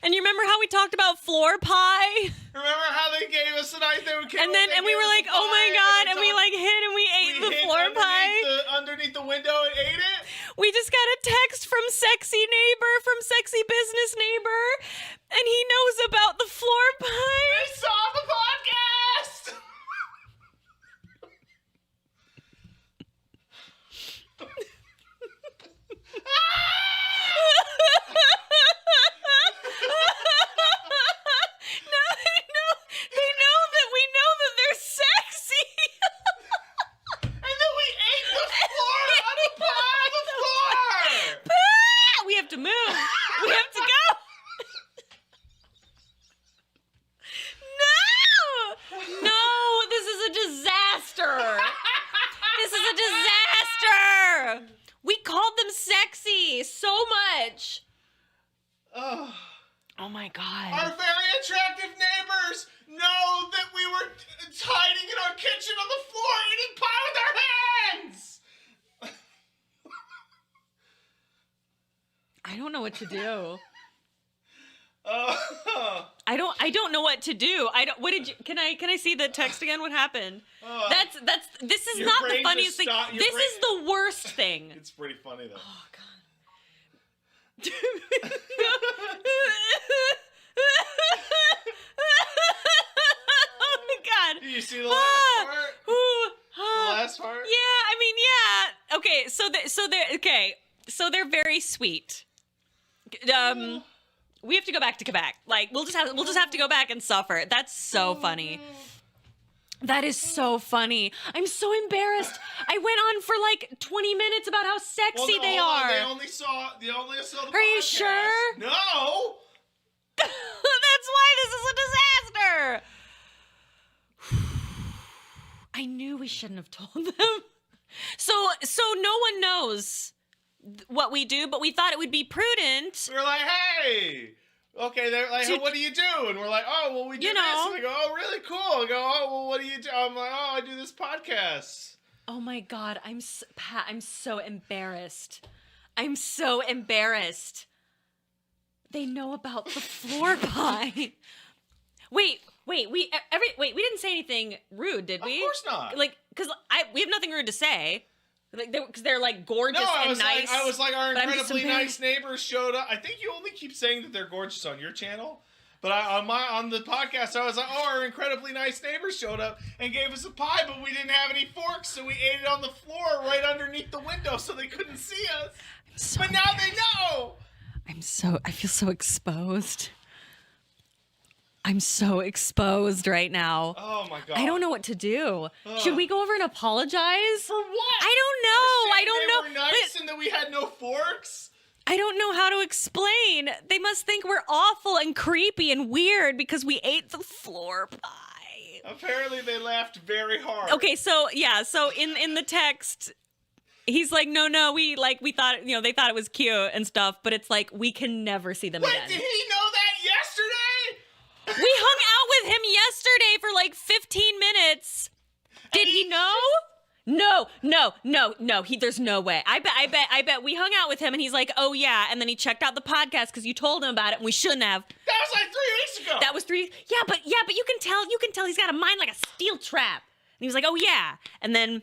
And you remember how we talked about floor pie? Remember how they gave us the night they would And we were like, oh my god, and we like hid and we ate the floor pie. Underneath the window and ate it? We just got a text from sexy business neighbor, and he knows about the floor pie. They saw the podcast! No, they know that they're sexy. And then we ate the floor on the pie on the floor! We have to move. We have to go. No, this is a disaster. This is a disaster. We called them sexy so much. Oh my god. Our very attractive neighbors know that we were hiding in our kitchen on the floor eating pie with our hands! I don't know what to do. I don't know what to do. What did you, can I see the text again? What happened? This is Your not the brain funniest just thing. stopped- your This brain- is the worst thing. It's pretty funny though. Oh god. Oh my god. Did you see the last part? The last part? Yeah, I mean, yeah. Okay, so they're very sweet. We have to go back to Quebec. Like, we'll just have to go back and suffer. That's so funny. That is so funny. I'm so embarrassed. I went on for like 20 minutes about how sexy they are. They only saw the podcast. Are you sure? No! That's why this is a disaster. I knew we shouldn't have told them. So no one knows what we do, but we thought it would be prudent. We were like, hey! Okay, they're like, hey, what do you do? And we're like, oh, well, we do this. And they go, oh, really cool. I go, oh, well, what do you do? I'm like, oh, I do this podcast. Oh my god, Pat, I'm so embarrassed. I'm so embarrassed. They know about the floor pie. Wait, we didn't say anything rude, did we? Of course not. Like, we have nothing rude to say. Like, because they're like gorgeous and nice. I was like, our but I'm just incredibly embarrassed. nice neighbors showed up. I think you only keep saying that they're gorgeous on your channel. But on the podcast, I was like, oh, our incredibly nice neighbors showed up and gave us a pie, but we didn't have any forks, so we ate it on the floor right underneath the window so they couldn't see us. But now they know! I feel so exposed. I'm so exposed right now. Oh my god. I don't know what to do. Should we go over and apologize? For what? I don't know. I don't know. They were nice and that we had no forks. I don't know how to explain. They must think we're awful and creepy and weird because we ate the floor pie. Apparently they laughed very hard. Okay, so in the text, he's like, no, we thought, they thought it was cute and stuff, but it's like we can never see them Wait, again. did he know that yesterday? We hung out with him yesterday for like 15 minutes. Did he know? No. There's no way. I bet we hung out with him and he's like, oh yeah, and then he checked out the podcast because you told him about it and we shouldn't have. That was like 3 weeks ago. That was 3. Yeah, but you can tell he's got a mind like a steel trap. And he was like, oh yeah, and then.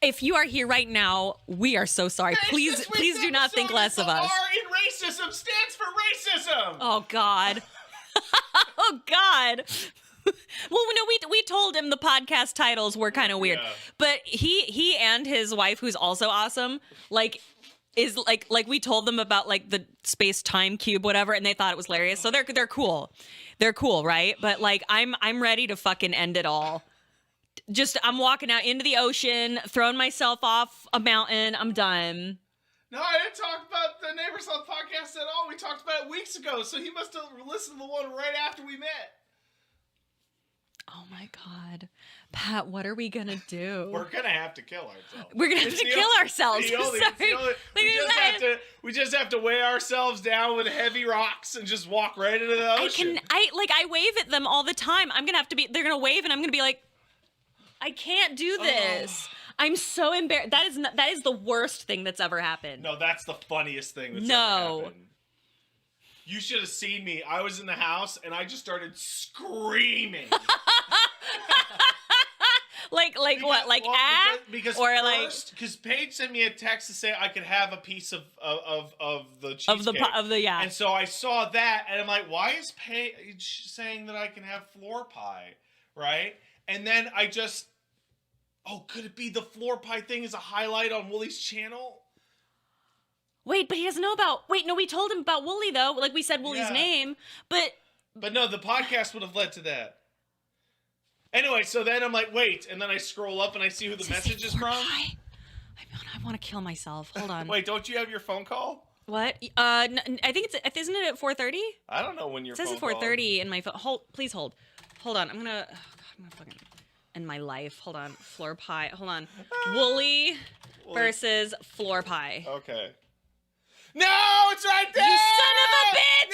If you are here right now, we are so sorry. Please do not think less of us. R in racism stands for racism. Oh God. Oh God. Well, no, we told him the podcast titles were kind of weird, but he and his wife, who's also awesome, is we told them about like the space-time cube, whatever, and they thought it was hilarious. So they're cool. They're cool, right? But like I'm ready to fucking end it all. I'm walking out into the ocean, throwing myself off a mountain. I'm done. No, I didn't talk about the Neighbors Love podcast at all. We talked about it weeks ago, so he must have listened to the one right after we met. Oh my God. Pat, what are we gonna do? We're gonna have to kill ourselves. We're gonna have to kill ourselves. We just have to weigh ourselves down with heavy rocks and just walk right into the ocean. I wave at them all the time. They're gonna wave and I'm gonna be like, I can't do this. I'm so embarrassed. That is the worst thing that's ever happened. No, that's the funniest thing that's ever happened. You should have seen me. I was in the house and I just started screaming. Because Paige sent me a text to say I could have a piece of the cheesecake. And so I saw that and I'm like, why is Paige saying that I can have floor pie, right? And then could it be the floor pie thing is a highlight on Woolie's channel? Wait, but he doesn't know about. Wait, no, we told him about Woolie though. Like we said Woolie's name, but no, the podcast would have led to that. Anyway, so then I'm like, wait, and then I scroll up and I see who the message is from. I want to kill myself. Hold on. Wait, don't you have your phone call? What? I think isn't it at 4:30? I don't know when your phone call. It says it's 4:30 in my phone. Please hold on. I'm gonna fucking end my life. Hold on. Floor pie. Hold on. Woolie versus floor pie. Okay. No, it's right there! You son of a bitch!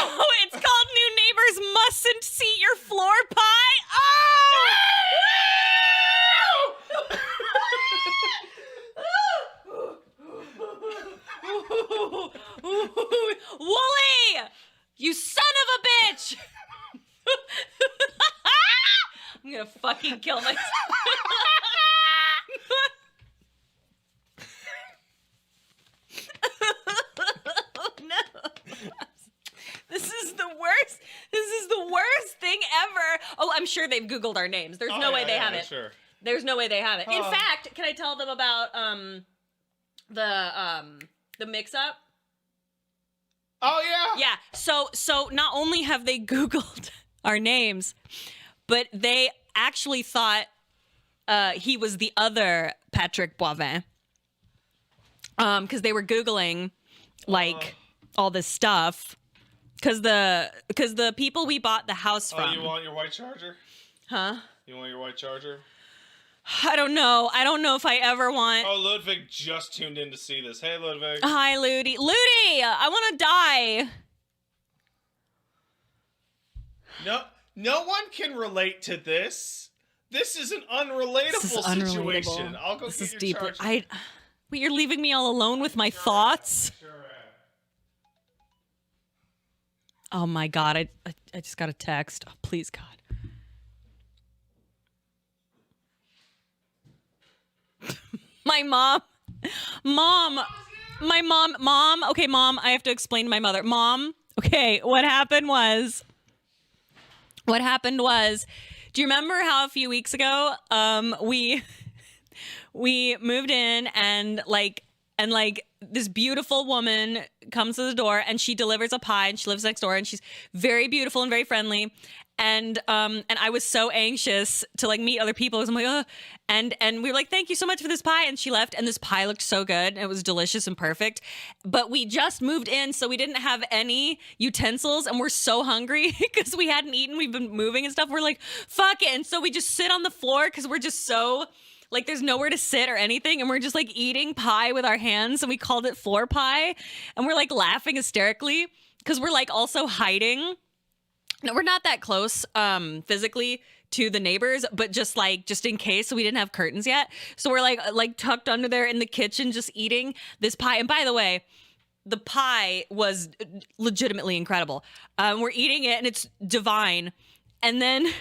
No! It's called New Neighbors Mustn't See Your Floor Pie. Oh! Woolie! You son of a bitch! I'm gonna fucking kill myself. This is the worst thing ever. Oh, I'm sure they've Googled our names. There's no way they haven't. Sure. There's no way they haven't. In fact, can I tell them about the mix-up? Oh yeah. Yeah. So not only have they Googled our names, but they actually thought he was the other Patrick Boivin. Because they were Googling all this stuff. Because the people we bought the house from. Oh, you want your white Charger? Huh? You want your white Charger? I don't know. I don't know if I ever want. Oh, Ludwig just tuned in to see this. Hey, Ludwig. Hi, Ludi. Ludi, I want to die. No one can relate to this. This is an unrelatable situation. I'll go get your Charger. Wait, you're leaving me all alone with my thoughts? Sure. Oh my God, I just got a text. Oh, please, God. My mom. Okay, Mom, I have to explain to my mother. Mom, okay, what happened was, do you remember how a few weeks ago, we moved in and and like this beautiful woman comes to the door and she delivers a pie and she lives next door and she's very beautiful and very friendly. And I was so anxious to like meet other people. I'm like, oh, and we were like, thank you so much for this pie. And she left, and this pie looked so good. And it was delicious and perfect. But we just moved in, so we didn't have any utensils, and we're so hungry because we hadn't eaten. We've been moving and stuff. We're like, fuck it. And so we just sit on the floor because we're just so like there's nowhere to sit or anything, and we're just like eating pie with our hands, and we called it floor pie, and we're like laughing hysterically because we're like also hiding. No, we're not that close physically to the neighbors, but just in case, so we didn't have curtains yet. So we're like tucked under there in the kitchen just eating this pie. And by the way, the pie was legitimately incredible. We're eating it and it's divine. And then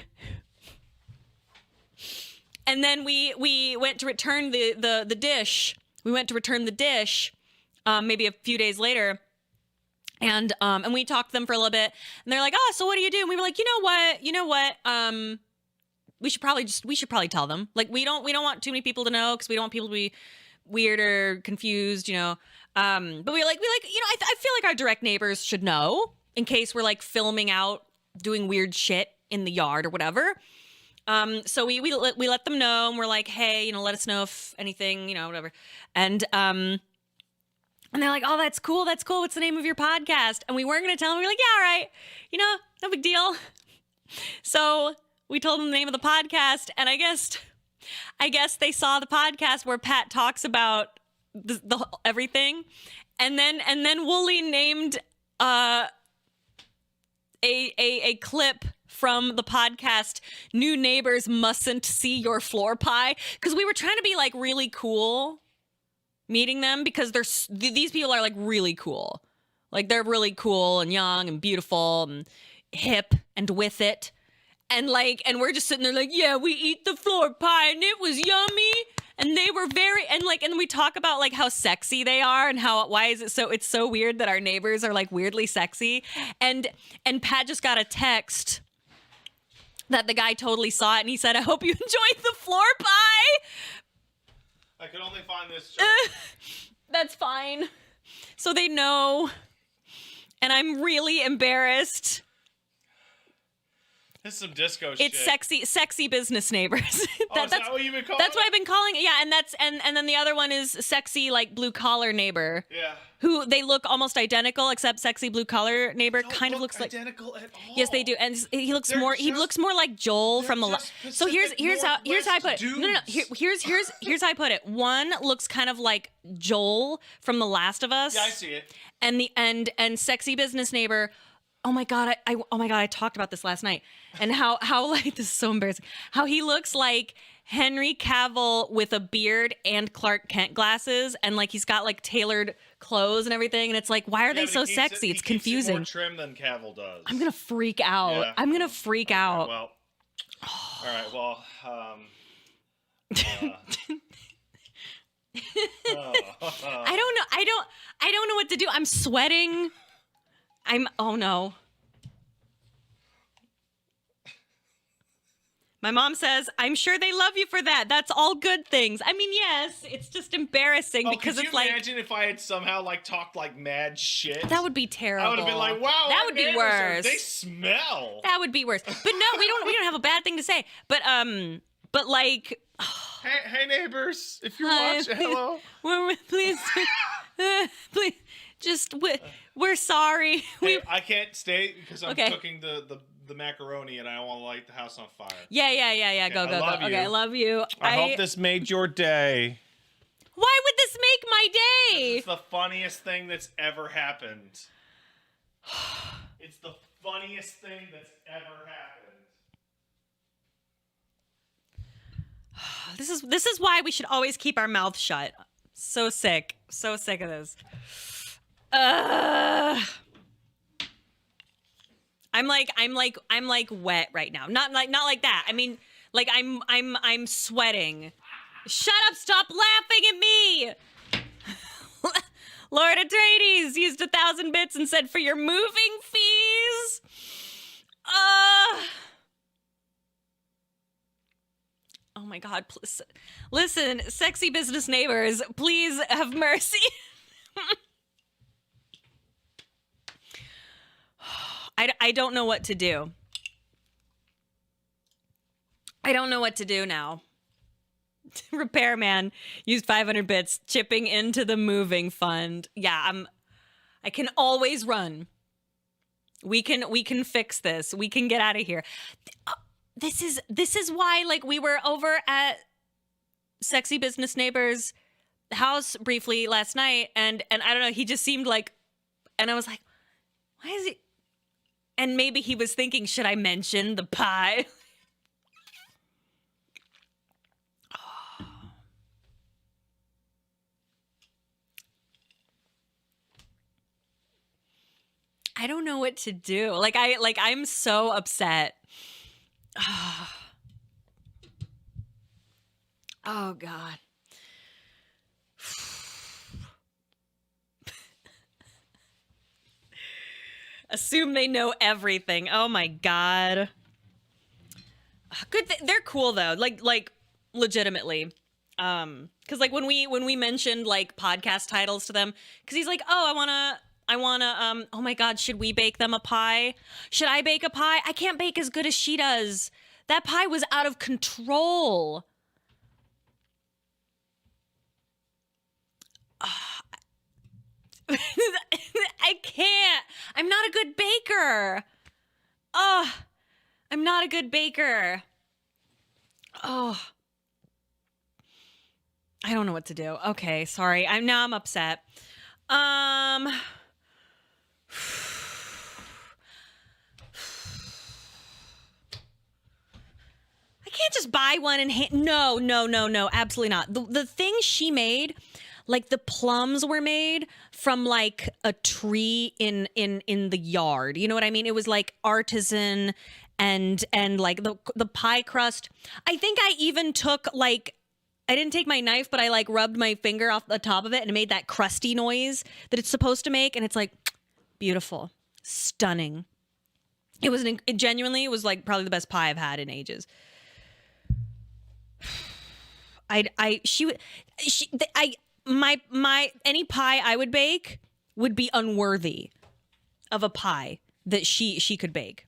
we went to return the dish. We went to return the dish maybe a few days later. And we talked to them for a little bit, and they're like, "Oh, so what do you do?" And we were like, "You know what? We should probably tell them. Like, we don't want too many people to know because we don't want people to be weird or confused, you know. But we like, you know, I feel like our direct neighbors should know in case we're like filming out doing weird shit in the yard or whatever. So we let them know, and we're like, hey, you know, let us know if anything, you know, whatever, And they're like, oh, that's cool. That's cool. What's the name of your podcast? And we weren't going to tell them. We were like, yeah, all right. You know, no big deal. So we told them the name of the podcast. And I guess they saw the podcast where Pat talks about the everything. And then Wooly named a clip from the podcast, New Neighbors Mustn't See Your Floor Pie. Because we were trying to be like really cool meeting them because these people are like really cool. Like they're really cool and young and beautiful and hip and with it. And we're just sitting there like, yeah, we eat the floor pie and it was yummy. And they were very, and we talk about like how sexy they are and why is it so, it's so weird that our neighbors are like weirdly sexy. And Pat just got a text that the guy totally saw it and he said, I hope you enjoyed the floor pie. I could only find this. That's fine. So they know. And I'm really embarrassed. This is some disco shit. It's sexy business neighbors. Is that what you've been calling That's what I've been calling it. Yeah, and then the other one is sexy like blue collar neighbor. Yeah. Who they look almost identical, except sexy blue collar neighbor kind of looks like identical at all. Yes, they do, and he looks more like Joel from the. So here's how I put it. No. Here's how I put it. One looks kind of like Joel from The Last of Us. Yeah, I see it. And sexy business neighbor. Oh my god! I talked about this last night, and how like this is so embarrassing. How he looks like Henry Cavill with a beard and Clark Kent glasses, and like he's got like tailored clothes and everything, and it's like, why are they so sexy? It's confusing. More trim than Cavill does. I'm gonna freak out. Yeah. I'm gonna freak out. Well, all right. Well, I don't know what to do. I'm sweating. Oh no. My mom says, I'm sure they love you for that. That's all good things. I mean, yes, it's just embarrassing because it's like. Could you imagine if I had somehow like talked like mad shit? That would be terrible. I would have been like, wow, that would be worse. They smell. That would be worse. But no, we don't have a bad thing to say. But like. Hey neighbors, if you're watching, hello. Please, please, just we're sorry. Hey, I can't stay because I'm cooking the macaroni and I want to light the house on fire. Yeah. Okay, go. Okay, I love you. I hope this made your day. Why would this make my day? It's the funniest thing that's ever happened. It's the funniest thing that's ever happened. This is why we should always keep our mouth shut. So sick of this. I'm like wet right now. Not like that. I mean, like I'm sweating. Shut up! Stop laughing at me. Lord Atreides used 1,000 bits and said for your moving fees. Oh my God. Please. Listen, sexy business neighbors, please have mercy. I don't know what to do. I don't know what to do now. Repairman used 500 bits chipping into the moving fund. Yeah, I can always run. We can fix this. We can get out of here. This is why, like, we were over at Sexy Business Neighbor's house briefly last night, and I don't know, he just seemed like, and I was like, why is he? And maybe he was thinking, should I mention the pie? I don't know what to do. I'm so upset. Oh God. Assume they know everything. Oh my God. Good. They're cool though. Like legitimately. Cause like when we mentioned like podcast titles to them, cause he's like, oh, I wanna, oh my God, should we bake them a pie? Should I bake a pie? I can't bake as good as she does. That pie was out of control. I can't. I'm not a good baker. I'm not a good baker. Oh. I don't know what to do. Okay, sorry. I'm upset. I can't just buy one and no, absolutely not. The thing she made, like the plums were made from like a tree in the yard. You know what I mean? It was like artisan and like the pie crust. I think I even took like, I didn't take my knife, but I like rubbed my finger off the top of it and it made that crusty noise that it's supposed to make. And it's like beautiful, stunning. It was genuinely, it was like probably the best pie I've had in ages. Any pie I would bake would be unworthy of a pie that she could bake.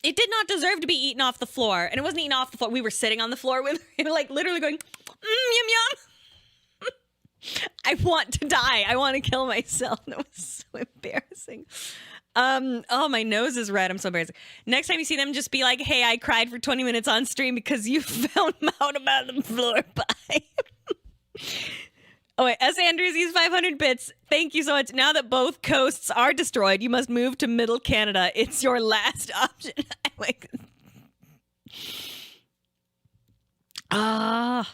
It did not deserve to be eaten off the floor, and it wasn't eaten off the floor. We were sitting on the floor with her, like literally going, yum yum. I want to die. I want to kill myself. That was so embarrassing. Oh, my nose is red. I'm so embarrassed. Next time you see them, just be like, hey, I cried for 20 minutes on stream because you found out about the floor pie. Oh, wait. S. Andrews used 500 bits. Thank you so much. Now that both coasts are destroyed, you must move to Middle Canada. It's your last option. Like, I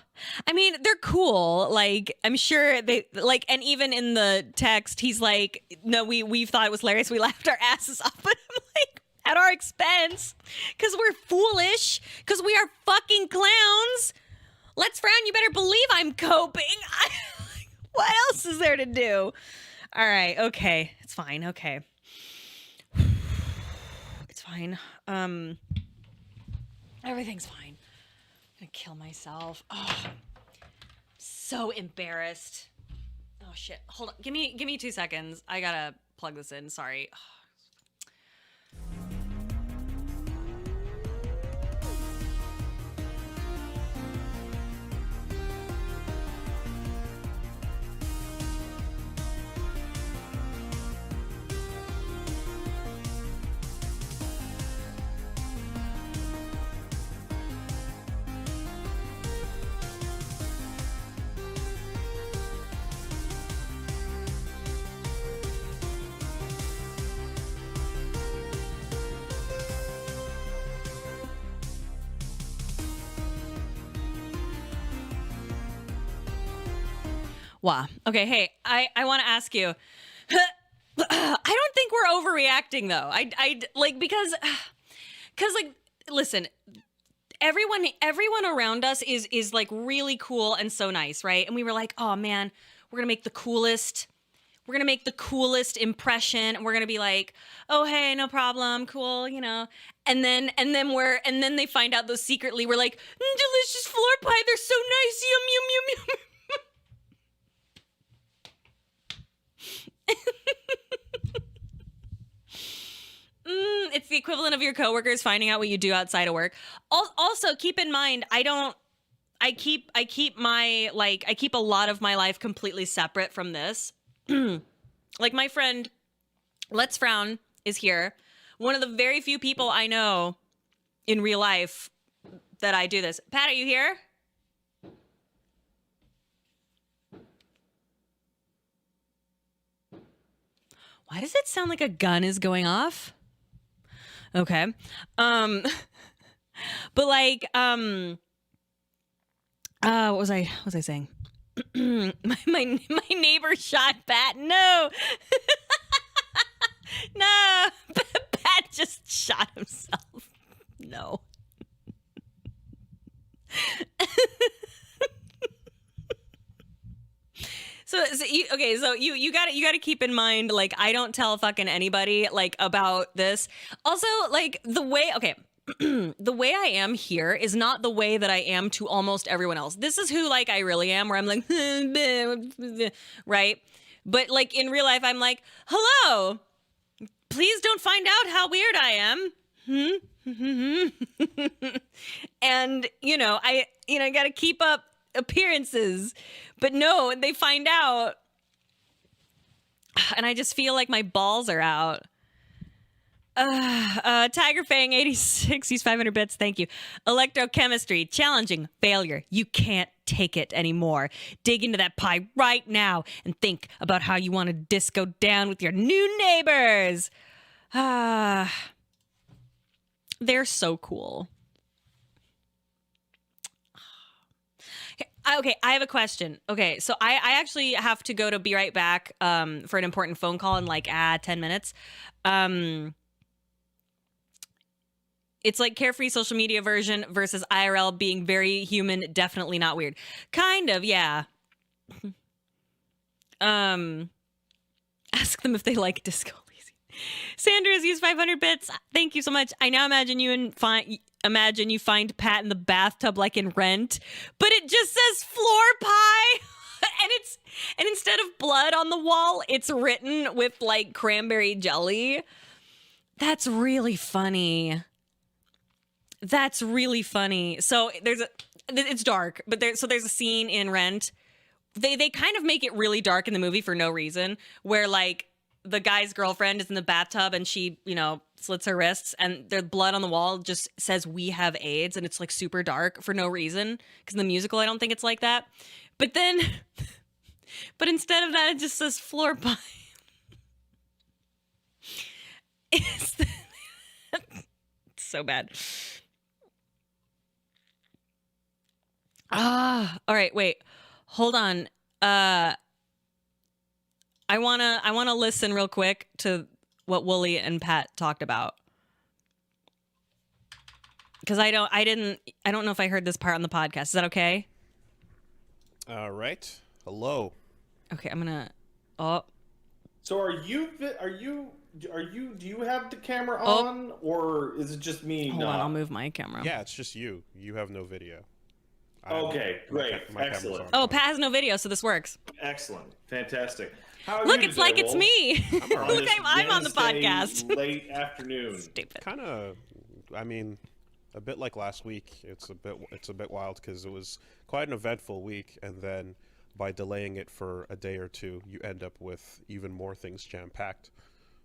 mean, they're cool. Like, I'm sure they like, and even in the text, he's like, no, we thought it was hilarious. We laughed our asses off, but I'm like, at our expense, because we're foolish, because we are fucking clowns. Let's frown. You better believe I'm coping. What else is there to do? All right. Okay. It's fine. Okay. It's fine. Everything's fine. I'm gonna kill myself. Oh, so embarrassed. Oh shit. Hold on. Give me 2 seconds. I gotta plug this in. Sorry. Wow. Okay. Hey, I want to ask you. I don't think we're overreacting though. I like because like listen, everyone around us is like really cool and so nice, right? And we were like, oh man, we're gonna make the coolest impression, and we're gonna be like, oh hey, no problem, cool, you know. And then they find out those secretly we're like, delicious floor pie, they're so nice, yum yum yum yum. It's the equivalent of your coworkers finding out what you do outside of work. Also, keep in mind, I keep a lot of my life completely separate from this. Like my friend Let's Frown is here. One of the very few people I know in real life that I do this. Pat, are you here? Why does it sound like a gun is going off? Okay. But like, what was I saying? my neighbor shot Pat. No. No. Pat just shot himself. No. So you gotta keep in mind, like, I don't tell fucking anybody like about this. Also, like the way I am here is not the way that I am to almost everyone else. This is who like I really am, where I'm like, right? But like in real life, I'm like, hello, please don't find out how weird I am. And I gotta keep up appearances, but no, they find out and I just feel like my balls are out. Tiger Fang 86, use 500 bits, thank you. Electrochemistry, challenging, failure, you can't take it anymore. Dig into that pie right now and think about how you want to disco down with your new neighbors. They're so cool. Okay, I have a question. Okay, so I actually have to be right back for an important phone call in like 10 minutes. It's like carefree social media version versus IRL being very human, definitely not weird. Kind of, yeah. Ask them if they like disco. Sandra's used 500 bits. Thank you so much. I now imagine you find Pat in the bathtub like in Rent, but it just says floor pie, and instead of blood on the wall, it's written with like cranberry jelly. That's really funny. So it's dark, but there's a scene in Rent. They kind of make it really dark in the movie for no reason, where like the guy's girlfriend is in the bathtub and she, slits her wrists and there's blood on the wall just says "We have AIDS" and it's like super dark for no reason. Because in the musical, I don't think it's like that. But instead of that, it just says floor pie. It's so bad. All right, wait, hold on. I wanna listen real quick to what Wooly and Pat talked about, because I don't know if I heard this part on the podcast. Is that okay? All right. Hello. Okay, I'm gonna. Oh. So do you have the camera on, or is it just me? Hold on, I'll move my camera. Yeah, it's just you. You have no video. Okay, great, excellent. Oh, Pat has no video, so this works. Excellent, fantastic. How are Look, you it's today, like it's me. Look, I'm on the podcast. Late afternoon. Stupid. Kind of, I mean, a bit like last week. It's a bit wild because it was quite an eventful week, and then by delaying it for a day or two, you end up with even more things jam-packed.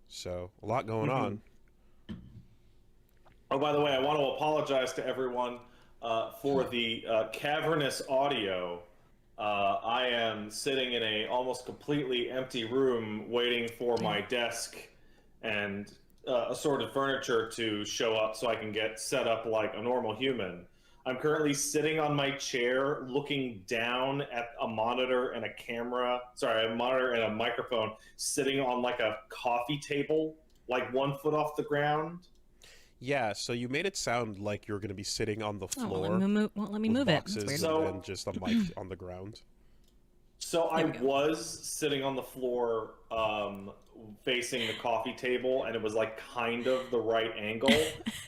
So a lot going on. Oh, by the way, I want to apologize to everyone for the cavernous audio. I am sitting in a almost completely empty room waiting for my desk and assorted furniture to show up so I can get set up like a normal human. I'm currently sitting on my chair looking down at a monitor and a monitor and a microphone sitting on like a coffee table, like 1 foot off the ground. Yeah, so you made it sound like you're going to be sitting on the floor. Won't let me move it. That's weird. And then just a mic on the ground. So I was sitting on the floor facing the coffee table, and it was like kind of the right angle.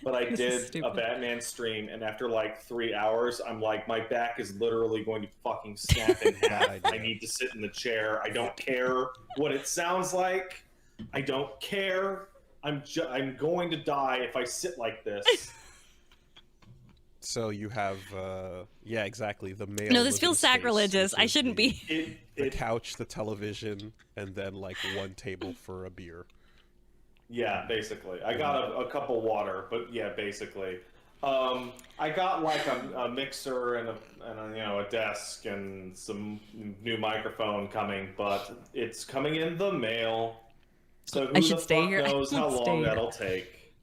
But I did a Batman stream, and after like 3 hours, I'm like, my back is literally going to fucking snap in half. I need to sit in the chair. I don't care what it sounds like. I don't care. I'm going to die if I sit like this. So you have, yeah, exactly. The male. No, this feels living space, sacrilegious. which I is shouldn't be. The couch, the television, and then like one table for a beer. Yeah, basically. I got a couple water, but yeah, basically. I got like a mixer and a desk and some new microphone coming, but it's coming in the mail. So who the fuck knows how long that'll take?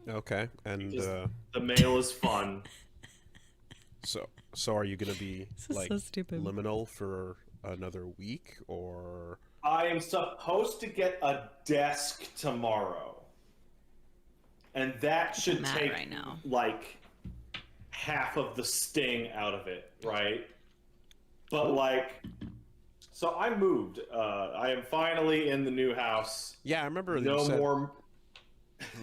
Okay, and the mail is fun. So are you gonna be like so stupid. liminal for another week, or? I am supposed to get a desk tomorrow, and that should take like half of the sting out of it, right? But like, so I moved. I am finally in the new house. Yeah, I remember. No more.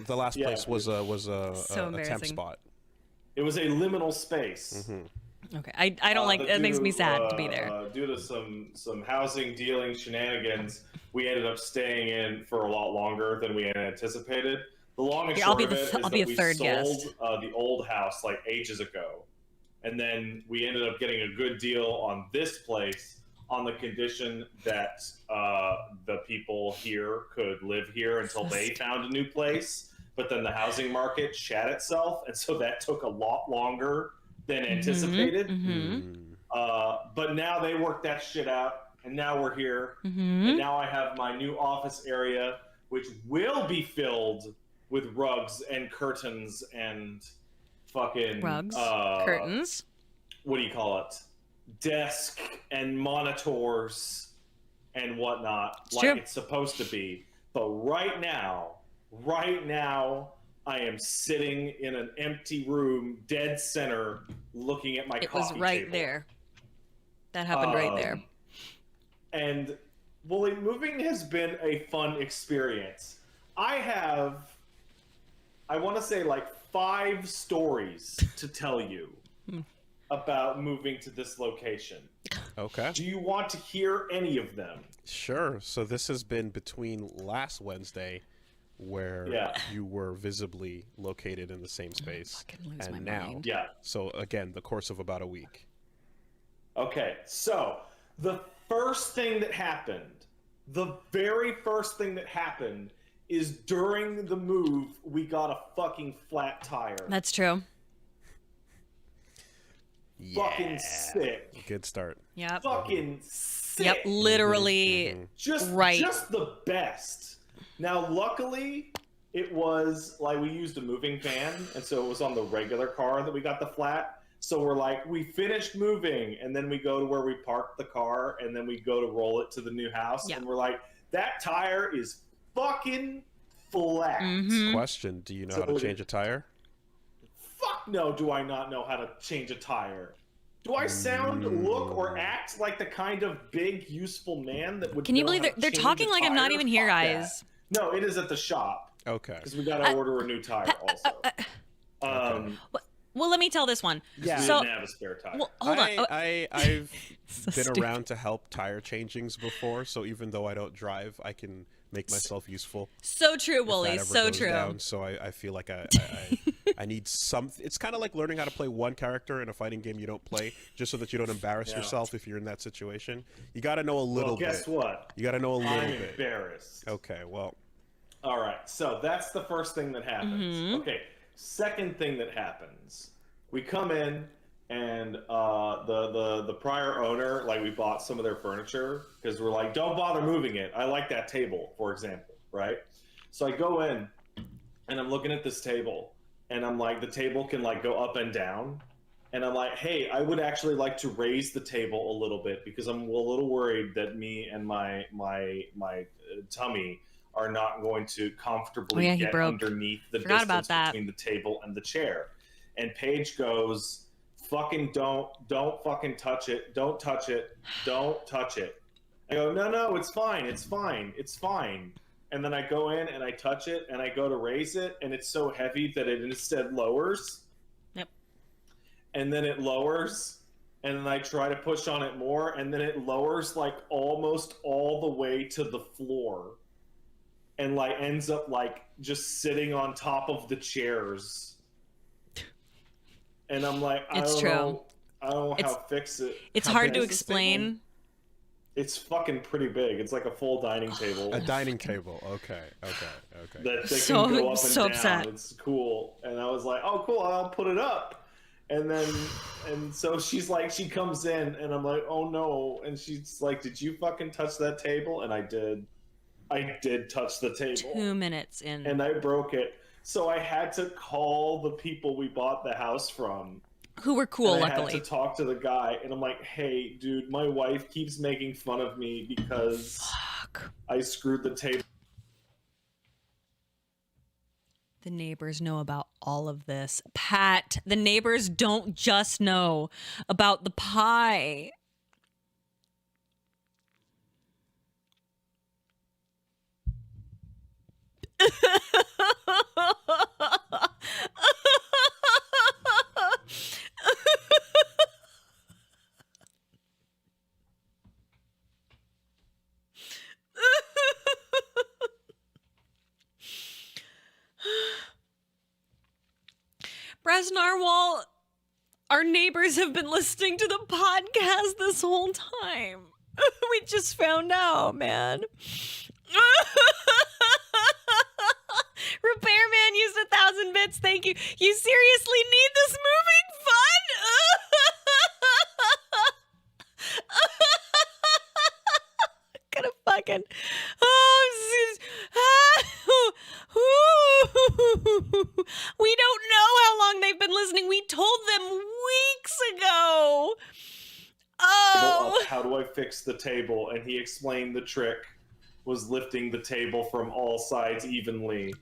The last place was a temp spot. It was a liminal space. Okay, I don't like. It makes me sad to be there. Due to some housing dealing shenanigans, we ended up staying in for a lot longer than we had anticipated. The long and short of it is that we sold the old house like ages ago, and then we ended up getting a good deal on this place on the condition that the people here could live here until they found a new place. But then the housing market shat itself, and so that took a lot longer than anticipated. But now they worked that shit out, and now we're here. And now I have my new office area, which will be filled with rugs and curtains and fucking rugs, curtains. What do you call it? Desk and monitors and whatnot, it's supposed to be. But right now, I am sitting in an empty room, dead center, looking at my coffee table. It was right there. That happened right there. And, well, moving has been a fun experience. I have, I want to say, like 5 stories to tell you about moving to this location. Okay. Do you want to hear any of them? Sure. So this has been between last Wednesday, where you were visibly located in the same space, and now. Yeah. So again, the course of about a week. Okay. So the first thing that happened, the very first thing that happened is during the move, we got a fucking flat tire. That's true. Fucking sick. Good start. Yep. Fucking sick. Yep, literally just the best. Now, luckily, it was like we used a moving van, and so it was on the regular car that we got the flat. So we're like, we finished moving, and then we go to where we parked the car, and then we go to roll it to the new house, and we're like, that tire is fucking flat. Question: do you know how to change a tire? Fuck no, do I not know how to change a tire? Do I sound, look, or act like the kind of big, useful man that would? Can you believe they're talking like I'm not even here, guys? No, it is at the shop. Okay. Because we got to order a new tire also. Well, let me tell this one. Yeah. So, we didn't have a spare tire. Well, hold on. I've been around to help tire changings before, so even though I don't drive, I can make myself useful. So true, Wooly. So true. Down, so I feel like I need some. It's kind of like learning how to play one character in a fighting game you don't play, just so that you don't embarrass yourself if you're in that situation. You got to know a little bit. Guess what? You got to know a little bit. I'm embarrassed. Okay, well. All right, so that's the first thing that happens. Okay, second thing that happens. We come in, and the prior owner, like, we bought some of their furniture because we're like, don't bother moving it. I like that table, for example, right? So I go in, and I'm looking at this table, and I'm like, the table can like go up and down, and I'm like, hey, I would actually like to raise the table a little bit because I'm a little worried that me and my tummy are not going to comfortably get underneath the distance between the table and the chair. And Paige goes, fucking don't fucking touch it. Don't touch it. Don't touch it. I go, no, it's fine. It's fine. It's fine. and then I go in and I touch it and I go to raise it and it's so heavy that it instead lowers. Yep. And then it lowers, and then I try to push on it more, and then it lowers like almost all the way to the floor, and like ends up like just sitting on top of the chairs. And I'm like, I don't know how to fix it. It's hard to explain. It's fucking pretty big. It's like a full dining table. A dining table. Okay. That they can go up and down. Upset. It's cool. And I was like, oh, cool. I'll put it up. And so she's like, she comes in, and I'm like, oh no. And she's like, did you fucking touch that table? And I did. I did touch the table. 2 minutes in. And I broke it. So I had to call the people we bought the house from. Who were cool, luckily. I had to talk to the guy, and I'm like, hey, dude, my wife keeps making fun of me because I screwed the table. The neighbors know about all of this. Pat, the neighbors don't just know about the pie. Narwhal, our neighbors have been listening to the podcast this whole time. We just found out, man. Repairman used 1,000 bits. Thank you. You seriously need this moving fun? Gonna fucking. We don't know how long they've been listening. We told them weeks ago. Oh. How do I fix the table? And he explained the trick was lifting the table from all sides evenly.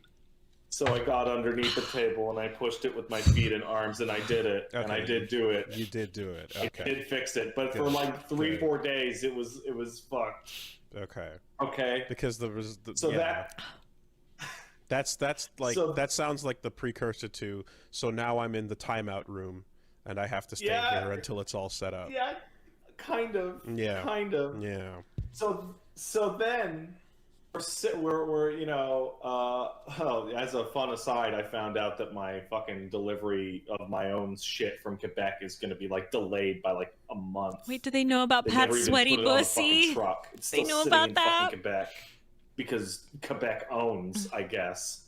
So I got underneath the table and I pushed it with my feet and arms, and I did it. Okay. And I did do it. You did do it. Okay. I did fix it, but for like 3-4 days, it was fucked. Okay. Because there was that's like that sounds like the precursor to. So now I'm in the timeout room, and I have to stay here until it's all set up. Yeah, kind of. Yeah. Kind of. Yeah. So then we're you know, as a fun aside, I found out that my fucking delivery of my own shit from Quebec is going to be like delayed by like a month. Wait, do they know about Pat's sweaty pussy? They know about that? Quebec because Quebec owns, I guess.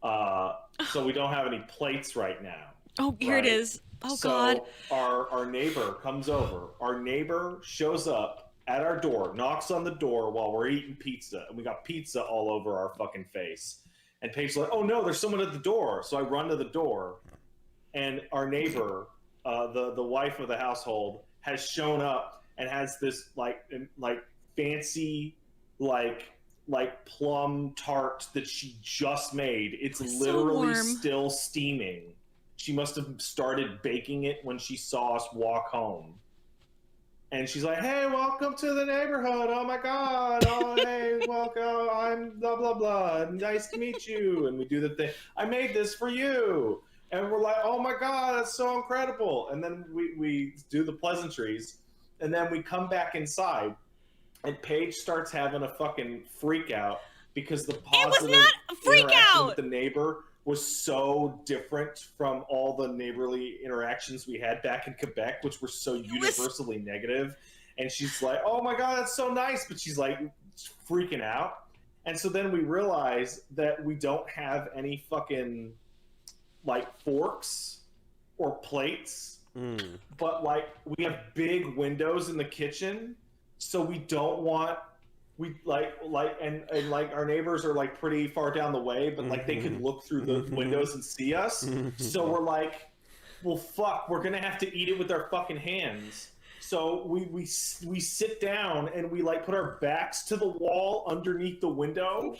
So we don't have any plates right now. Oh, here it is. Oh, God. So our neighbor comes over. Our neighbor shows up at our door, knocks on the door while we're eating pizza, and we got pizza all over our fucking face. And Paige's like, oh no, there's someone at the door. So I run to the door, and our neighbor, the wife of the household, has shown up and has this like fancy like plum tart that she just made. It's literally still steaming. She must have started baking it when she saw us walk home. And she's like, hey, welcome to the neighborhood. Oh, my God. Oh, hey, welcome. I'm blah, blah, blah. Nice to meet you. And we do the thing. I made this for you. And we're like, oh, my God, that's so incredible. And then we do the pleasantries. And then we come back inside. And Paige starts having a fucking freak out because the positive interaction with the neighbor was so different from all the neighborly interactions we had back in Quebec, which were so universally negative. And she's like, oh my God, that's so nice. But she's like freaking out. And so then we realize that we don't have any fucking like forks or plates, but like we have big windows in the kitchen. So we don't want, we like our neighbors are like pretty far down the way, but like they could look through the windows and see us. So we're like, well, fuck, we're gonna have to eat it with our fucking hands. So we sit down and we like put our backs to the wall underneath the window,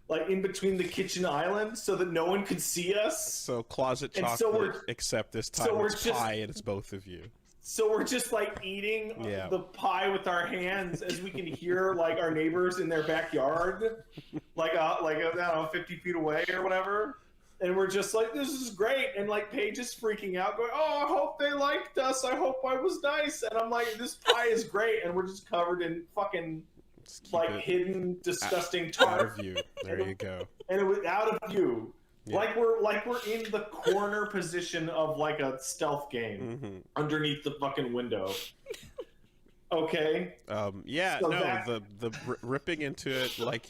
like in between the kitchen island, so that no one could see us. So closet chocolate, except this time it's pie and it's both of you. So we're just like eating the pie with our hands as we can hear like our neighbors in their backyard, like I don't know, 50 feet away or whatever. And we're just like, this is great. And like Paige is freaking out, going, "Oh, I hope they liked us. I hope I was nice." And I'm like, this pie is great. And we're just covered in fucking like hidden, disgusting tar. Out of view. There you go. And it was out of view. Yeah. Like we're in the corner position of like a stealth game underneath the fucking window. Okay. Yeah. So no. The ripping into it like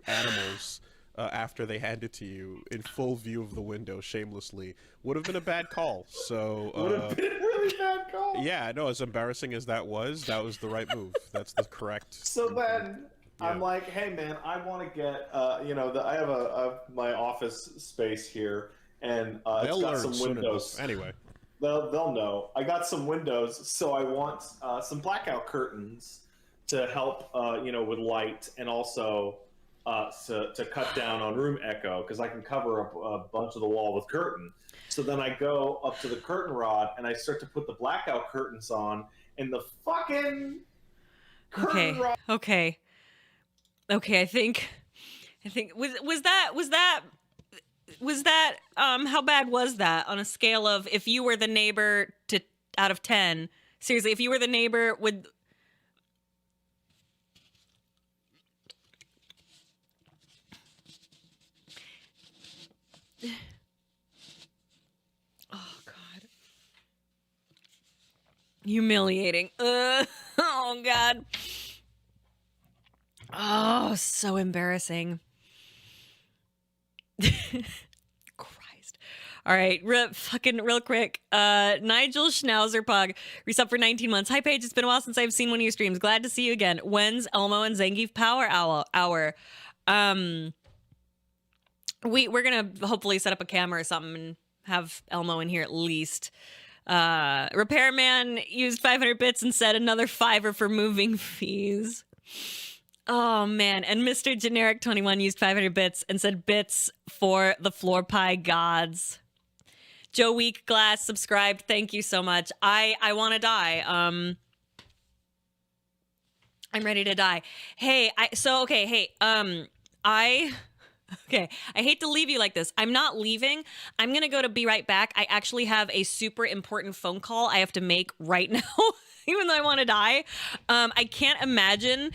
animals after they hand it to you in full view of the window, shamelessly, would have been a bad call. So would have been a really bad call. Yeah. No. As embarrassing as that was the right move. That's the correct. So then. Yeah. I'm like, hey man, I want to get, I have my office space here, and it's got some windows. Anyway, they'll know. I got some windows, so I want some blackout curtains to help, with light, and also to cut down on room echo, because I can cover up a bunch of the wall with curtain. So then I go up to the curtain rod and I start to put the blackout curtains on, and the fucking curtain rod. Okay, I think was that how bad was that on a scale of, if you were the neighbor, to out of 10? Seriously, if you were the neighbor, would oh god. Humiliating. Oh god. Oh, so embarrassing. Christ. All right, real quick. Nigel Schnauzerpug, resub for 19 months. Hi, Paige. It's been a while since I've seen one of your streams. Glad to see you again. When's Elmo and Zangief Power Hour? We're gonna hopefully set up a camera or something and have Elmo in here at least. Repairman used 500 bits and said another $5 for moving fees. Oh, man. And Mr. Generic 21 used 500 bits and said bits for the floor pie gods. Joe Weak Glass subscribed. Thank you so much. I want to die. I'm ready to die. Hey, I hate to leave you like this. I'm not leaving. I'm going to go to be right back. I actually have a super important phone call I have to make right now. Even though I want to die. I can't imagine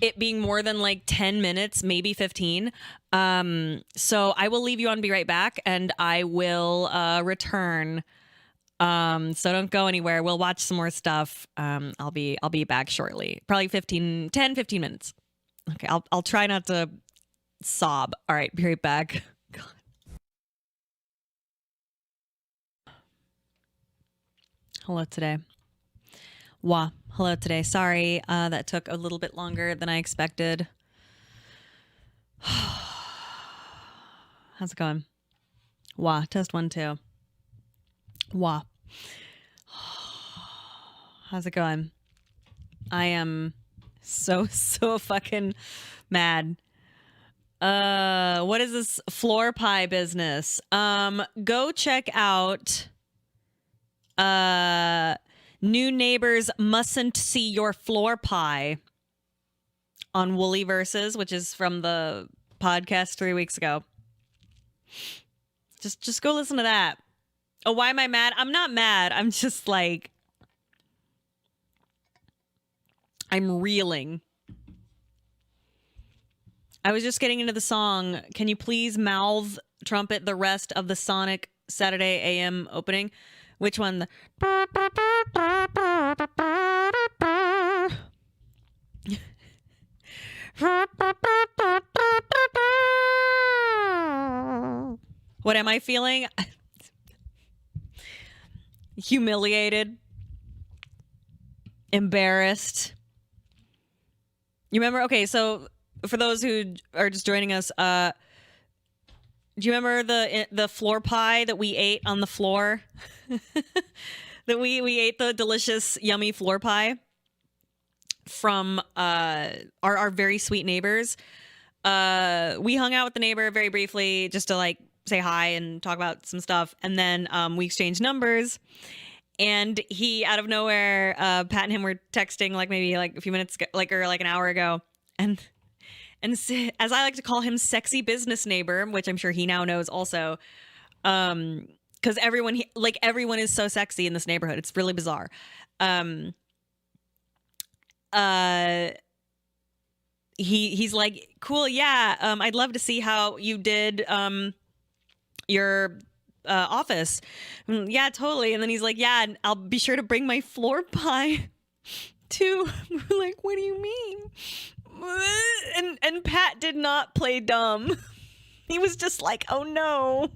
it being more than like 10 minutes, maybe 15. So I will leave you on Be Right Back, and I will return. So don't go anywhere. We'll watch some more stuff. I'll be back shortly. Probably 10, 15 minutes. Okay, I'll try not to sob. All right, be right back. God. Hello today. Hello today. Sorry, that took a little bit longer than I expected. How's it going? Test 1 2. How's it going? I am so fucking mad. What is this floor pie business? Go check out New Neighbors Mustn't See Your Floor Pie on Woolly Verses, which is from the podcast 3 weeks ago. Just go listen to that. Oh, why am I mad? I'm not mad. I'm just like, I'm reeling. I was just getting into the song. Can you please mouth trumpet the rest of the Sonic Saturday AM opening? Which one? What am I feeling? Humiliated. Embarrassed. You remember? Okay, so for those who are just joining us, do you remember the floor pie that we ate on the floor? That we ate the delicious, yummy floor pie from our very sweet neighbors. We hung out with the neighbor very briefly just to like say hi and talk about some stuff, and then we exchanged numbers. And he, out of nowhere, Pat and him were texting like maybe like a few minutes ago, or like an hour ago. And as I like to call him, sexy business neighbor, which I'm sure he now knows also, because everyone is so sexy in this neighborhood. It's really bizarre. He's like, cool, yeah. I'd love to see how you did your office. Yeah, totally. And then he's like, yeah, and I'll be sure to bring my floor pie too. We're like, what do you mean? And Pat did not play dumb. He was just like, oh no.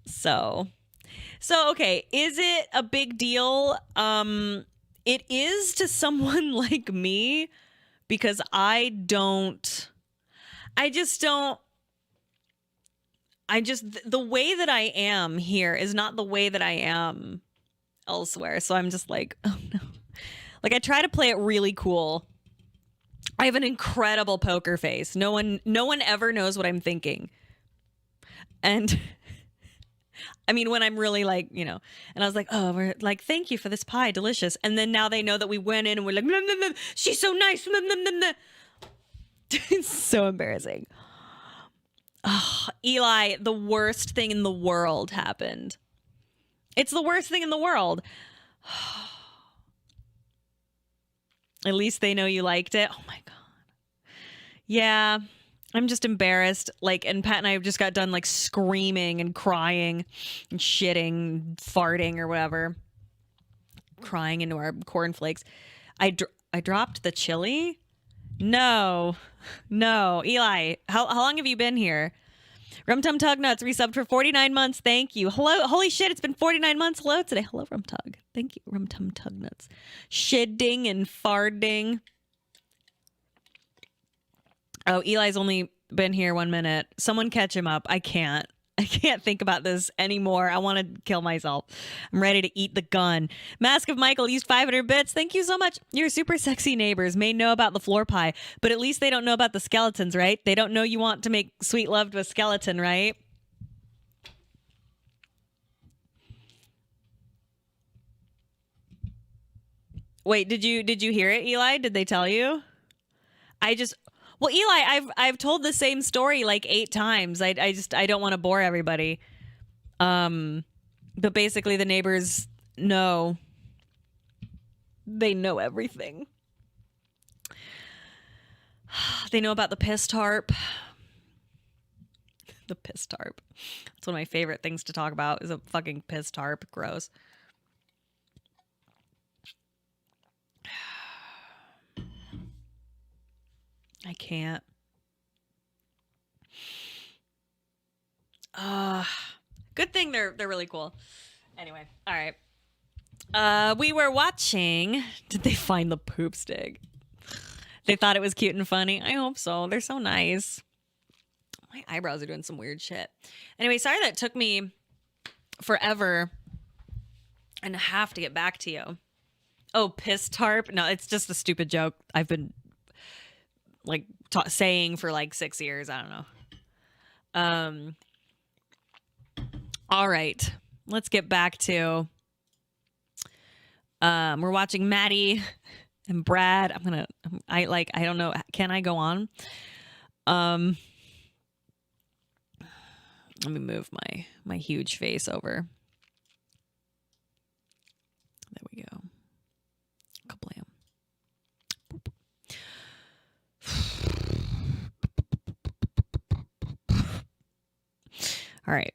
So okay, is it a big deal? It is to someone like me, because the way that I am here is not the way that I am elsewhere. So I'm just like, oh no. Like, I try to play it really cool. I have an incredible poker face. No one ever knows what I'm thinking. And I mean, when I'm really like, you know, and I was like, oh, we're like, thank you for this pie, delicious. And then now they know that we went in and we're like, blah, blah, blah. She's so nice. Blah, blah, blah, blah. It's so embarrassing. Oh, Eli, the worst thing in the world happened. It's the worst thing in the world. At least they know you liked it. Oh my God. Yeah. I'm just embarrassed. Like, and Pat and I just got done like screaming and crying and shitting, farting or whatever. Crying into our cornflakes. I dropped the chili? No. Eli, how long have you been here? Rum Tum Tug Nuts resubbed for 49 months. Thank you. Hello. Holy shit, it's been 49 months. Hello today. Hello, Rum Tug. Thank you, Rum Tum Tug Nuts. Shitting and farding. Oh, Eli's only been here 1 minute. Someone catch him up. I can't think about this anymore. I want to kill myself. I'm ready to eat the gun. Mask of Michael used 500 bits. Thank you so much. Your super sexy neighbors may know about the floor pie, but at least they don't know about the skeletons, right? They don't know you want to make sweet love to a skeleton, right? Wait, did you hear it, Eli? Did they tell you? Well, Eli, I've told the same story like 8 times. I don't want to bore everybody. But basically the neighbors know. They know everything. They know about the piss tarp. The piss tarp. It's one of my favorite things to talk about is a fucking piss tarp. Gross. I can't. Good thing they're really cool. Anyway, all right. We were watching. Did they find the poop stick? They thought it was cute and funny. I hope so. They're so nice. My eyebrows are doing some weird shit. Anyway, sorry that took me forever and a half to get back to you. Oh, piss tarp? No, it's just a stupid joke I've been like saying for like 6 years. I don't know. All right, let's get back to we're watching Maddie and Brad. I don't know, can I go on? Let me move my huge face over. There we go. Kablam. All right.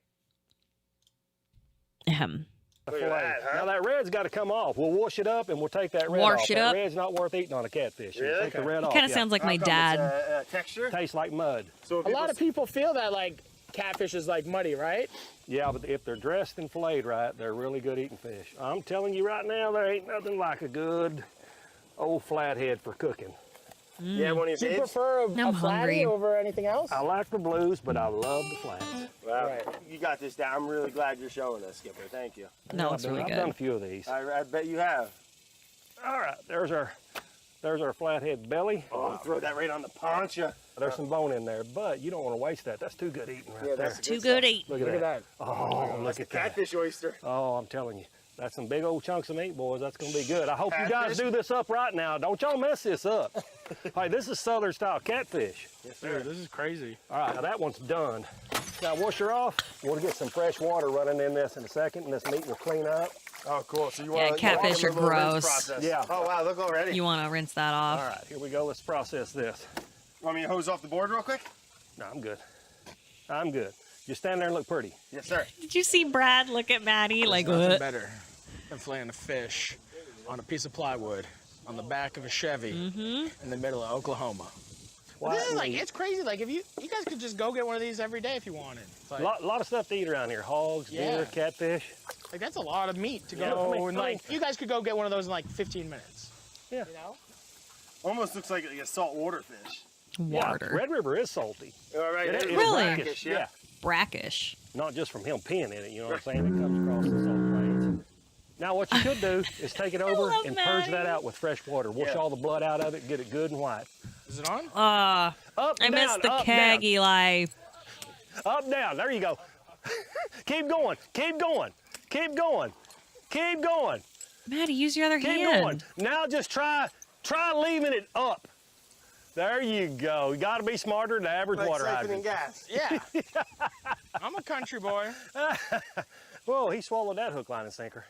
Look at that, huh? Now that red's got to come off. We'll wash it up and we'll take that red off. Wash it up? That red's not worth eating on a catfish. Really? Take the red off. Kind of sounds like my dad. Texture? Tastes like mud. So a lot of people feel that like catfish is like muddy, right? Yeah, but if they're dressed and filleted right, they're really good eating fish. I'm telling you right now, there ain't nothing like a good old flathead for cooking. Yeah, one of Do you prefer a flatty over anything else? I like the blues, but I love the flats. Well, you got this down. I'm really glad you're showing us, Skipper. Thank you. No, it's really good. I've done a few of these. I bet you have. All right, there's There's our flathead belly. Oh, throw that right on the poncha. There's some bone in there, but you don't want to waste that. That's too good eating right Yeah, there. that's Too good eating. Look at that. Oh, look That's at a that. catfish oyster. Oh, I'm telling you. That's some big old chunks of meat, boys. That's going to be good. I hope you guys Catfish? do this up right now. Don't y'all mess this up. Hey, this is Southern style catfish. Yes, sir. This is crazy. All right, now that one's done. Now wash her off. We'll get some fresh water running in this in a second, and this meat will clean up. Oh, cool. So you Yeah, want catfish are gross. Yeah. Oh, wow. Look already. You want to rinse that off. All right, here we go. Let's process this. Want me to hose off the board real quick? No, I'm good. I'm good. Just stand there and look pretty. Yes, sir. Did you see Brad look at Maddie like, Nothing what? better than filleting a fish on a piece of plywood on the back of a Chevy in the middle of Oklahoma. This is like, it's crazy. Like, if you guys could just go get one of these every day if you wanted. It's like, lot of stuff to eat around here. Hogs, deer, catfish. like, that's a lot of meat to Yeah, go. I mean, and like, you guys could go get one of those in like 15 minutes. Yeah. You know? Almost looks like a saltwater fish. Water. Yeah, Red River is salty. All right. It is Really? brackish, yeah. Brackish. Not just from him peeing in it, you know what I'm saying? It comes across the salt plains. Now what you could do is take it over love and purge Maddie. that out with fresh water. Wash all the blood out of it, get it good and white. Is it on? Up, I down, missed the up, keg, down. Eli. Up, down. There you go. Keep going. Keep going. Keep going. Keep going. Maddie, use your other Keep hand. going. Now just try leaving it up. There you go. You got to be smarter than the average Like water siphoning hydrant. gas. Yeah. I'm a country boy. Whoa, he swallowed that hook, line, and sinker.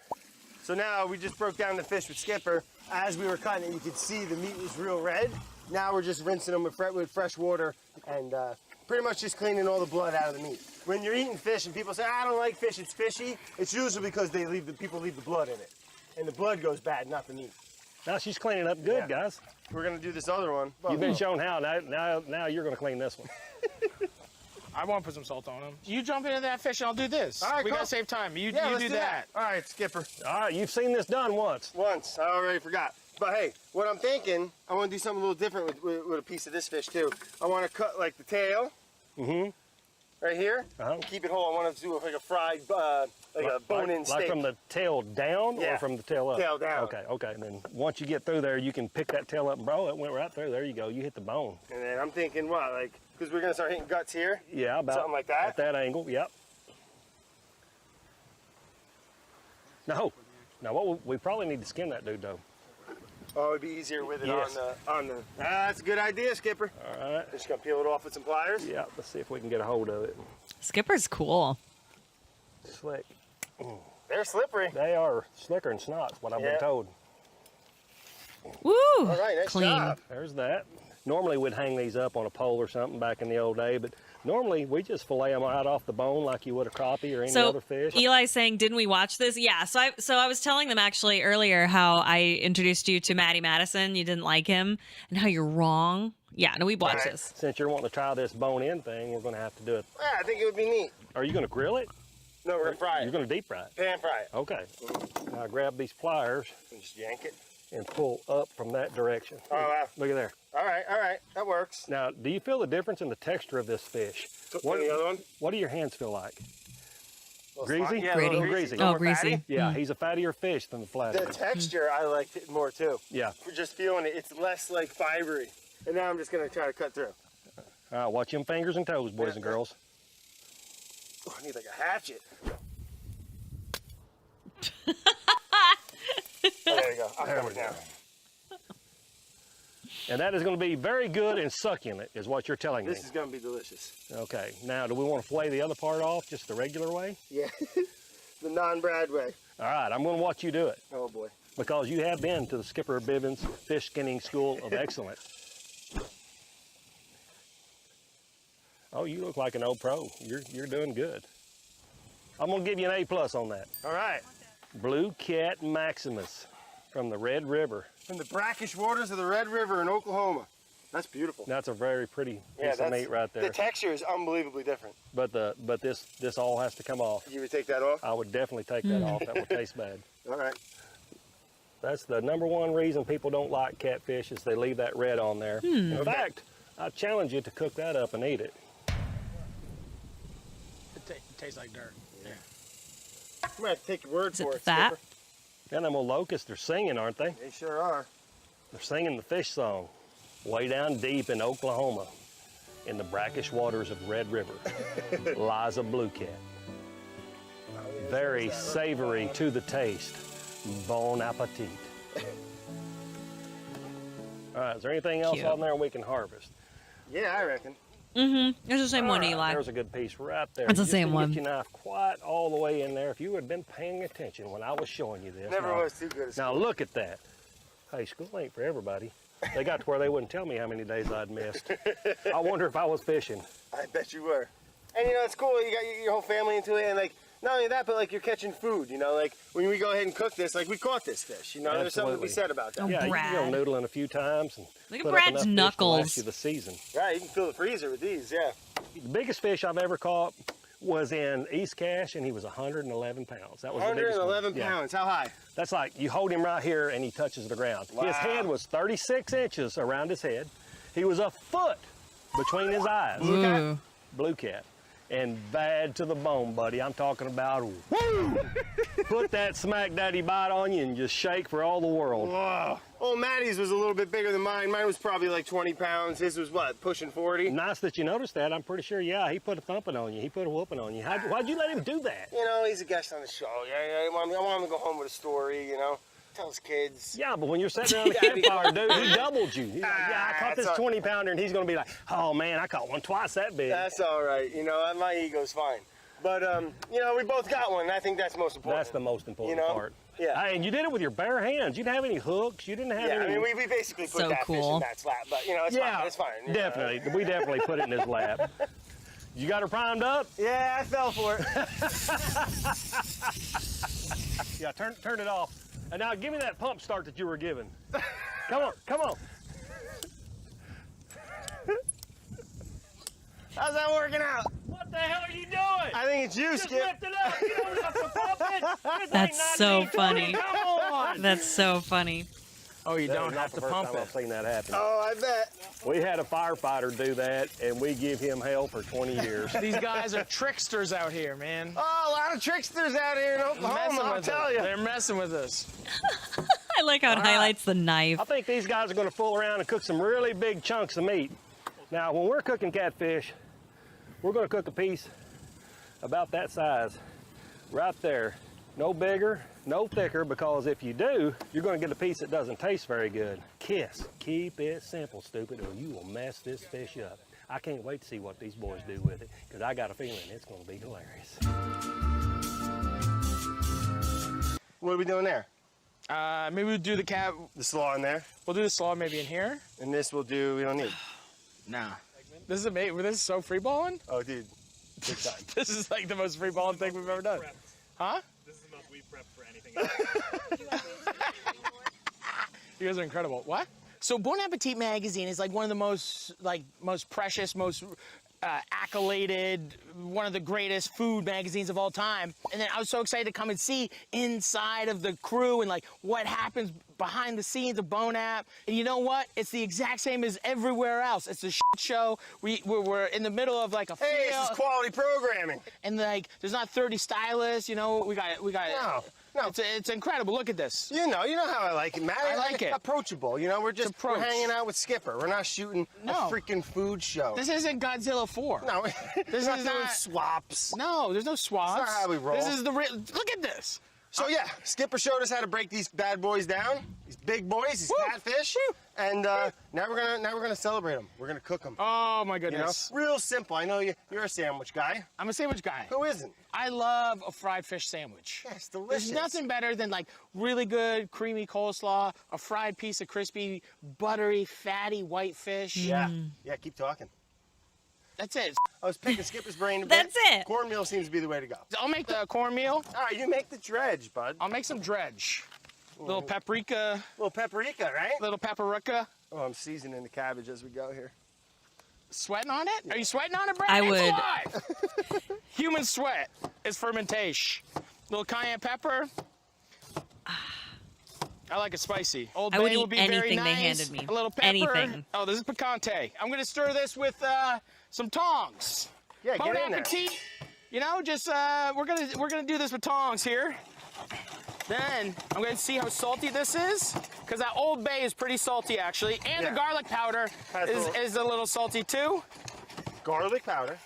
So now we just broke down the fish with Skipper. As we were cutting it, you could see the meat was real red. Now we're just rinsing them with fresh water and pretty much just cleaning all the blood out of the meat. When you're eating fish and people say, I don't like fish, it's fishy, it's usually because people leave the blood in it. And the blood goes bad, not the meat. Now she's cleaning up good, guys. We're gonna do this other one. You've been shown how. Now you're gonna clean this one. I want to put some salt on them. You jump into that fish and I'll do this. All right, we cool. gotta save time. You let's do that. All right, Skipper. All right, you've seen this done once. Once, I already forgot. But hey, what I'm thinking, I want to do something a little different with a piece of this fish too. I want to cut like the tail, right here, and keep it whole. I want to do like a fried, like a bone-in steak. Like from the tail down or from the tail up? Tail down. Okay. And then once you get through there, you can pick that tail up and it went right through. There you go. You hit the bone. And then I'm thinking, what, like, because we're gonna start hitting guts here. Yeah, about something like that. At that angle. Yep. Now what we probably need to skin that dude though. Oh, it'd be easier with it Yes. on the. That's a good idea, Skipper. All right. Just gonna peel it off with some pliers. Yeah. Let's see if we can get a hold of it. Skipper's cool. Slick. They're slippery. They are slicker than snots. What I've been told. Woo! All right, nice Clean. job. There's that. Normally we'd hang these up on a pole or something back in the old day, but normally we just fillet them right off the bone like you would a crappie or any other fish. Eli's saying, didn't we watch this? Yeah. So I was telling them actually earlier how I introduced you to Matty Madison. You didn't like him, and how you're wrong. Yeah. No, we watched this. Since you're wanting to try this bone-in thing, we're going to have to do it. Yeah, I think it would be neat. Are you going to grill it? No, we're gonna fry it. You're going to deep fry it? Pan fry it. Okay. Now grab these pliers And just yank it. and pull up from that direction. Oh, wow. Look at there. All right, that works. Now, do you feel the difference in the texture of this fish? What the other one? What do your hands feel like? Greasy? Yeah, a Gritty. little greasy. Oh, greasy. fatty? Yeah, he's a fattier fish than the The flathead. texture, I liked it more too. Yeah. We're just feeling it. It's less like fibery. And now I'm just gonna try to cut through. All right, watch them fingers and toes, boys and girls. Oh, I need like a hatchet. There you go. I'm coming down. And that is going to be very good and succulent, is what you're telling me. This is gonna be delicious. Okay, now do we want to fillet the other part off just the regular way? Yeah. The non-Brad way. All right, I'm going to watch you do it Oh boy. because you have been to the Skipper Bivens Fish Skinning School of Excellence. Oh, you look like an old pro. You're doing good. I'm going to give you an A+ on that. All right. Blue Cat Maximus from the Red River. From the brackish waters of the Red River in Oklahoma. That's beautiful. That's a very pretty piece of meat right there. The texture is unbelievably different. But this all has to come off. You would take that off? I would definitely take that off. That would taste bad. All right. That's the #1 reason people don't like catfish is they leave that red on there. In fact, I challenge you to cook that up and eat it. It tastes like dirt. Yeah. I'm gonna have to take your word Is it for it, fat? Skipper. And them old locusts are singing, aren't they? They sure are. They're singing the fish song way down deep in Oklahoma in the brackish waters of Red River lies a blue cat. Very savory to the taste. Bon appetit. All right, is there anything else Cute. on there we can harvest? Yeah, I reckon. Mm-hmm. It's the same one, All right, Eli. There's a good piece right there. It's the You just same didn't one. Get your knife quite all the way in there. If you had been paying attention when I was showing you this. Never now, was too good at Now school. look at that. Hey, school ain't for everybody. They got to where they wouldn't tell me how many days I'd missed. I wonder if I was fishing. I bet you were. And you know, it's cool. You got your whole family into it, and like not only that, but like you're catching food. You know, like when we go ahead and cook this, like we caught this fish. You know, there's something to be said about that. Oh, Yeah, Brad. you can go noodling a few times and Look at put up Brad's enough fish to knuckles. last you the season. Right, you can fill the freezer with these. Yeah. The biggest fish I've ever caught was in East Cache, and he was 111 pounds. That was the biggest one. 111 Yeah. pounds. How high? That's like you hold him right here and he touches the ground. Wow. His head was 36 inches around his head. He was a foot between his eyes. Blue cat? Blue cat. And bad to the bone, buddy. I'm talking about, woo! Put that smack daddy bite on you and just shake for all the world. Wow. Oh, Maddie's was a little bit bigger than mine. Mine was probably like 20 pounds. His was what, pushing 40? Nice that you noticed that. I'm pretty sure, yeah, he put a thumping on you. He put a whooping on you. Why'd you let him do that? You know, he's a guest on the show. Yeah, I want him to go home with a story, you know. Tell his kids. Yeah, but when you're sitting around the campfire, dude, he doubled you. He's like, yeah, I caught this that's all- 20-pounder, and he's going to be like, oh, man, I caught one twice that big. That's all right. You know, my ego's fine. But, you know, we both got one, and I think that's most important. That's the most important You know? part. Yeah. Hey, and you did it with your bare hands. You didn't have any hooks. You didn't have Yeah, any... I mean, we basically put So that fish cool. in Matt's lap, but, you know, it's yeah, fine. It's fine. you know. definitely. We definitely put it in his lap. You got her primed up? Yeah, I fell for it. Yeah, turn it off. And now give me that pump start that you were given. Come on, come on. How's that working out? What the hell are you doing? I think it's you, Just Skip. lift it up. You don't have to pump it. This That's ain't so 1920. funny. Come on. That's so funny. Oh, you That don't is not have the to first pump time it. I've seen that happen. Oh, I bet. We had a firefighter do that, and we give him hell for 20 years. These guys are tricksters out here, man. Oh, a lot of tricksters out here in Oklahoma, I'll tell you. They're messing with us. I like how it highlights the knife. I think these guys are going to fool around and cook some really big chunks of meat. Now, when we're cooking catfish, we're going to cook a piece about that size right there. No bigger, no thicker, because if you do, you're going to get a piece that doesn't taste very good. Kiss. Keep it simple, stupid, or you will mess this fish up. I can't wait to see what these boys do with it, because I got a feeling it's going to be hilarious. What are we doing there? Maybe we'll do the cat. The slaw in there. We'll do the slaw maybe in here. And this we'll do, we don't need. Nah. This is amazing. This is so free balling. Oh, dude. Big time. This is like the most free balling thing we've ever done. Huh? This is the most we prepped for anything else. You guys are incredible. What? So Bon Appetit magazine is like one of the most precious, most accoladed, one of the greatest food magazines of all time. And then I was so excited to come and see inside of the crew and like what happens behind the scenes of Bon App. And you know what? It's the exact same as everywhere else. It's a shit show. We're in the middle of like a field. Hey, this is quality programming. And like, there's not 30 stylists, you know, we got No. It's incredible. Look at this. You know how I like it, Matt. I like it. Approachable. You know, we're hanging out with Skipper. We're not shooting a freaking food show. This isn't Godzilla 4. No, This not is doing not swaps. No, there's no swaps. That's not how we roll. This is the real. Look at this. So yeah, Skipper showed us how to break these bad boys down. These big boys, these catfish, and now we're gonna celebrate them. We're gonna cook them. Oh my You goodness. know, real simple. I know you're a sandwich guy. I'm a sandwich guy. Who isn't? I love a fried fish sandwich. Yeah, it's delicious. There's nothing better than like really good creamy coleslaw, a fried piece of crispy, buttery, fatty white fish. Yeah, yeah. Keep talking. That's it. I was picking Skipper's brain a bit. That's it. Cornmeal seems to be the way to go. I'll make the cornmeal. All right, you make the dredge, bud. I'll make some dredge. Little paprika. Little paprika, right? Little paprika. Oh, I'm seasoning the cabbage as we go here. Sweating on it? Are you sweating on it, Brad? I It's would. alive. Human sweat is fermentation. Little cayenne pepper. I like it spicy. Old I Bay would will eat be very anything they nice. handed me. A little pepper. Anything. Oh, this is picante. I'm gonna stir this with some tongs. Yeah, Bon get in there. appetit. You know, just we're gonna do this with tongs here. Then I'm going to see how salty this is, because that Old Bay is pretty salty actually, and the garlic powder is a little salty too. Garlic powder.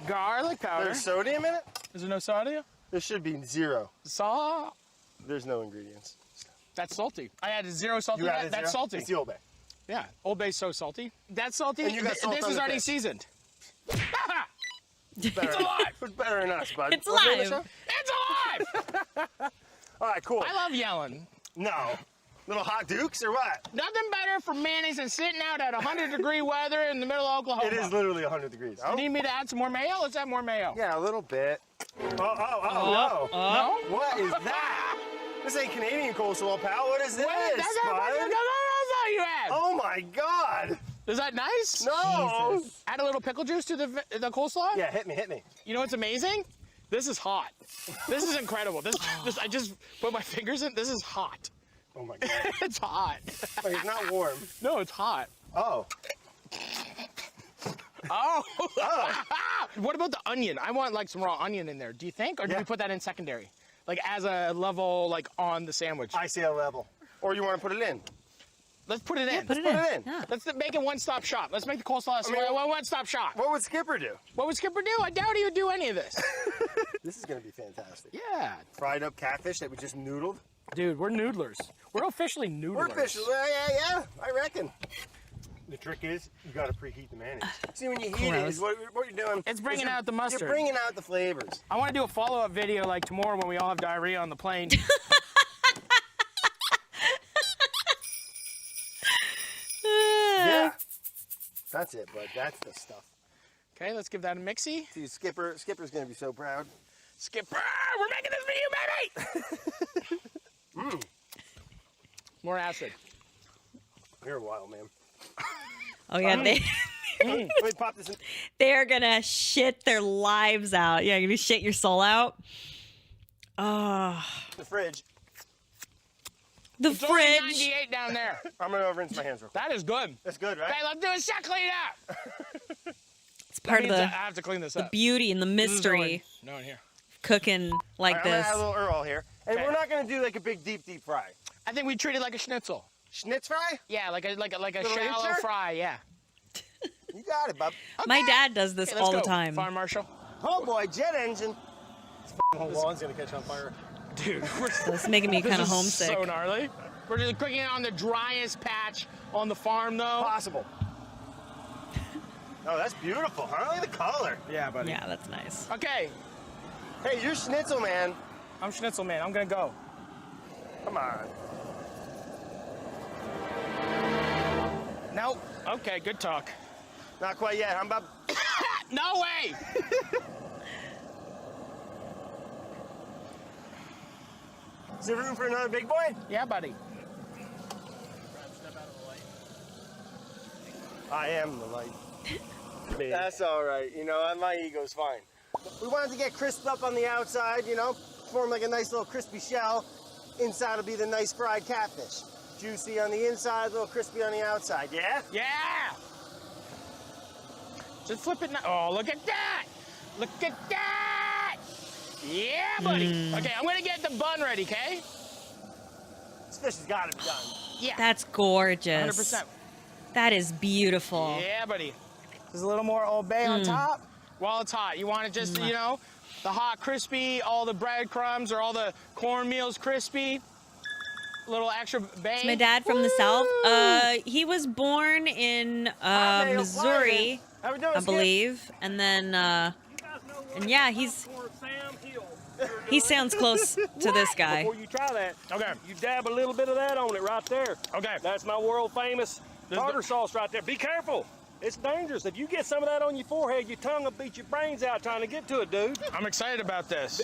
Garlic powder. There's sodium in it? Is there no sodium? There should be 0. Salt. There's no ingredients. That's salty. I added 0 salty. You added That's 0? salty. It's the Old Bay. Yeah, Old Bay's so salty. That's salty. And you got salt this on is the already fish. seasoned. It's alive. It's better than us, bud. It's alive. It's alive. All right, cool. I love yelling. No. Little hot dukes or what? Nothing better for mayonnaise than sitting out at 100-degree weather in the middle of Oklahoma. It is literally 100 degrees. You need me to add some more mayo? Let's add more mayo. Yeah, a little bit. No. What is that? This ain't Canadian coleslaw, pal. What is this, That's all you add. Oh my God. Is that nice? No. Jesus. Add a little pickle juice to the coleslaw? Yeah, hit me. You know what's amazing? This is hot. This is incredible. This I just put my fingers in. This is hot. Oh my God. It's hot. Wait, it's not warm. No, it's hot. Oh. Oh. What about the onion? I want like some raw onion in there. Do you think? Or do we put that in secondary? Like as a level like on the sandwich? I say a level. Or you want to put it in? Let's put it in. Put it in. Yeah. Let's make it one-stop shop. Let's make the coleslaw a one-stop shop. What would Skipper do? What would Skipper do? I doubt he would do any of this. This is going to be fantastic. Yeah. Fried up catfish that we just noodled. Dude, we're noodlers. We're officially noodlers. We're officially, yeah, I reckon. The trick is, you got to preheat the mayonnaise. See, when you heat it, is what you're doing. It's bringing out the mustard. You're bringing out the flavors. I want to do a follow-up video like tomorrow when we all have diarrhea on the plane. Yeah. That's it, bud. That's the stuff. Okay, let's give that a mixie. See, Skipper's going to be so proud. Skipper, we're making this video, baby! More acid. You're a wild man. Oh yeah, Let me pop this in. they are gonna shit their lives out. Yeah, you're gonna shit your soul out. Oh, The fridge. the It's only fridge. 98 down there. I'm going to rinse my hands real quick. That is good. That's good, right? Okay, let's do a shot clean up. It's part of I the have to clean this the up. beauty and the mystery No one here. cooking like I'm going this. to add a little Earl here. And Okay. we're not going to do like a big, deep fry. I think we treat it like a schnitzel. Schnitz fry? Yeah, like a Little shallow incher? fry, yeah. You got it, bub. My dad does this Okay, let's all the go, time. Farm Marshal. Oh boy, jet engine. This whole lawn's going to catch on fire. Dude, So it's making me kind of this is homesick. so gnarly. We're just cooking it on the driest patch on the farm, though. Possible. Oh, that's beautiful, huh? Look at the color. Yeah, buddy. Yeah, that's nice. Okay, Hey, you're Schnitzel, man. I'm Schnitzel Man. I'm gonna go. Come on. Nope. Okay, good talk. Not quite yet, huh, bub? No way! Is there room for another big boy? Yeah, buddy. I am the light. That's all right. You know, my ego's fine. We wanted to get crisped up on the outside, you know, form like a nice little crispy shell. Inside will be the nice fried catfish. Juicy on the inside, a little crispy on the outside, yeah? Yeah! Just flip it now. Oh, look at that! Look at that! Yeah, buddy. Okay, I'm gonna get the bun ready, okay? This fish has got to be done. Yeah. That's gorgeous. 100%. That is beautiful. Yeah, buddy. There's a little more Old Bay on top. While it's hot, you want it just, you know, the hot crispy, all the breadcrumbs or all the cornmeal's crispy. A little extra Bay. It's my dad from the South. He was born in Missouri, How we doing, I Skip? believe, and then and yeah, he sounds close to this guy. Before you try that, Okay. you dab a little bit of that on it right there. Okay. That's my world famous tartar sauce right there. Be careful. It's dangerous. If you get some of that on your forehead, your tongue will beat your brains out trying to get to it, dude. I'm excited about this.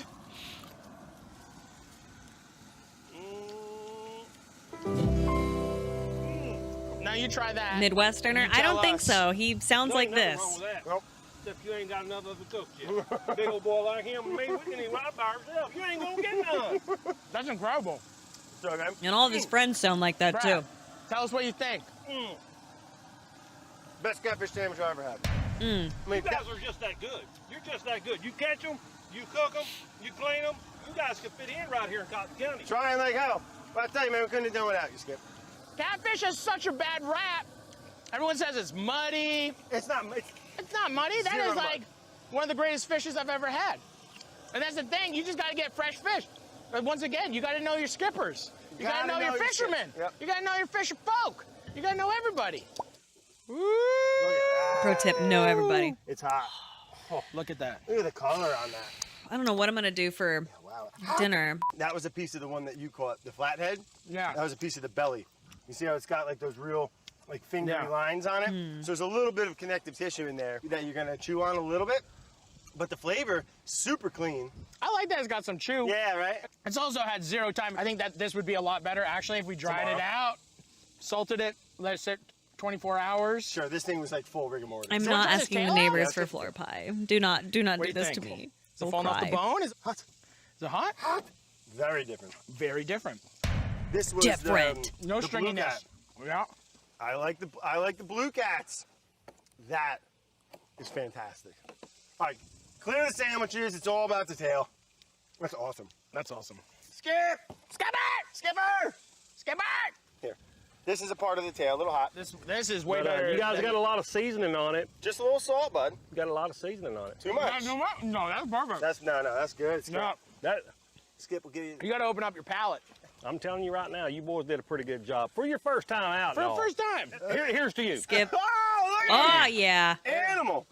Now you try that. Midwesterner? You I tell don't think us. so. He sounds like Ain't nothing this. wrong with that. Except you ain't got enough of it cooked yet. Big old boy like him and me, we can eat right by ourselves. You ain't gonna get none. That's incredible. So, okay. And all of his friends sound like that Brad, too. Tell us what you think. Best catfish sandwich I ever had. I mean, You guys are just that good. You're just that good. You catch them, you cook them, you clean them. You guys could fit in right here in Cotton County. trying like hell. But I tell you, man, we couldn't have done without you, Skip. Catfish has such a bad rap. Everyone says it's muddy. It's not. It's not muddy. That Zero is like mud. one of the greatest fishes I've ever had. And that's the thing. You just got to get fresh fish. But once again, you got to know your skippers. You got to know your fishermen. Yep. You got to know your fisher folk. You got to know everybody. Pro tip: know everybody. It's hot. Oh, look at that. Look at the color on that. I don't know what I'm gonna do for dinner. That was a piece of the one that you caught, the flathead. Yeah. That was a piece of the belly. You see how it's got like those real, like fingery Yeah. lines on it? So there's a little bit of connective tissue in there that you're gonna chew on a little bit. But the flavor, super clean. I like that it's got some chew. Yeah, right? It's also had 0 time. I think that this would be a lot better actually if we dried it out, salted it, let it sit 24 hours. Sure, this thing was like full rigor mortis. I'm So not turn his asking the tail neighbors off? for floor pie. Do not do What this do to you me. Is it I'll falling off the cry. bone? Is Hot. it hot? Hot. Very different. Very different. This was Different. No the blue stringiness. cat. Yeah. I like the blue cats. That is fantastic. All right, clear the sandwiches. It's all about the tail. That's awesome. That's awesome. Skip! Skipper! Skipper! Skipper! Here. This is a part of the tail, a little hot. This is way But, better. you guys than- got a lot of seasoning on it. Just a little salt, bud. You got a lot of seasoning on it. Too much. No, that's perfect. That's that's good. Skip. No, That, Skip will give you. you got to open up your palate. I'm telling you right now, you boys did a pretty good job for your first time out. For the dog. first time. Here's to you. Skip. Oh, look Oh at yeah. that animal.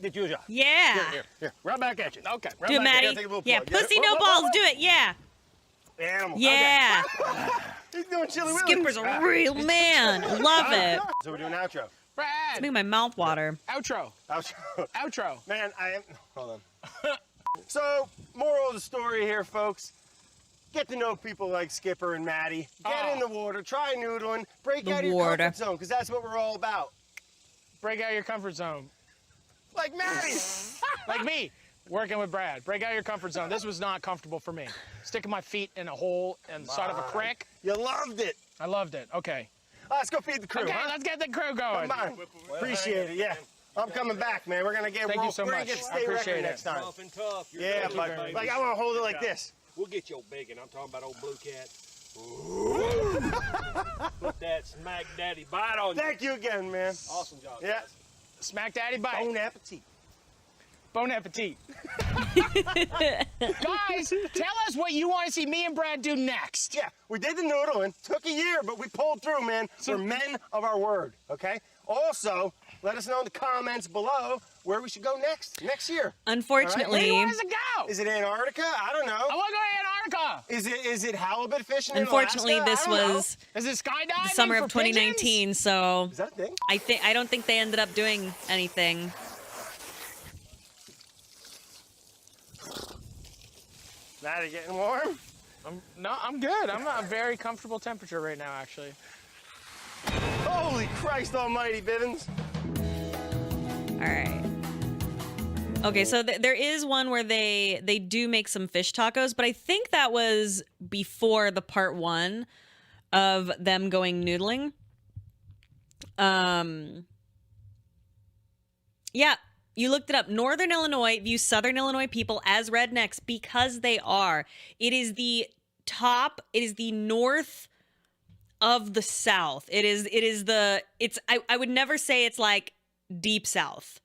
Get you a job. Yeah. Here, right back at you. Okay. Right Do it, back at you. Maddie. take a little Yeah. plug. Pussy, Yeah. no Whoa, whoa, balls. whoa. Do it. Yeah. Animal. Yeah. He's doing chili willy. Skipper's a real man. Love it. So we're doing outro. Brad. It's making my mouth water. Outro. Outro. Outro. Man, hold on. So, moral of the story here, folks. Get to know people like Skipper and Maddie. Get in the water, try noodling, break The out of your water. comfort zone, because that's what we're all about. Break out your comfort zone. Like Maddie. Like me, working with Brad. Break out your comfort zone. This was not comfortable for me. Sticking my feet in a hole in the side of a creek. You loved it. I loved it. Okay. Let's go feed the crew, Okay, huh? let's get the crew going. Come on. Appreciate it, yeah. I'm coming back, man. We're gonna get Thank you so we're much. gonna get I state appreciate record it. next time. Tough and tough. You're Yeah, good, but baby. like I wanna hold it like this. We'll get your bacon. I'm talking about old Blue Cat. Put that smack daddy bite on you. Thank you again, man. Awesome job. Yeah. guys. Smack daddy bite. Bon appetit. Bon appetit. Guys, tell us what you want to see me and Brad do next. Yeah, we did the noodling. Took a year, but we pulled through, man. We're men of our word, okay? Also, let us know in the comments below where we should go next year. Unfortunately, Where do you want us to go? Is it Antarctica? I don't know. I want to go to Antarctica. Is it halibut fishing unfortunately, in Alaska? this I don't know. was Is it skydiving? the summer for of 2019. So Is that a thing? I don't think they ended up doing anything. Maddie getting warm? I'm good. I'm at a very comfortable temperature right now, actually. Holy Christ almighty, Bivens. All right. Okay, so there is one where they do make some fish tacos, but I think that was before the part 1 of them going noodling. Yeah, you looked it up. Northern Illinois views Southern Illinois people as rednecks because they are. It is the top. It is the north of the South. I would never say it's like deep South,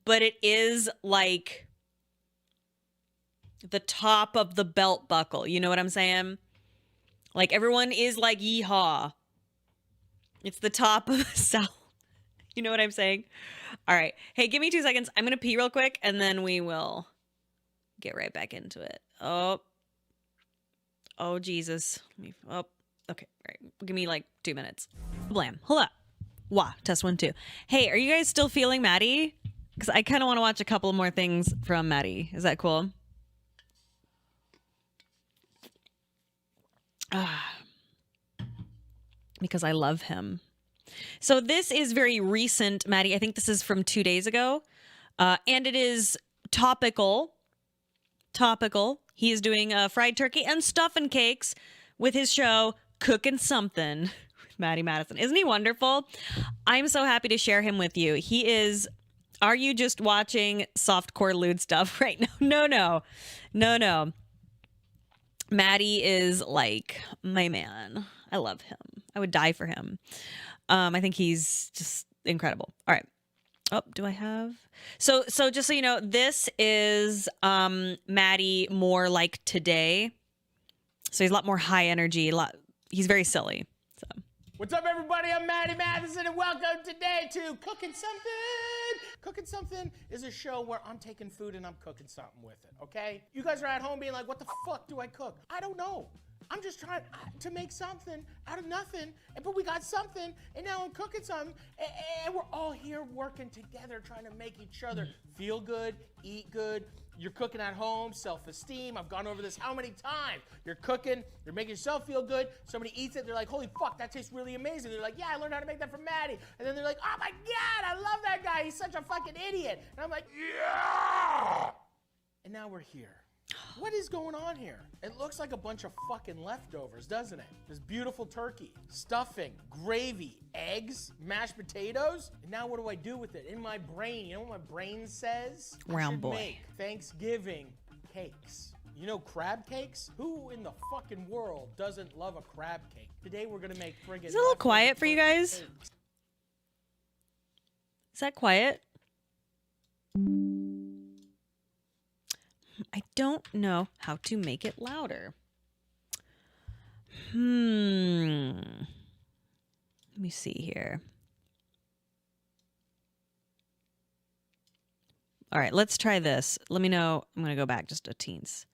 but it is like the top of the belt buckle. You know what I'm saying? Like everyone is like yeehaw. It's the top of the South. You know what I'm saying? All right. Hey, give me 2 seconds. I'm going to pee real quick and then we will get right back into it. Oh, Jesus. Okay. All right. Give me like 2 minutes. Blam. Hold up. Wah. Test 1, 2. Hey, are you guys still feeling Maddie? Because I kind of want to watch a couple more things from Maddie. Is that cool? Because I love him. So this is very recent, Maddie. I think this is from 2 days ago. And it is topical. He is doing fried turkey and stuffing cakes with his show, Cooking Something with Maddie Madison. Isn't he wonderful? I'm so happy to share him with you. He is Are you just watching softcore lewd stuff right now? No. Maddie is like my man. I love him. I would die for him. I think he's just incredible. All right. Oh, do I have? So just so you know, this is Maddie more like today. So he's a lot more high energy. He's very silly. So. What's up, everybody? I'm Maddie Matheson, and welcome today to Cooking Something. Cooking Something is a show where I'm taking food and I'm cooking something with it, okay? You guys are at home being like, what the fuck do I cook? I don't know. I'm just trying to make something out of nothing, but we got something, and now I'm cooking something, and we're all here working together, trying to make each other feel good, eat good. You're cooking at home, self-esteem. I've gone over this how many times? You're cooking, you're making yourself feel good. Somebody eats it, they're like, holy fuck, that tastes really amazing. They're like, yeah, I learned how to make that from Maddie. And then they're like, oh my God, I love that guy. He's such a fucking idiot. And I'm like, yeah. And now we're here. What is going on here? It looks like a bunch of fucking leftovers, doesn't it? This beautiful turkey, stuffing, gravy, eggs, mashed potatoes. And now what do I do with it? In my brain, you know what my brain says? Round boy. Make Thanksgiving cakes. You know crab cakes? Who in the fucking world doesn't love a crab cake? Today we're gonna make friggin' Is it a little quiet for you guys? Cakes. Is that quiet? I don't know how to make it louder. Let me see here. All right, let's try this. Let me know. I'm going to go back just a teens.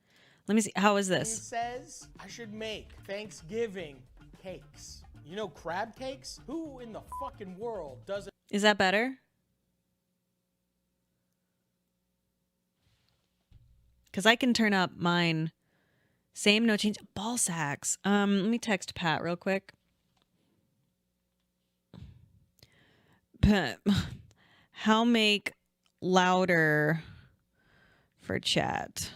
Let me see. How is this? It says I should make Thanksgiving cakes. You know crab cakes? Who in the fucking world doesn't? Is that better? Because I can turn up mine. Same, no change. Ball sacks. Let me text Pat real quick. Pat, how make louder for chat?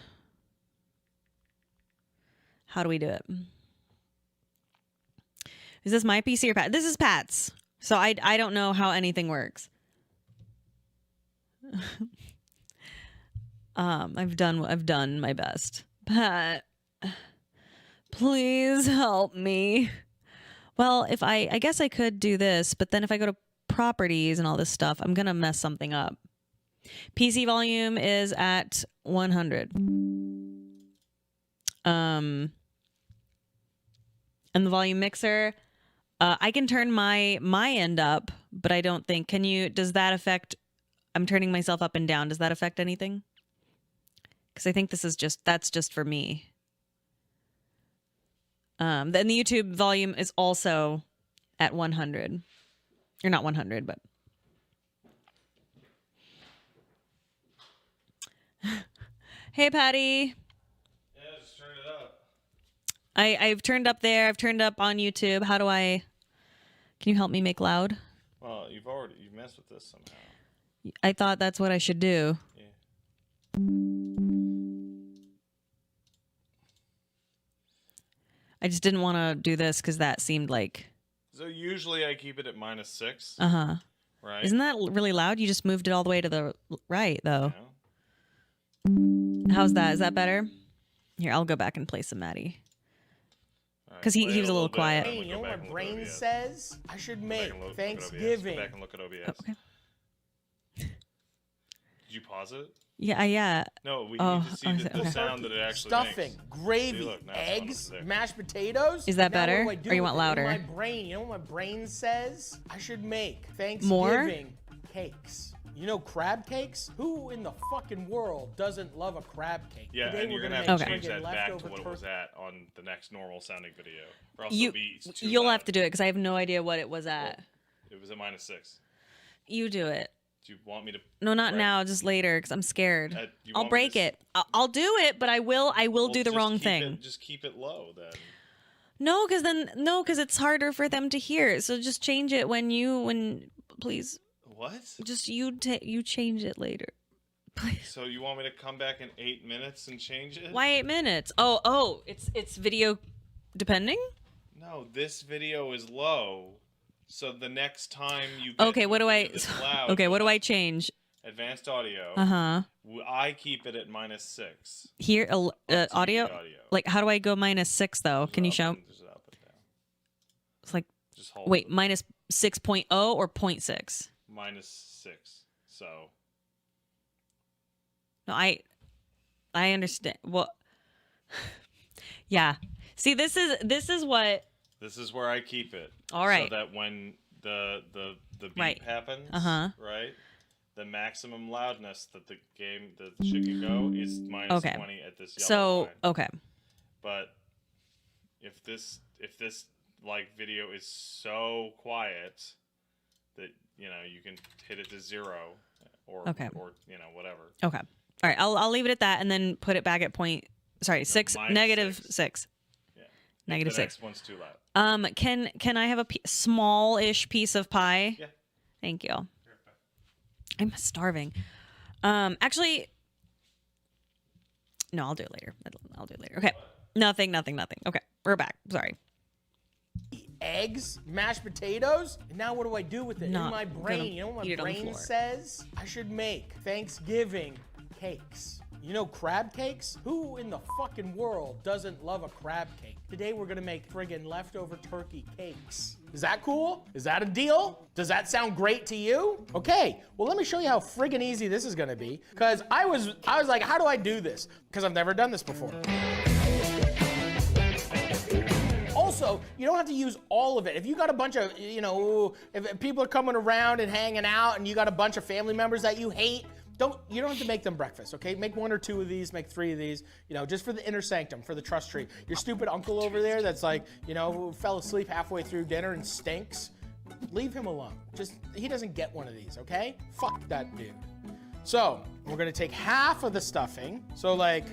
How do we do it? Is this my PC or Pat? This is Pat's. So I don't know how anything works. I've done my best. Pat, please help me. Well, if I guess I could do this, but then if I go to properties and all this stuff, I'm going to mess something up. PC volume is at 100. And the volume mixer, I can turn my end up, but I don't think, does that affect, I'm turning myself up and down. Does that affect anything? Because I think that's just for me. Then the YouTube volume is also at 100. Or not 100, but. Hey, Patty. Yeah, just turn it up. I've turned up there. I've turned up on YouTube. How do I? Can you help me make loud? Well, you've messed with this somehow. I thought that's what I should do. Yeah. I just didn't want to do this because that seemed like. So usually I keep it at -6. Uh-huh. Right. Isn't that really loud? You just moved it all the way to the right, though. How's that? Is that better? Here, I'll go back and play some Maddie. Because he was a little quiet. Hey, you know what my brain says? I should make Thanksgiving. Go back and look at OBS. Oh, okay. Did you pause it? Yeah. No, we need to see the sound that it actually Stuffing, makes. gravy, See, look, now it's eggs, there. mashed potatoes. Is that Now better? what do I do Or you with want it? louder? In my brain, you know what my brain says? I should make Thanksgiving cakes. You know crab cakes? Who in the fucking world doesn't love a crab cake? Yeah, Today and you're we're gonna gonna have to make change that back to leftover what it was at on the next normal sounding video. Or else You, it'll be too you'll loud. have to do it because I have no idea what it was at. It was at -6. You do it. Do you want me to? No, not now. Just later because I'm scared. You I'll want me break to it. I'll do it, but I will do the just wrong keep thing. it- just keep it low then. No, because it's harder for them to hear. So just change it please. What? Just you change it later. Please. So you want me to come back in 8 minutes and change it? Why 8 minutes? Oh, it's video depending? No, this video is low. So the next time you Okay, what do I it's loud, Okay, what do I change? Advanced audio. Uh-huh. I keep it at -6. Here, audio? Like, how do I go -6 though? Can you show? It's like, Just hold wait, it. minus 6.0 or 0.6? -6. So. No, I understand. Well, yeah. See, this is what. This is where I keep it. All right. So that when the beat Right. happens, Uh-huh. right? The maximum loudness that the shit can go is -20 at this yellow So, line. okay. But if this like video is so quiet that you can hit it to 0 or Okay. or whatever. Okay. All right. I'll leave it at that and then put it back at -6. Yeah. Negative the 6. next one's too loud. Can I have a small-ish piece of pie? Yeah. Thank you. I'm starving. Actually, no, I'll do it later. I'll do it later. Okay. Nothing. Okay. We're back. Sorry. Eggs, mashed potatoes, and now what do I do with it? Not In my gonna brain, you know what eat my it on the brain floor. says? I should make Thanksgiving cakes. You know crab cakes? Who in the fucking world doesn't love a crab cake? Today we're gonna make friggin' leftover turkey cakes. Is that cool? Is that a deal? Does that sound great to you? Okay, well let me show you how friggin' easy this is gonna be. Cause I was like, how do I do this? Cause I've never done this before. Also, you don't have to use all of it. If you got a bunch of, if people are coming around and hanging out and you got a bunch of family members that you hate, you don't have to make them breakfast, okay? Make 1 or 2 of these, make 3 of these, just for the inner sanctum, for the trust tree. Your stupid uncle over there that's like, fell asleep halfway through dinner and stinks, leave him alone. He doesn't get one of these, okay? Fuck that dude. So, we're gonna take half of the stuffing, so like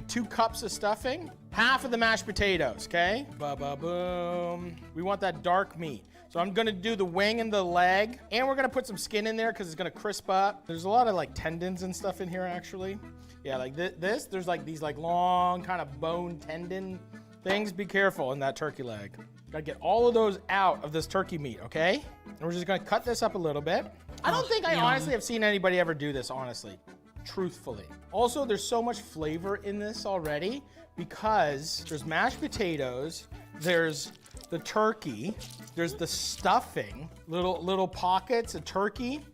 2 cups of stuffing, half of the mashed potatoes, okay? Ba-ba-boom. We want that dark meat. So I'm gonna do the wing and the leg, and we're gonna put some skin in there because it's gonna crisp up. There's a lot of like tendons and stuff in here actually. Yeah, like this, there's like these like long kind of bone tendon things. Be careful in that turkey leg. Gotta get all of those out of this turkey meat, okay? And we're just gonna cut this up a little bit. I don't think I honestly have seen anybody ever do this, honestly, truthfully. Also, there's so much flavor in this already because there's mashed potatoes, there's the turkey, there's the stuffing, little pockets of turkey,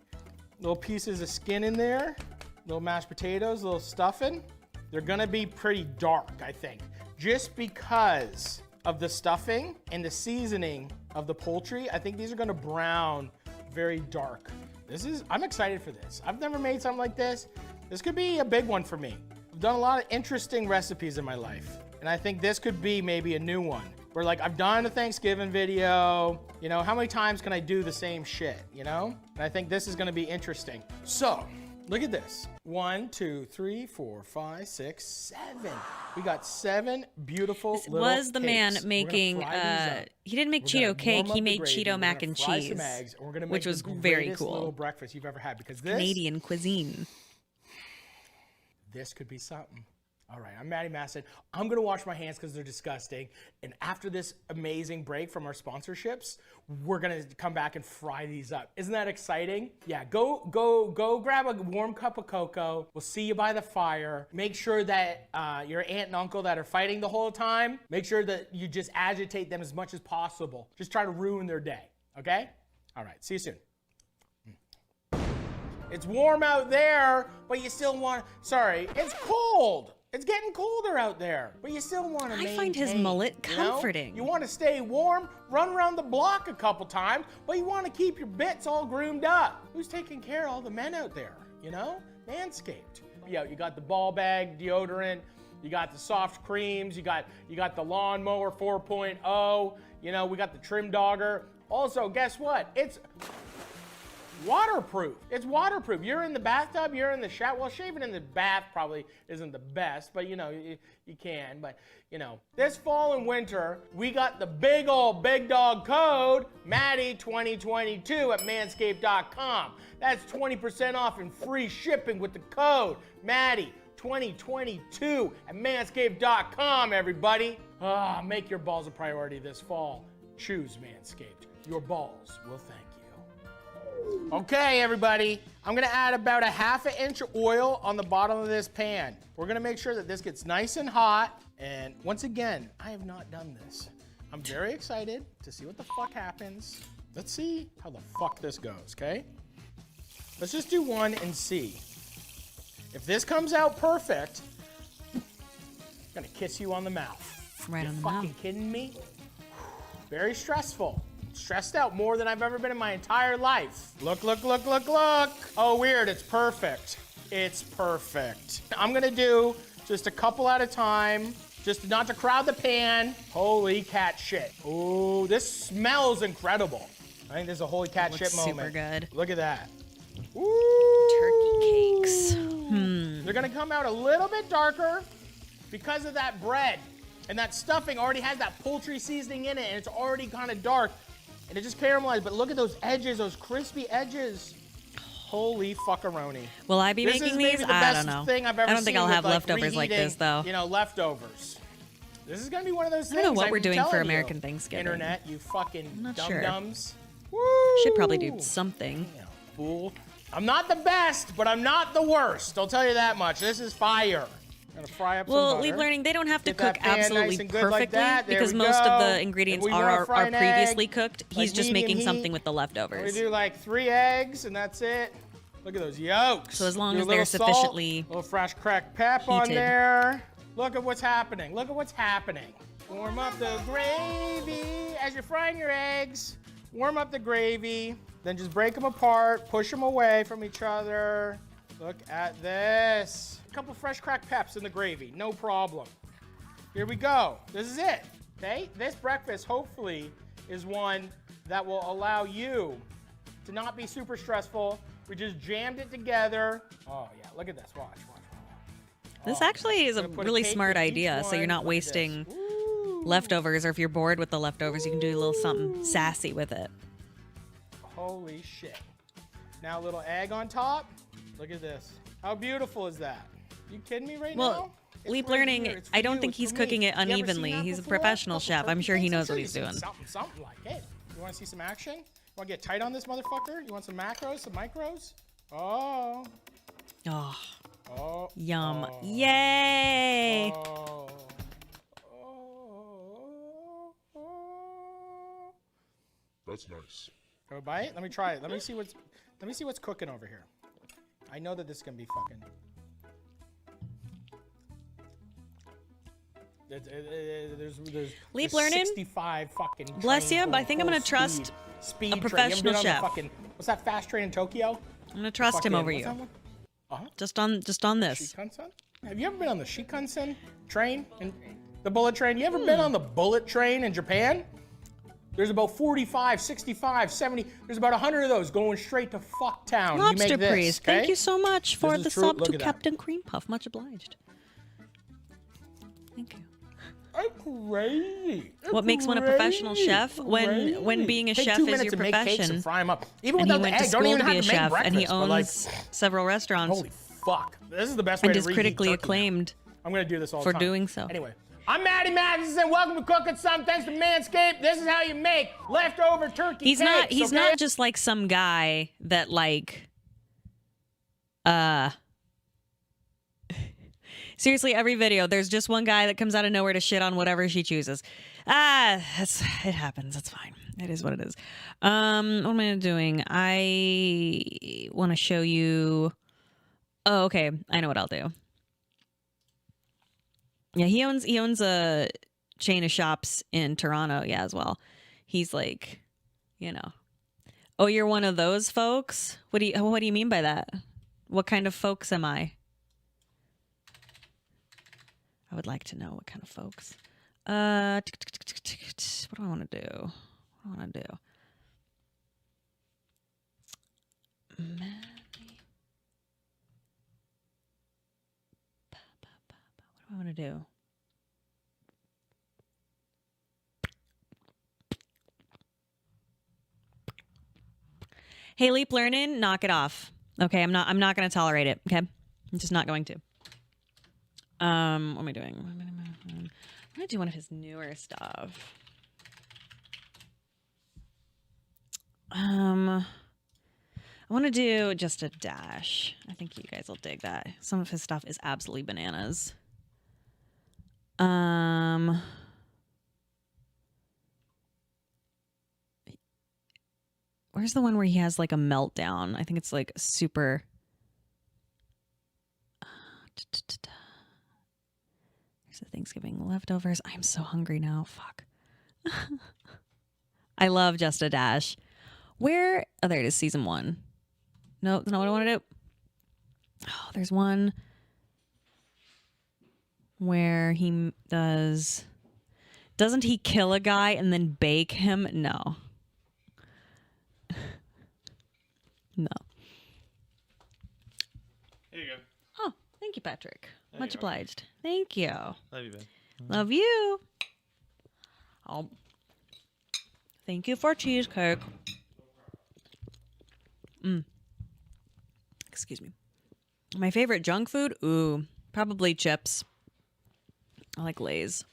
little pieces of skin in there, little mashed potatoes, little stuffing. They're gonna be pretty dark, I think, just because of the stuffing and the seasoning of the poultry. I think these are gonna brown very dark. I'm excited for this. I've never made something like this. This could be a big one for me. I've done a lot of interesting recipes in my life, and I think this could be maybe a new one. Where like I've done a Thanksgiving video, how many times can I do the same shit, And I think this is gonna be interesting. So, look at this. 1, 2, 3, 4, 5, 6, 7. We got 7 beautiful This little was the man cakes. We're gonna making, fry these up. he didn't make We're gonna Cheeto cake, warm he up the made gravy. Cheeto We're mac gonna and fry cheese, some eggs, and we're gonna make which was the very greatest cool. little breakfast you've ever had because Canadian cuisine. This could be something. All right, I'm Matty Masson. I'm gonna wash my hands because they're disgusting. And after this amazing break from our sponsorships, we're gonna come back and fry these up. Isn't that exciting? Yeah, go grab a warm cup of cocoa. We'll see you by the fire. Make sure that your aunt and uncle that are fighting the whole time, make sure that you just agitate them as much as possible. Just try to ruin their day, okay? All right, see you soon. It's warm out there, but you still it's cold. It's getting colder out there, but you still want to maintain. I find his mullet comforting. You want to stay warm, run around the block a couple times, but you want to keep your bits all groomed up. Who's taking care of all the men out there, Manscaped. You got the ball bag deodorant, you got the soft creams, you got the lawnmower 4.0, we got the trim dogger. Also, guess what? It's waterproof. It's waterproof. You're in the bathtub, you're in the shower. Well, shaving in the bath probably isn't the best, but you can. But this fall and winter, we got the big dog code, Matty2022 at manscaped.com. That's 20% off and free shipping with the code Matty2022 at manscaped.com, everybody. Make your balls a priority this fall. Choose Manscaped. Your balls will thank you. Okay, everybody. I'm gonna add about a ½ inch of oil on the bottom of this pan. We're gonna make sure that this gets nice and hot. And once again, I have not done this. I'm very excited to see what the fuck happens. Let's see how the fuck this goes, okay? Let's just do one and see. If this comes out perfect, I'm gonna kiss you on the mouth. Right You're on the fucking mouth. kidding me? Very stressful. Stressed out more than I've ever been in my entire life. Look, look, look, look, look. Oh, weird, it's perfect. It's perfect. I'm gonna do just a couple at a time, just not to crowd the pan. Holy cat shit. Oh, this smells incredible. I think this is a holy cat shit moment. Super good. Look at that. Turkey cakes. They're gonna come out a little bit darker because of that bread. And that stuffing already has that poultry seasoning in it, and it's already kind of dark. And it just caramelized, but look at those edges, those crispy edges. Holy fuckaroni. Will I be This making is maybe these? the I best don't know. thing I've ever I don't think seen I'll with, have leftovers like reheating, this, though. You know, leftovers. This is gonna be one of those I things. don't know what I'm we're doing for telling American you. Thanksgiving. Internet, you fucking I'm not sure. dum-dums. Should probably do something. Fool. I'm not the best, but I'm not the worst. I'll tell you that much. This is fire. I'm gonna fry up some Well, butter. Leap Learning, they don't have to Get that cook pan absolutely nice and good like perfectly that. There because we most go. of the ingredients If we wanna are fry an previously egg, cooked. He's like just medium making heat, something with the We leftovers. do like 3 eggs and that's it. Look at those yolks. So as long Do a as they're little salt, sufficiently a little fresh cracked pep on heated. there. Look at what's happening. Look at what's happening. Warm up the gravy as you're frying your eggs. Warm up the gravy. Then just break them apart, push them away from each other. Look at this. A couple fresh cracked peps in the gravy, no problem. Here we go. This is it, okay? This breakfast, hopefully, is one that will allow you to not be super stressful. We just jammed it together. Oh, yeah, look at this. Watch, watch, watch. This actually is a Gonna put a really cake smart with each idea, so you're one. not Look at this. wasting leftovers, or if you're bored with the leftovers, you can do a little something sassy with it. Holy shit. Now a little egg on top. Look at this. How beautiful is that? You kidding me right now? Well, It's Leap right Learning, here. It's for I don't you. think It's he's for me. cooking it You ever seen unevenly. that He's a before? professional Couple chef. I'm turkey sure he cakes? knows I'm sure what you've he's seen doing. Something like it. You want to see some action? You want to get tight on this motherfucker? You want some macros, some micros? Oh. Oh, Oh. yum. Oh. Yay! Oh. That's nice. Go bite. Let me try it. Let me see what's cooking over here. I know that this is gonna be fucking. There's Leap there's Learning? 65 fucking. Bless trains you, full but I of think I'm gonna full trust speed a train. You ever professional been on the chef. fucking, what's that fast train in Tokyo? I'm gonna trust him Fucking- over what's that you. one? Uh-huh. Just on this. Shinkansen? Have you ever been on the Shinkansen train? And the bullet train? You ever been on the bullet train in Japan? There's about 45, 65, 70. There's about 100 of those going straight to Fucktown. You Lobster make this, Priest, okay? thank you so much for This is the true. sub Look to at that. Captain Cream Puff. Much obliged. Thank you. I'm crazy. What makes one a professional chef? When being a Take chef 2 is minutes your to make cakes profession. and fry them up. Even And he without the went to egg, don't school even to be have a to make chef, and he breakfast, but, like, owns several restaurants. holy fuck. This is the best way And to is reheat critically turkey now. acclaimed I'm going to do this all for the time. doing so. Anyway, I'm Maddie Madison. Welcome to Cooking Something. Thanks to Manscaped. This is how you make leftover turkey He's cakes, not. He's okay? not just like some guy that like. Seriously, every video there's just one guy that comes out of nowhere to shit on whatever she chooses. It happens. It's fine. It is what it is. What am I doing? I want to show you. Oh, okay. I know what I'll do. Yeah, he owns a chain of shops in Toronto. Yeah, as well. He's like, you know. Oh, you're one of those folks? What do you mean by that? What kind of folks am I? I would like to know what kind of folks. What do I want to do? What do I want to do? What do I want to do? Hey, Leap Learning, knock it off. Okay, I'm not going to tolerate it. Okay, I'm just not going to. What am I doing? I'm gonna do one of his newer stuff. I want to do just a dash. I think you guys will dig that. Some of his stuff is absolutely bananas. Where's the one where he has like a meltdown? I think it's like super. There's the Thanksgiving leftovers. I'm so hungry now. Fuck. I love Just a Dash. Where? Oh, there it is. Season 1. Nope, that's not what I want to do. Oh, there's one where he does. Doesn't he kill a guy and then bake him? No. No. Here you go. Oh, thank you, Patrick. There Much you are. obliged. Thank you. Love you, Ben. Love you. Oh, thank you for cheesecake. Excuse me. My favorite junk food? Ooh, probably chips. I like Lay's.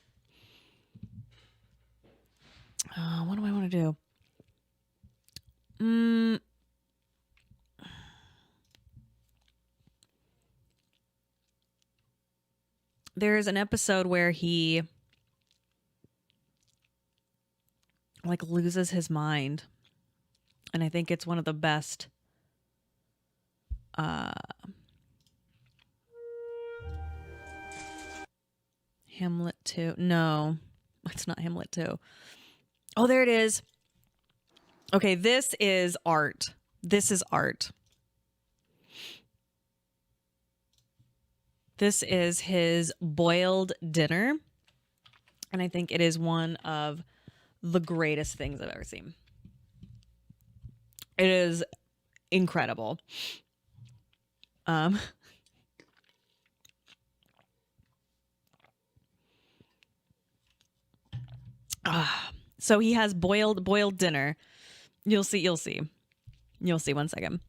What do I want to do? There's an episode where he like loses his mind, and I think it's one of the best Hamlet 2. No, it's not Hamlet 2. Oh, there it is. Okay, this is art. This is art. This is his boiled dinner, and I think it is one of the greatest things I've ever seen. It is incredible. So he has boiled dinner. You'll see. You'll see. 1 second.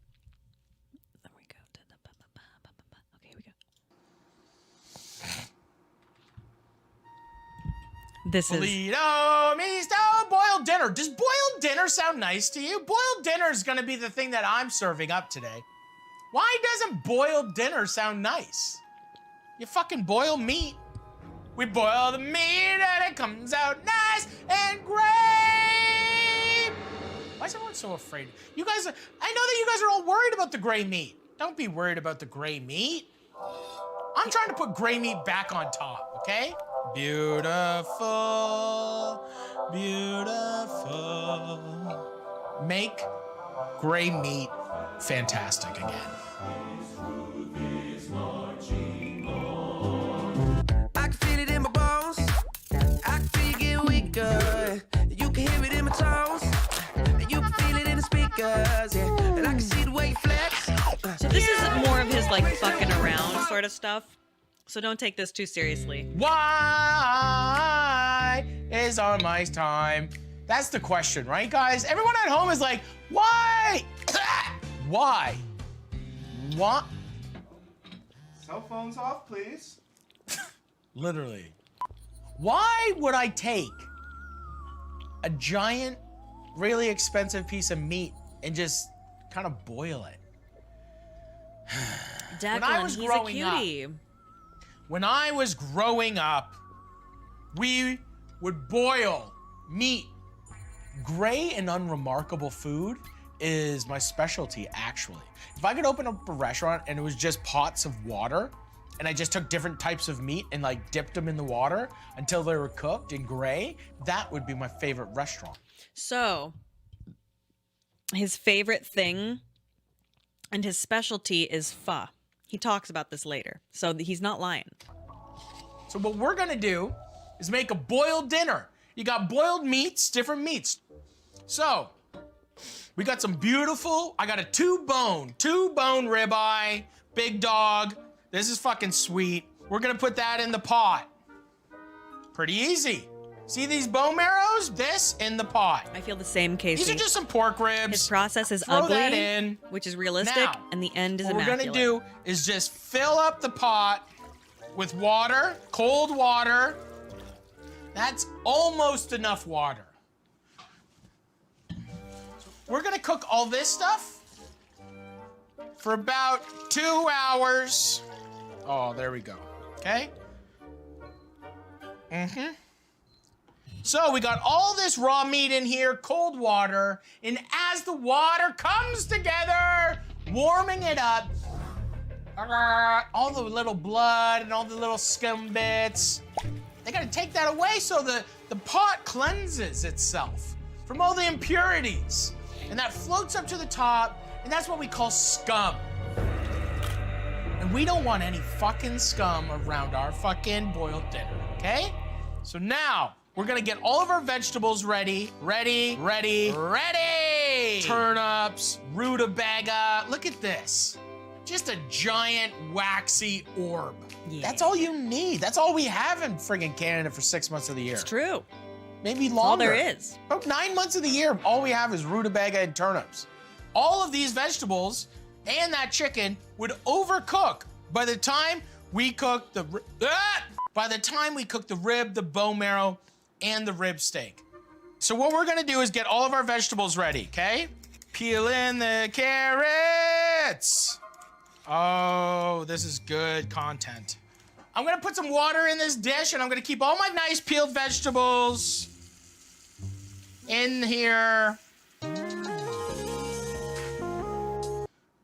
There we go. Okay, here we go. This is Toledo means boiled dinner. Does boiled dinner sound nice to you? Boiled dinner is going to be the thing that I'm serving up today. Why doesn't boiled dinner sound nice? You fucking boil meat. We boil the meat and it comes out nice and great. Why is everyone so afraid? You guys, I know that you guys are all worried about the gray meat. Don't be worried about the gray meat. I'm trying to put gray meat back on top, okay? Beautiful, beautiful. Make gray meat fantastic again. I can feel it in my bones. I can feel you getting weaker. You can hear it in my tones. You can feel it in the speakers, yeah. And I can see the way you flex. So this is more of his like fucking around sort of stuff. So don't take this too seriously. Why is on my time? That's the question, right, guys? Everyone at home is like, why? Why? What? Cell phones off, please. Literally. Why would I take a giant, really expensive piece of meat and just kind of boil it? Declan, he's a cutie. When I was growing up, we would boil meat. Gray and unremarkable food is my specialty, actually. If I could open up a restaurant and it was just pots of water, and I just took different types of meat and like dipped them in the water until they were cooked in gray, that would be my favorite restaurant. So his favorite thing and his specialty is pho. He talks about this later, so he's not lying. So what we're gonna do is make a boiled dinner. You got boiled meats, different meats. So we got some beautiful, I got a two bone ribeye, big dog. This is fucking sweet. We're gonna put that in the pot. Pretty easy. See these bone marrows? This in the pot. I feel the same, Casey. These are just some pork ribs. His process is Throw ugly, that in. which is realistic, Now, and the end is what immaculate. we're gonna do is just fill up the pot with water, cold water. That's almost enough water. We're gonna cook all this stuff for about 2 hours. Oh, there we go. Okay? Mm-hmm. So we got all this raw meat in here, cold water, and as the water comes together, warming it up, all the little blood and all the little scum bits, they gotta take that away so the pot cleanses itself from all the impurities. And that floats up to the top, and that's what we call scum. And we don't want any fucking scum around our fucking boiled dinner, okay? So now, we're gonna get all of our vegetables ready. Ready. Turnips, rutabaga. Look at this. Just a giant waxy orb. Yeah. That's all you need. That's all we have in friggin' Canada for 6 months of the year. It's true. Maybe longer. That's all there is. About 9 months of the year, all we have is rutabaga and turnips. All of these vegetables and that chicken would overcook by the time we cook the rib, the bone marrow, and the rib steak. So what we're gonna do is get all of our vegetables ready, okay? Peel in the carrots. Oh, this is good content. I'm gonna put some water in this dish and I'm gonna keep all my nice peeled vegetables in here.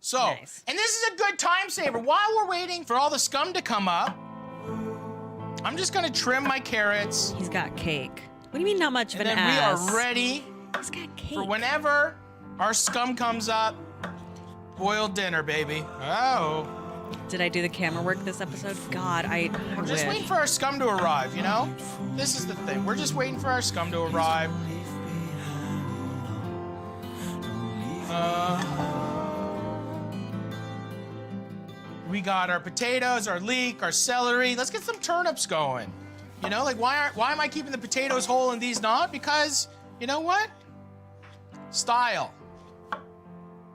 So, nice. And this is a good time saver. While we're waiting for all the scum to come up, I'm just gonna trim my carrots. He's got cake. What do you mean not much of an ass? And then we are ready for whenever our scum comes up. Boiled dinner, baby. Oh. Did I do the camera work this episode? God, I We're just waiting for our scum to arrive, you know? This is the thing. We're just waiting for our scum to arrive. We got our potatoes, our leek, our celery. Let's get some turnips going. You know, like why am I keeping the potatoes whole and these not? Because, you know what? Style.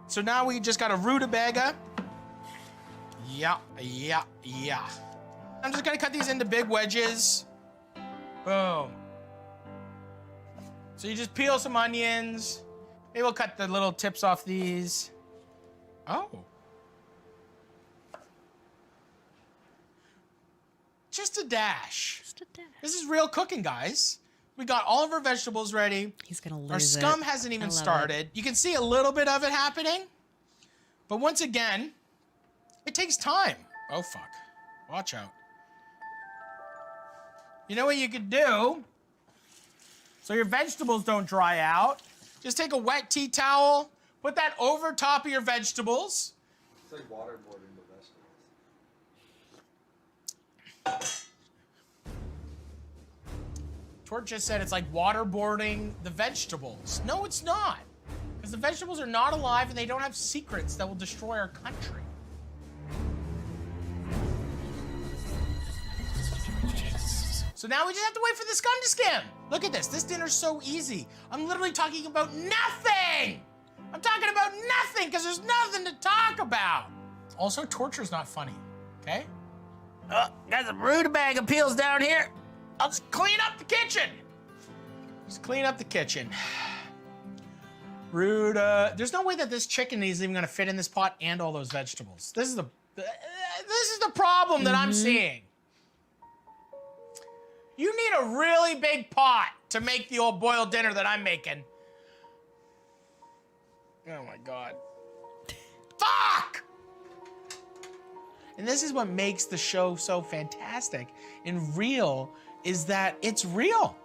So now we just got a rutabaga. Yeah. I'm just gonna cut these into big wedges. Boom. So you just peel some onions. Maybe we'll cut the little tips off these. Oh. Just a dash. This is real cooking, guys. We got all of our vegetables ready. He's gonna lose Our scum hasn't even started. You can see a little bit of it happening. But once again, it takes time. Oh, fuck. Watch out. You know what you could do? So your vegetables don't dry out. Just take a wet tea towel, put that over top of your vegetables. It's like waterboarding the vegetables. Tort just said it's like waterboarding the vegetables. No, it's not. Because the vegetables are not alive and they don't have secrets that will destroy our country. So now we just have to wait for the scum to skim. Look at this. This dinner's so easy. I'm literally talking about nothing. I'm talking about nothing because there's nothing to talk about. Also, torture's not funny, okay? Got some rutabaga peels down here. I'll just clean up the kitchen. Just clean up the kitchen. There's no way that this chicken is even gonna fit in this pot and all those vegetables. This is the problem that I'm seeing. You need a really big pot to make the old boiled dinner that I'm making. Oh my God. Fuck! And this is what makes the show so fantastic and real, is that it's real.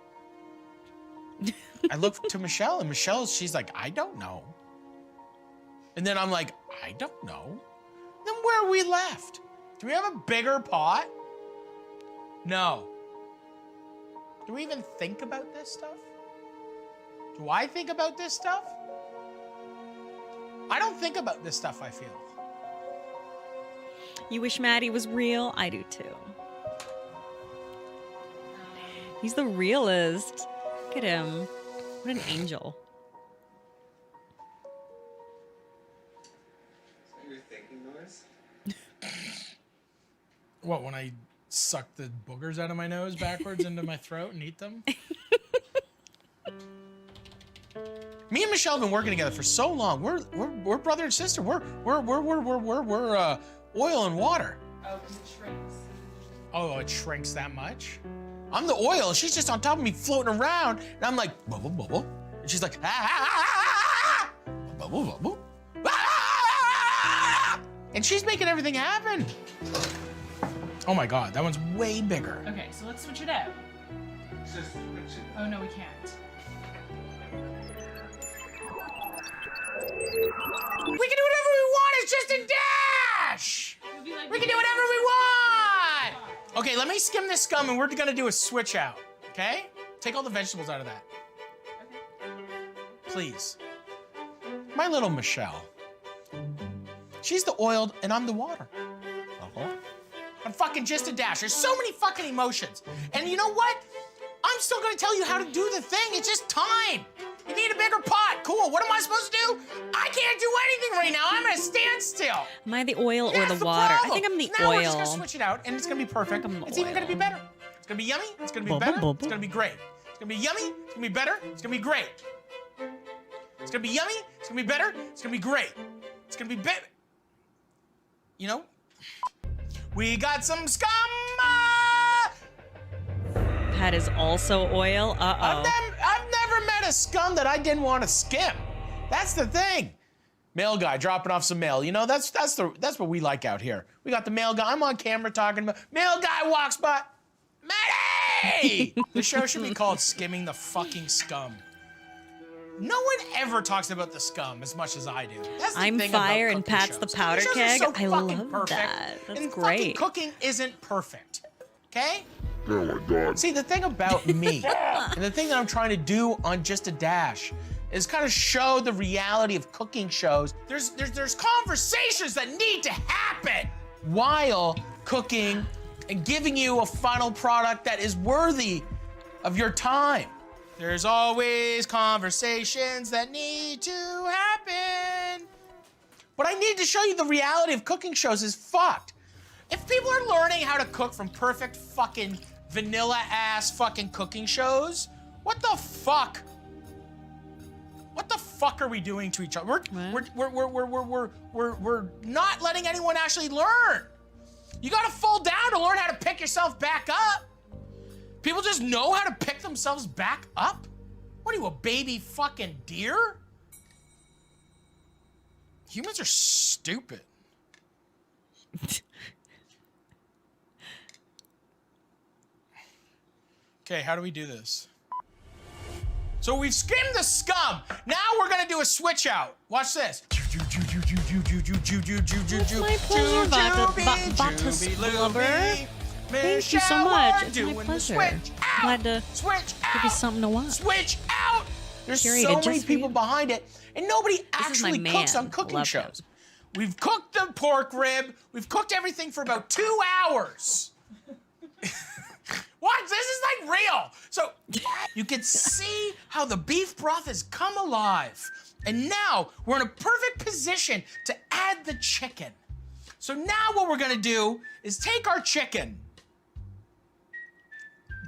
I look to Michelle, and she's like, I don't know. And then I'm like, I don't know. Then where are we left? Do we have a bigger pot? No. Do we even think about this stuff? Do I think about this stuff? I don't think about this stuff, I feel. You wish Maddie was real? I do too. He's the realest. Look at him. What an angel. Is that your thinking noise? What, when I suck the boogers out of my nose backwards into my throat and eat them? Me and Michelle have been working together for so long. We're brother and sister. We're oil and water. Oh, because it shrinks. Oh, it shrinks that much? I'm the oil. She's just on top of me floating around, and I'm like, bubble, bubble. And she's like, bubble, bubble. And she's making everything happen. Oh my God, that one's way bigger. Okay, so let's switch it out. Oh no, we can't. We can do whatever we want. It's just a dash. We can do whatever we want. Okay, let me skim this scum, and we're gonna do a switch out. Okay? Take all the vegetables out of that. Please. My little Michelle. She's the oiled, and I'm the water. I'm fucking just a dash. There's so many fucking emotions. And you know what? I'm still gonna tell you how to do the thing. It's just time. You need a bigger pot. Cool. What am I supposed to do? I can't do anything right now. I'm at a standstill. Am I the oil or the water? I think I'm the now oil. We're just gonna switch it out, and it's gonna be perfect. It's even gonna be better. It's gonna be yummy. It's gonna be better. It's gonna be great. It's gonna be yummy. It's gonna be better. It's gonna be great. It's gonna be yummy. It's gonna be better. It's gonna be great. It's gonna be better. You know, we got some scum. That is also oil. I've never met a scum that I didn't want to skim. That's the thing. Mail guy dropping off some mail. You know, that's what we like out here. We got the mail guy. I'm on camera talking about mail guy walks by. Maddie! The show should be called Skimming the Fucking Scum. No one ever talks about the scum as much as I do. That's the I'm thing fire about and cooking Pat's shows. the powder Cooking shows are keg. so I fucking love perfect, that. That's and great. Fucking cooking isn't perfect. Okay? Oh my God. See, the thing about me, and the thing that I'm trying to do on Just a Dash, is kind of show the reality of cooking shows. There's conversations that need to happen while cooking and giving you a final product that is worthy of your time. There's always conversations that need to happen. But I need to show you the reality of cooking shows is fucked. If people are learning how to cook from perfect fucking vanilla-ass fucking cooking shows, what the fuck? What the fuck are we doing to each other? We're not letting anyone actually learn. You gotta fall down to learn how to pick yourself back up. People just know how to pick themselves back up? What are you, a baby fucking deer? Humans are stupid. Okay, how do we do this? So we've skimmed the scum. Now we're gonna do a switch out. Watch this. My pleasure, Vatus Lover. Thank you so much. It's my pleasure. Glad to give you something to watch. Switch out! There's Curated so just many for people you. behind it, and nobody This is actually my cooks man. on cooking Love shows. We've cooked the pork rib. We've cooked everything for about 2 hours. What? This is like real. So you can see how the beef broth has come alive. And now we're in a perfect position to add the chicken. So now what we're gonna do is take our chicken,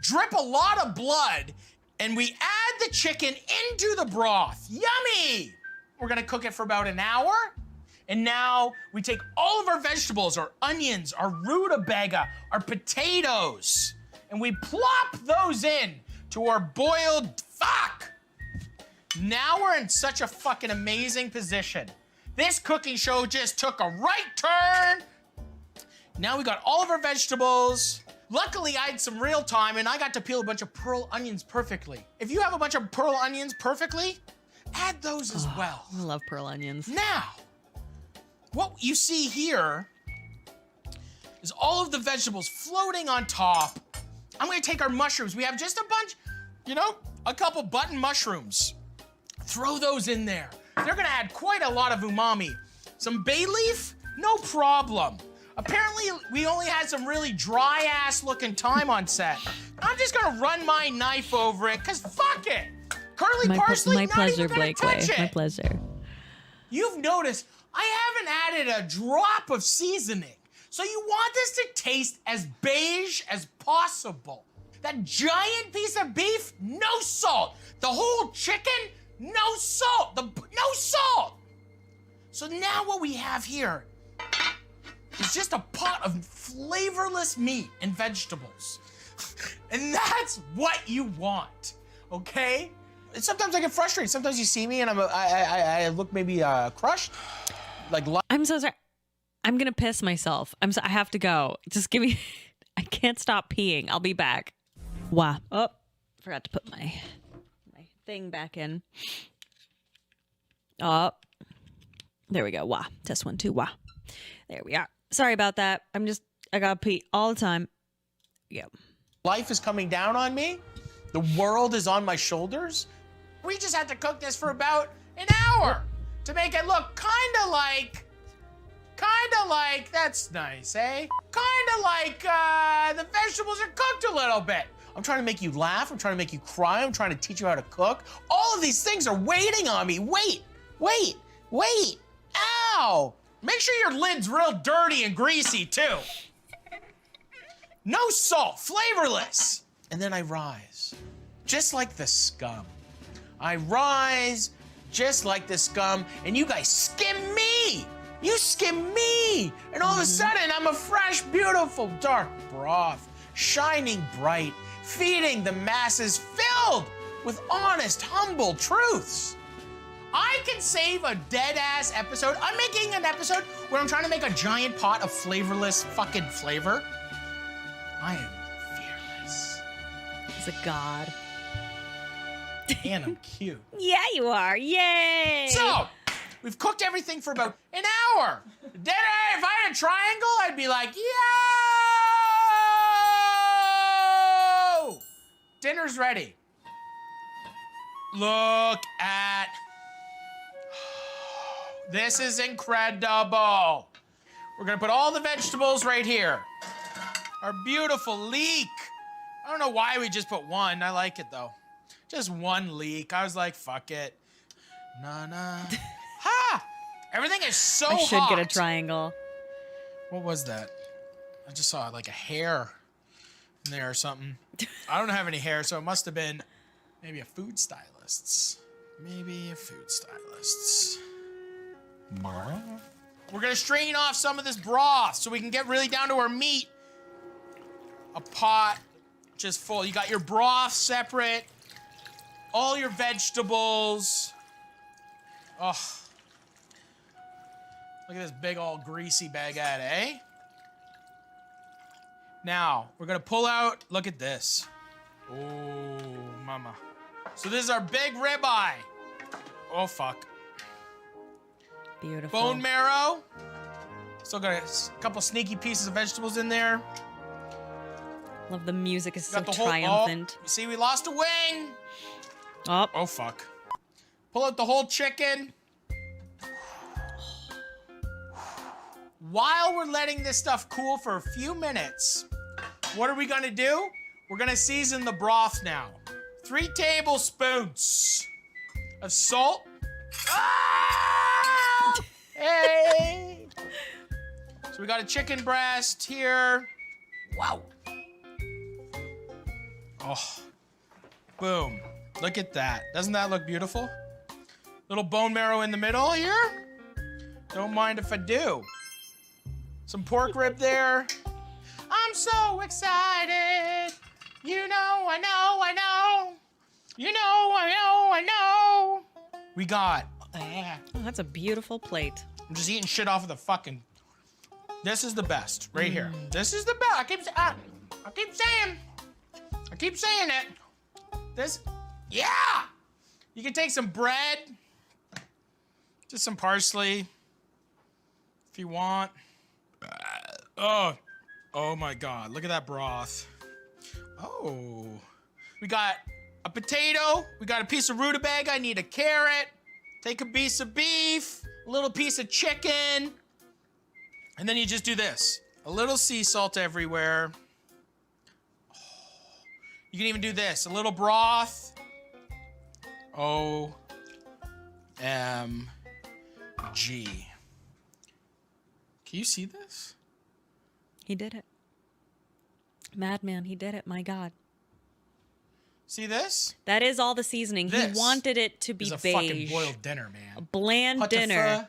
drip a lot of blood, and we add the chicken into the broth. Yummy! We're gonna cook it for about an hour. And now we take all of our vegetables, our onions, our rutabaga, our potatoes, and we plop those in to our boiled fuck. Now we're in such a fucking amazing position. This cooking show just took a right turn. Now we got all of our vegetables. Luckily, I had some real time and I got to peel a bunch of pearl onions perfectly. If you have a bunch of pearl onions perfectly, add those as well. I love pearl onions. Now, what you see here is all of the vegetables floating on top. I'm gonna take our mushrooms. We have just a bunch, you know, a couple button mushrooms. Throw those in there. They're gonna add quite a lot of umami. Some bay leaf, no problem. Apparently, we only had some really dry-ass looking thyme on set. I'm just gonna run my knife over it, cause fuck it. Curly parsley, my not pleasure, even gonna Blakeway. touch it. My pleasure. You've noticed I haven't added a drop of seasoning. So you want this to taste as beige as possible. That giant piece of beef, no salt. The whole chicken, No salt. No salt. So now what we have here is just a pot of flavorless meat and vegetables. And that's what you want, okay? And sometimes I get frustrated. Sometimes you see me and I look maybe crushed. I'm so sorry. I'm gonna piss myself. I have to go. Just give me. I can't stop peeing. I'll be back. Wow. Oh, forgot to put my thing back in. Oh, there we go. Wow. Test 1, 2. Wow. There we are. Sorry about that. I gotta pee all the time. Yep. Life is coming down on me. The world is on my shoulders. We just had to cook this for about an hour to make it look kind of like, that's nice, eh? Kind of like the vegetables are cooked a little bit. I'm trying to make you laugh. I'm trying to make you cry. I'm trying to teach you how to cook. All of these things are waiting on me. Wait. Ow. Make sure your lid's real dirty and greasy too. No salt, flavorless. And then I rise, just like the scum. I rise just like the scum, and you guys skim me. You skim me. And all of a sudden, I'm a fresh, beautiful, dark broth, shining bright, feeding the masses, filled with honest, humble truths. I can save a dead-ass episode. I'm making an episode where I'm trying to make a giant pot of flavorless fucking flavor. I am fearless. He's a god. And I'm cute. Yeah, you are. Yay! So, we've cooked everything for about an hour. If I had a triangle, I'd be like, yo! Dinner's ready. Look at... This is incredible. We're gonna put all the vegetables right here. Our beautiful leek. I don't know why we just put one. I like it though. Just one leek. I was like, fuck it. Ha! Everything is so hot. I should get a triangle. What was that? I just saw like a hair in there or something. I don't have any hair, so it must have been maybe a food stylist's. We're gonna strain off some of this broth so we can get really down to our meat. A pot just full. You got your broth separate, all your vegetables. Oh, look at this big old greasy baguette, eh? Now, we're gonna pull out, look at this. Oh, mama. So this is our big ribeye. Oh, fuck. Beautiful. Bone marrow. Still got a couple sneaky pieces of vegetables in there. Love the music. Is so Got the whole, triumphant. Oh, you see, we lost a wing. Oh, fuck. Pull out the whole chicken. While we're letting this stuff cool for a few minutes, what are we gonna do? We're gonna season the broth now. 3 tablespoons of salt. Ah! Hey! So we got a chicken breast here. Wow. Oh, boom. Look at that. Doesn't that look beautiful? Little bone marrow in the middle here. Don't mind if I do. Some pork rib there. I'm so excited. You know, I know. You know, I know. We got. Oh, that's a beautiful plate. I'm just eating shit off of the fucking. This is the best right here. This is the best. I keep saying it. This, yeah. You can take some bread, just some parsley, if you want. Oh my God! Look at that broth. Oh, we got a potato. We got a piece of rutabaga. I need a carrot. Take a piece of beef, a little piece of chicken, and then you just do this. A little sea salt everywhere. Oh, you can even do this. A little broth. OMG. Can you see this? He did it. Madman, he did it. My God. See this? That is all the seasoning. This He wanted it to be is a beige. fucking boiled dinner, man. A bland Pata dinner.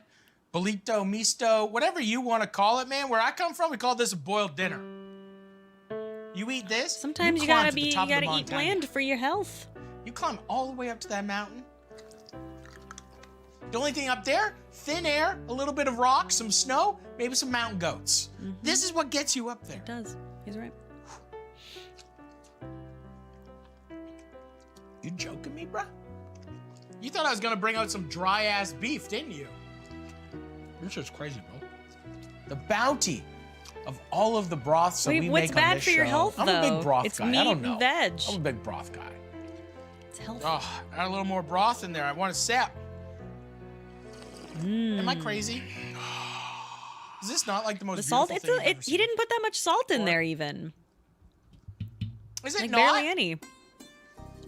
feu, bolito, misto, whatever you want to call it, man. Where I come from, we call this a boiled dinner. You eat this. Sometimes you climb gotta to the top of the eat mountain. bland for your health. You climb all the way up to that mountain. The only thing up there, thin air, a little bit of rock, some snow, maybe some mountain goats. This is what gets you up there. It does. He's right. You joking me, bruh? You thought I was gonna bring out some dry ass beef, didn't you? This is crazy, bro. The bounty of all of the broths that we what's make bad on this for your show. health, I'm a though? big broth It's guy. meat I don't know. and veg. I'm a big broth guy. It's healthy. Oh, add a little more broth in there. I want a sip. Am I crazy? Is this not like the most The salt. beautiful thing I've ever He didn't put that much salt in there, even. Is it Like, not? barely any.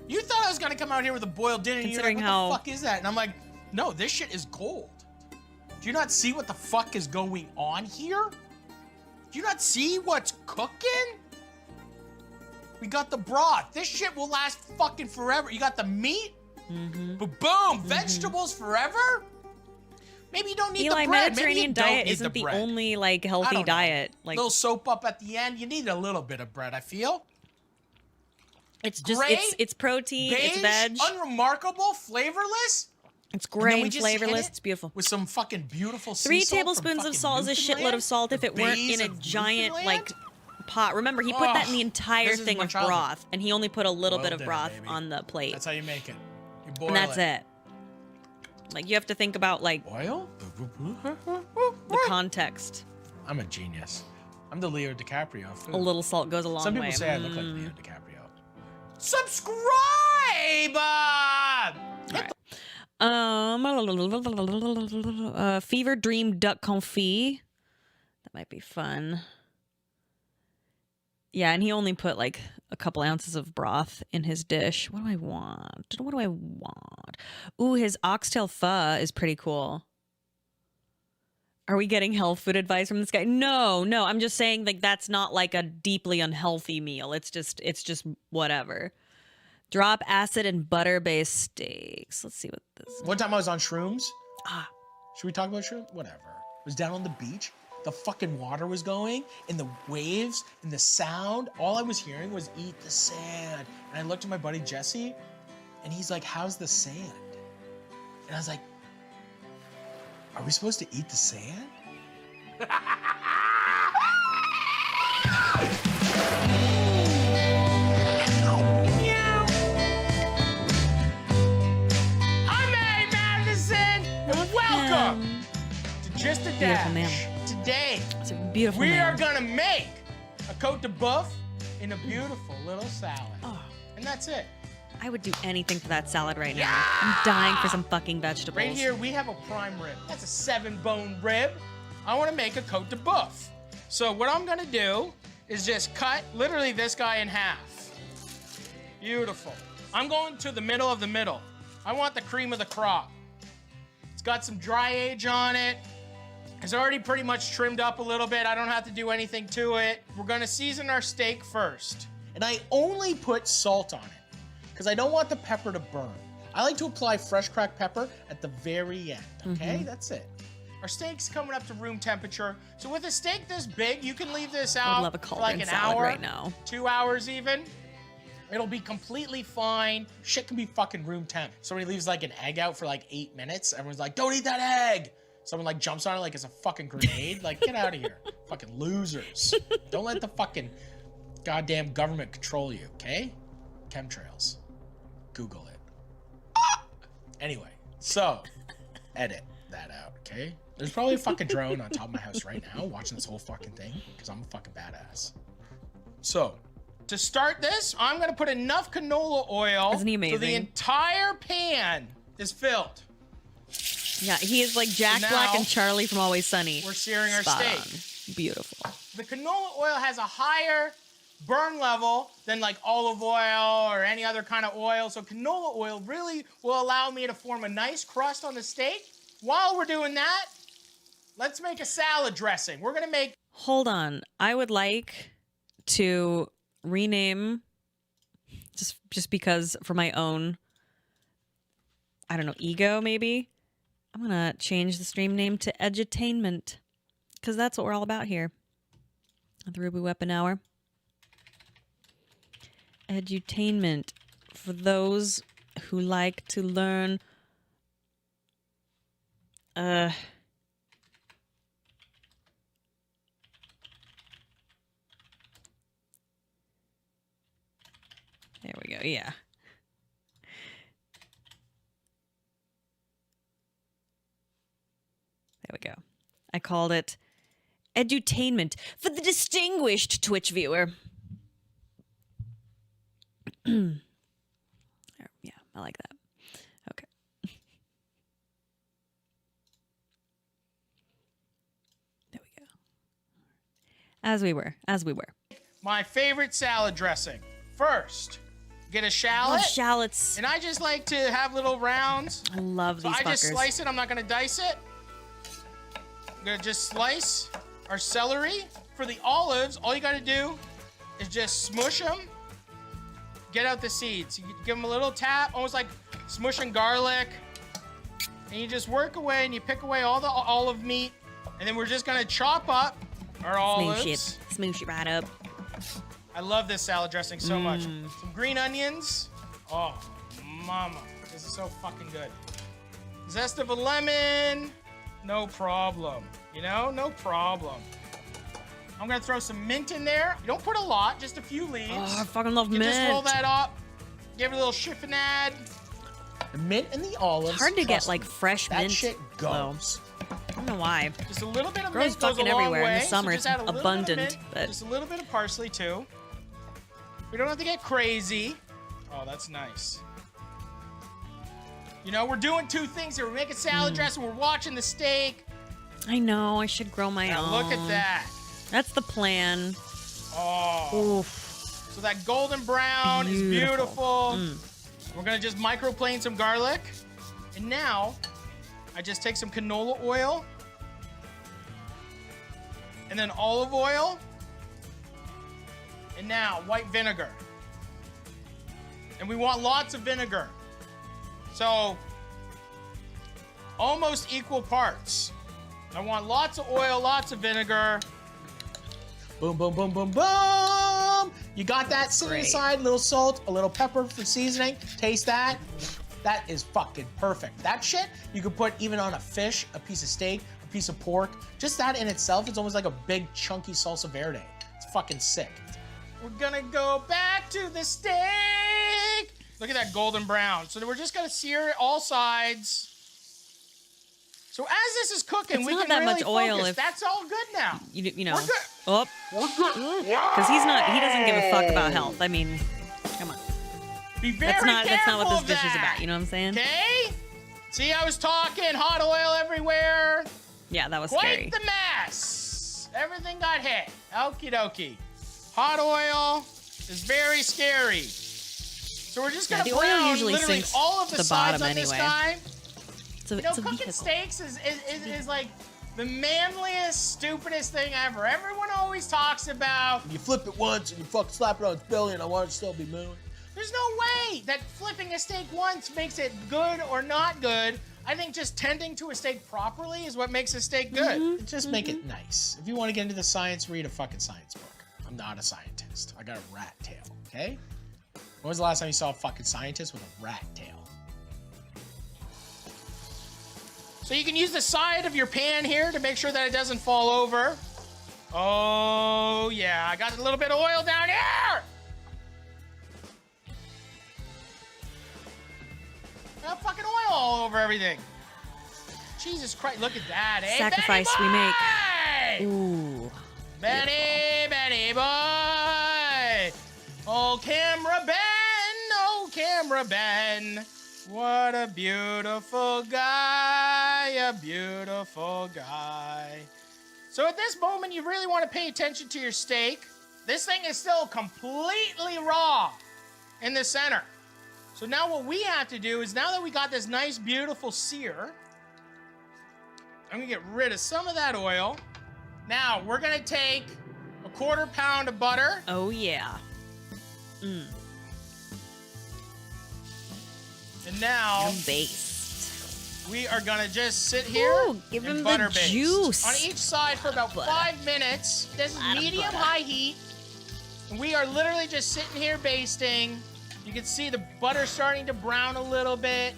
You thought I was gonna come out here with a boiled dinner and you're like, Considering what how- the fuck is that? And I'm like, no, this shit is gold. Do you not see what the fuck is going on here? Do you not see what's cooking? We got the broth. This shit will last fucking forever. You got the meat. Boom. Vegetables forever. Maybe you don't need Eli, the bread. Mediterranean Maybe you don't diet need isn't the bread. only like I healthy don't know. diet. Like little soap up at the end. You need a little bit of bread, I feel. it's just gray, it's protein, it's beige, veg. unremarkable, flavorless. It's And then gray we and just hit flavorless. it It's beautiful. With some fucking beautiful sea 3 salt from tablespoons of fucking salt is a shitload Newfoundland, of salt if the it weren't bays in a of giant Newfoundland. like pot. Remember, he put that in the entire this is thing my of childhood. broth, and he only put a little bit Boiled of dinner, broth baby. on the plate. That's how you make it. You boil And that's it. Like you have to think about like Boil? the context. I'm a genius. I'm the Leo DiCaprio. of food. A little salt goes a long Some way. people say I look like Leo Mm. DiCaprio. Subscribe! Fever Dream Duck Confit. That might be fun. Yeah, and he only put like a couple ounces of broth in his dish. What do I want? What do I want? Ooh, his oxtail pho is pretty cool. Are we getting health food advice from this guy? No. I'm just saying like that's not like a deeply unhealthy meal. It's just whatever. Drop acid and butter-based steaks. Let's see what this. One time I was on shrooms. Should we talk about shrooms? Whatever. I was down on the beach. The fucking water was going, and the waves, and the sound. All I was hearing was "eat the sand." And I looked at my buddy Jesse, and he's like, "How's the sand?" And I was like, "Are we supposed to eat the sand?" I'm A. Madison, and welcome to Just a Beautiful man. Dash. Today, It's a beautiful we man. are gonna make a Côte de Boeuf in a beautiful little salad. And that's it. I would do anything for that salad right now. I'm dying for some fucking vegetables. Right here, we have a prime rib. That's a 7-bone rib. I wanna make a Côte de Boeuf. So what I'm gonna do is just cut literally this guy in half. Beautiful. I'm going to the middle of the middle. I want the cream of the crop. It's got some dry age on it. It's already pretty much trimmed up a little bit. I don't have to do anything to it. We're gonna season our steak first. And I only put salt on it because I don't want the pepper to burn. I like to apply fresh cracked pepper at the very end, okay? That's it. Our steak's coming up to room temperature. So with a steak this big, you can leave this out love a for like cauldron an salad hour, right now. 2 hours even. It'll be completely fine. Shit can be fucking room temp. Somebody leaves like an egg out for like 8 minutes. Everyone's like, don't eat that egg. Someone like jumps on it like it's a fucking grenade. Like, get out of here. Fucking losers. Don't let the fucking goddamn government control you, okay? Chemtrails. Google it. Anyway, so edit that out, okay? There's probably a fucking drone on top of my house right now watching this whole fucking thing because I'm a fucking badass. So, to start this, I'm gonna put enough canola oil Isn't he so the amazing? entire pan is filled. Yeah, he is like Jack So Black now, and Charlie from Always Sunny. We're searing our Spot steak. on. Beautiful. The canola oil has a higher burn level than like olive oil or any other kind of oil. So canola oil really will allow me to form a nice crust on the steak. While we're doing that, let's make a salad dressing. We're gonna make Hold on. I would like to rename just because for my own, I don't know, ego maybe, I'm gonna change the stream name to Edutainment, because that's what we're all about here at the Ruby Weapon Hour. Edutainment, for those who like to learn there we go. Yeah. There we go. I called it Edutainment for the distinguished Twitch viewer. Yeah, I like that. Okay. There we go. As we were. My favorite salad dressing. First, get a shallot. Love shallots. And I just like to have little rounds. I love these I just fuckers. slice it. I'm not going to dice it. I'm going to just slice our celery. For the olives, all you got to do is just smush them. Get out the seeds. You give them a little tap, almost like smushing garlic. And you just work away and you pick away all the olive meat. And then we're just going to chop up our olives. Smoosh it right up. I love this salad dressing so much. Some green onions. Oh, mama. This is so fucking good. Zest of a lemon. No problem. You know, no problem. I'm gonna throw some mint in there. You don't put a lot, just a few leaves. Oh, I fucking love mint. Just roll that up. Give it a little chiffonade. The mint and the olives. Hard to get like fresh mint. That shit goes. I don't know why. Just a little bit of Grows mint goes a fucking long everywhere way. in the summer. So It's just add a little abundant, bit of mint, but just a little bit of parsley too. We don't have to get crazy. Oh, that's nice. You know, we're doing two things here. We're making salad dressing. We're watching the steak. I know. I should grow my Now own. look at that. That's the plan. Oh. Oof. So that golden brown is beautiful. We're gonna just microplane some garlic. And now, I just take some canola oil. And then olive oil. And now, white vinegar. And we want lots of vinegar. So, almost equal parts. I want lots of oil, lots of vinegar. Boom, boom, boom, boom, boom. You got that sitting aside, a little salt, a little pepper for seasoning. Taste that. That is fucking perfect. That shit, you could put even on a fish, a piece of steak, a piece of pork. Just that in itself, it's almost like a big chunky salsa verde. It's fucking sick. We're gonna go back to the steak. Look at that golden brown. So we're just gonna sear it all sides. So as this is cooking, It's we not can that really much oil focus. if- That's all good now. You know. We're good. Oh. Because he doesn't give a fuck about health. I mean, come on. Be very That's not what this careful dish of is that. about. You know what I'm saying? Okay. See, I was talking hot oil everywhere. Yeah, that was Quite scary. the mess. Everything got hit. Okie dokie. Hot oil is very scary. So we're just gonna the oil brown usually literally sinks all of the the sides bottom on this anyway. guy. It's a, You know, it's a cooking vehicle. steaks is like the manliest, stupidest thing ever. Everyone always talks about. You flip it once and you fucking slap it on its belly, and I want it to still be moving. There's no way that flipping a steak once makes it good or not good. I think just tending to a steak properly is what makes a steak good. Just make it nice. If you want to get into the science, read a fucking science book. I'm not a scientist. I got a rat tail, okay? When was the last time you saw a fucking scientist with a rat tail? So you can use the side of your pan here to make sure that it doesn't fall over. Oh, yeah. I got a little bit of oil down here. Got fucking oil all over everything. Jesus Christ. Look at that, eh? Sacrifice we make. Ooh. Benny boy. Oh, camera Ben. Oh, camera Ben. What a beautiful guy. A beautiful guy. So at this moment, you really want to pay attention to your steak. This thing is still completely raw in the center. So now what we have to do is, now that we got this nice, beautiful sear, I'm gonna get rid of some of that oil. Now, we're gonna take a 1/4 pound of butter. Oh, yeah. And now baste. We are gonna just sit here give and him butter the baste juice. on each side for about 5 minutes. This is medium high heat. And we are literally just sitting here basting. You can see the butter starting to brown a little bit.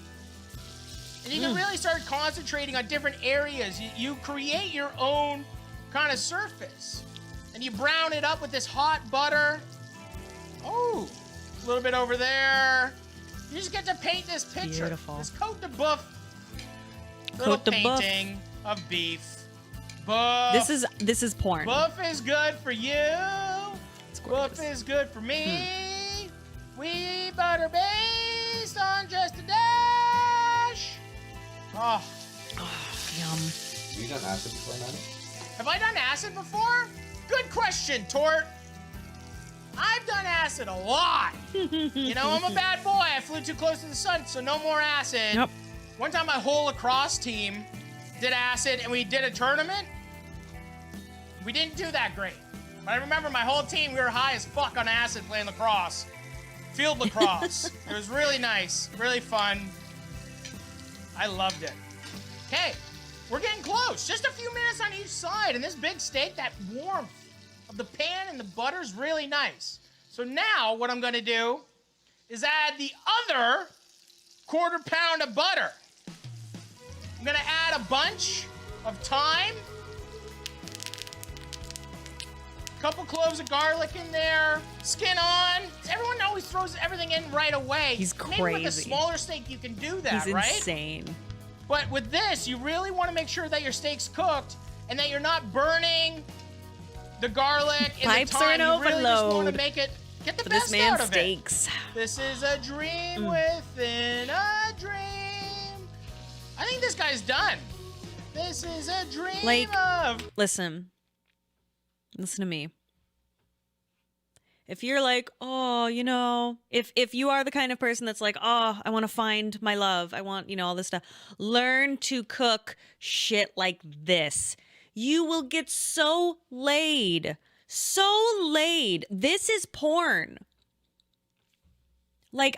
And you can really start concentrating on different areas. You create your own kind of surface. And you brown it up with this hot butter. Oh, a little bit over there. You just get to paint this picture. Beautiful. This Côte de Boeuf little Côte de Boeuf. painting of beef. Boeuf. This is porn. Boeuf is good for you. Boeuf is good for me. We butter based on just a dash. Oh. Yum. Have you done acid before, Maddie? Have I done acid before? Good question, Tort. I've done acid a lot. You know, I'm a bad boy. I flew too close to the sun, so no more acid. Yep. One time my whole lacrosse team did acid and we did a tournament. We didn't do that great. But I remember my whole team, we were high as fuck on acid playing lacrosse. Field lacrosse. It was really nice, really fun. I loved it. Okay, we're getting close. Just a few minutes on each side. And this big steak, that warmth of the pan and the butter is really nice. So now what I'm gonna do is add the other 1/4 pound of butter. I'm gonna add a bunch of thyme, a couple cloves of garlic in there, skin on. Everyone always throws everything in right away. He's Maybe with a crazy. smaller steak you can do that, He's right? insane. But with this, you really want to make sure that your steak's cooked and that you're not burning the garlic and Pipes the are thyme. an You really just want to overload make it get the for best this man's out of steaks. it. This is a dream within a dream. I think this guy's done. This is a dream of. Listen to me. If you're like, oh, you know, if you are the kind of person that's like, oh, I want to find my love, I want, you know, all this stuff, learn to cook shit like this. You will get so laid. So laid. This is porn. Like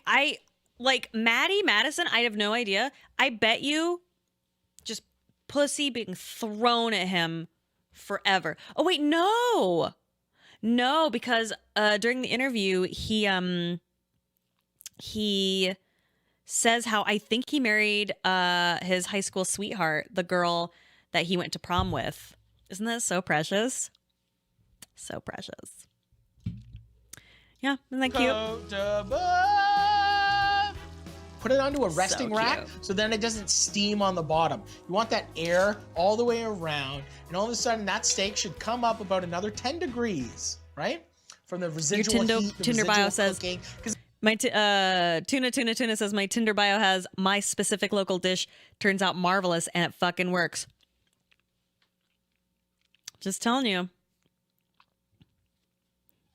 Maddie Madison, I have no idea. I bet you just pussy being thrown at him forever. Oh, wait, no. No, because during the interview, he says how I think he married his high school sweetheart, the girl that he went to prom with. Isn't that so precious? So precious. Yeah, isn't that cute? Côte de Boeuf. Put it onto a resting So rack cute. so then it doesn't steam on the bottom. You want that air all the way around, and all of a sudden that steak should come up about another 10 degrees, right? From the residual heat, the Tinder residual bio says, cooking. 'Cause my tuna says my Tinder bio has my specific local dish turns out marvelous and it fucking works. Just telling you.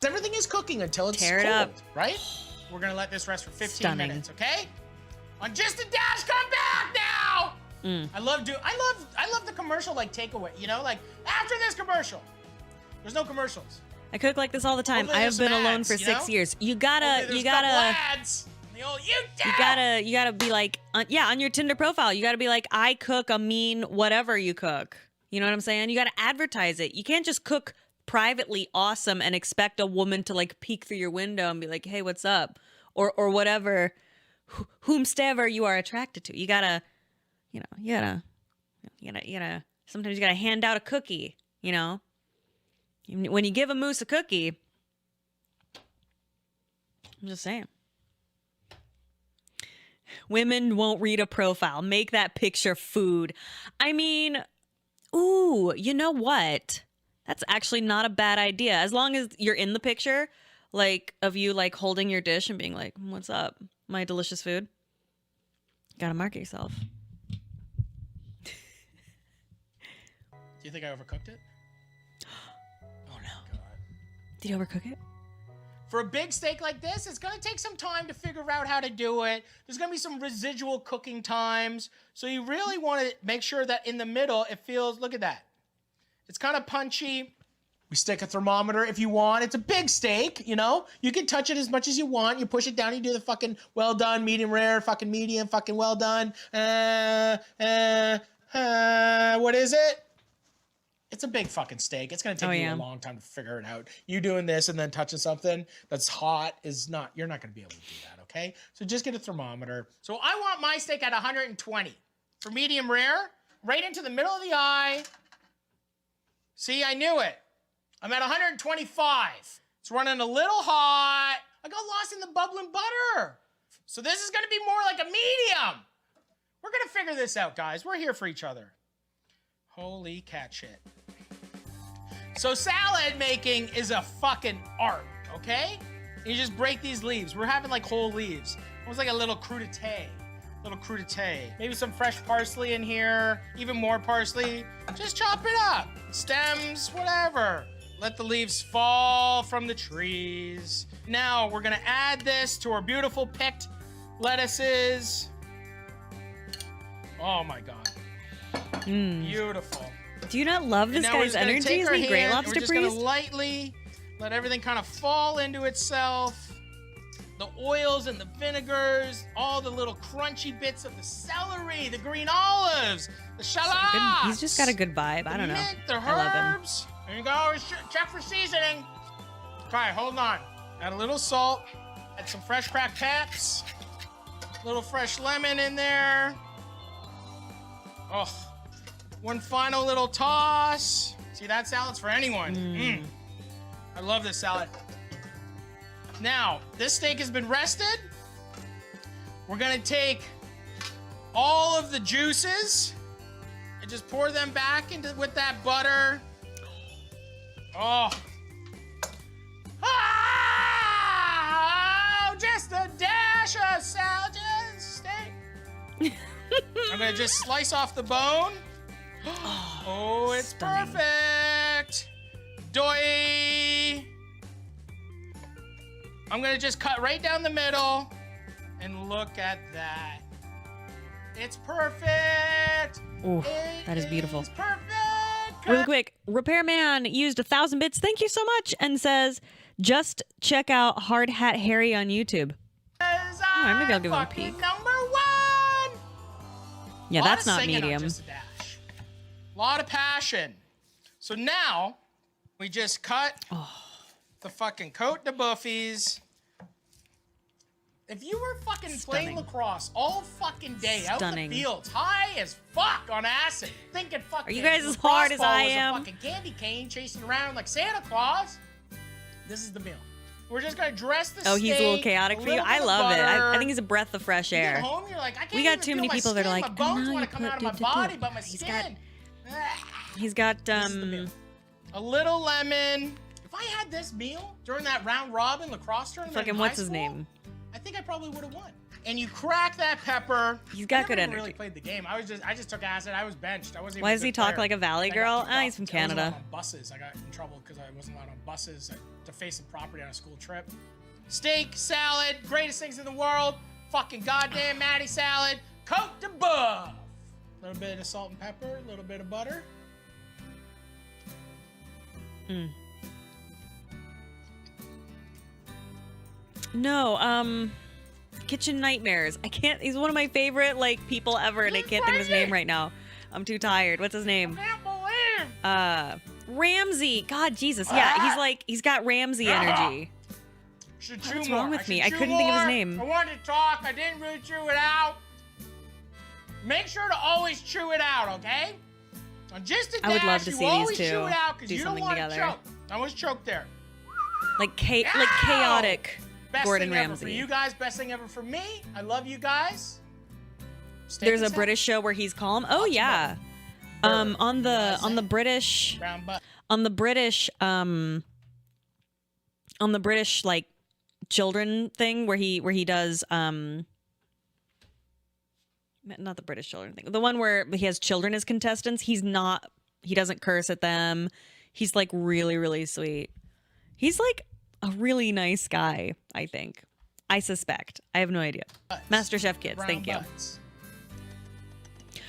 everything is cooking until it's Tear it cold, up. right? We're gonna let this rest for 15 Stunning. minutes, okay? On Just a Dash, come back now! I love the commercial like takeaway, you know, like after this commercial. There's no commercials. I cook like this all the time. Hopefully I have there's been some alone ads, for you 6 know? years. You Hopefully gotta there's a couple ads. The old you gotta be like, on your Tinder profile, you gotta be like, I cook a mean whatever you cook. You know what I'm saying? You gotta advertise it. You can't just cook privately awesome and expect a woman to like peek through your window and be like, hey, what's up? Or whatever, whomstever you are attracted to. You gotta, sometimes you gotta hand out a cookie, you know? When you give a moose a cookie, I'm just saying. Women won't read a profile. Make that picture food. I mean, ooh, you know what? That's actually not a bad idea. As long as you're in the picture, like of you like holding your dish and being like, what's up? My delicious food. Gotta mark yourself. Do you think I overcooked it? Oh no. Did you overcook it? For a big steak like this, it's gonna take some time to figure out how to do it. There's gonna be some residual cooking times. So you really wanna make sure that in the middle, it feels, look at that. It's kind of punchy. We stick a thermometer if you want. It's a big steak, you know? You can touch it as much as you want. You push it down, you do the fucking well done, medium rare, fucking medium, fucking well done. What is it? It's a big fucking steak. It's gonna take you a long time to figure it out. You doing this and then touching something that's hot is not, you're not gonna be able to do that, okay? So just get a thermometer. So I want my steak at 120 for medium rare, right into the middle of the eye. See, I knew it. I'm at 125. It's running a little hot. I got lost in the bubbling butter. So this is gonna be more like a medium. We're gonna figure this out, guys. We're here for each other. Holy cat shit. So salad making is a fucking art, okay? You just break these leaves. We're having like whole leaves. Almost like a little crudité. Maybe some fresh parsley in here, even more parsley. Just chop it up. Stems, whatever. Let the leaves fall from the trees. Now we're gonna add this to our beautiful picked lettuces. Oh my God. Beautiful. Do you not love this guy's energy? Isn't he great, Lobster Priest? We're just gonna lightly let everything kind of fall into itself. The oils and the vinegars, all the little crunchy bits of the celery, the green olives, the shallots. He's just got a good vibe. I don't know. Mint, the I love him. herbs. There you go. Check for seasoning. Okay, hold on. Add a little salt. Add some fresh cracked peps. A little fresh lemon in there. Oh, one final little toss. See, that salad's for anyone. I love this salad. Now, this steak has been rested. We're gonna take all of the juices and just pour them back into with that butter. Oh. Oh, just a dash of salad steak. I'm gonna just slice off the bone. Oh, it's stunning. Perfect. Doi. I'm gonna just cut right down the middle and look at that. It's perfect. Oh, that is beautiful. It's perfect. Really quick, Repairman used 1,000 bits. Thank you so much, and says, just check out Hard Hat Harry on YouTube. Maybe I'll give him a peek. Number one. Yeah, that's not medium. A lot of passion. So now we just cut the fucking Cote de Buffies. If you were fucking playing lacrosse all fucking day out in the fields, high as fuck on acid, thinking fucking. Are you guys as hard as I am? A fucking candy cane chasing around like Santa Claus. This is the meal. We're just gonna dress the steak. Oh, he's a little chaotic for you. I love it. I think he's a breath of fresh air. You get home, you're like, I can't we got even too feel many my people that are skin. like, my bones no, want you to come put out of my body, but my skin. He's got a little lemon. If I had this meal during that round robin lacrosse tournament, fucking what's his name? I think I probably would have won. And you crack that pepper. He's got good I energy. Really played the game. I just took acid. I was benched. I wasn't. Why even does a he good talk player. like a valley And I got girl? kicked Ah, off. he's from I wasn't Canada. allowed on buses. I got in trouble because I wasn't allowed on buses to face the property on a school trip. Steak, salad, greatest things in the world. Fucking goddamn Matty salad. Cote de boeuf. A little bit of salt and pepper. A little bit of butter. No, Kitchen Nightmares. I can't. He's one of my favorite people ever, and I can't think of his name right now. I'm too tired. What's his name? I can't believe. Ramsey. God, Jesus. Yeah, he's got Ramsey energy. Should chew What's more. wrong with me? I should chew couldn't think of his more. name. I wanted to talk. I didn't really chew it out. Make sure to always chew it out, okay? On just a dash, I would love to see you always these two chew it out because do you don't something want together. to choke. I was choked there. Like chaotic Best Gordon thing ever Ramsay. for you guys. Best thing ever for me. I love you guys. There's a British show where he's calm. Oh yeah. On the British like children thing where he does not the British children thing. The one where he has children as contestants. He doesn't curse at them. He's like really, really sweet. He's like a really nice guy, I think. I suspect. I have no idea. MasterChef Kids, thank you.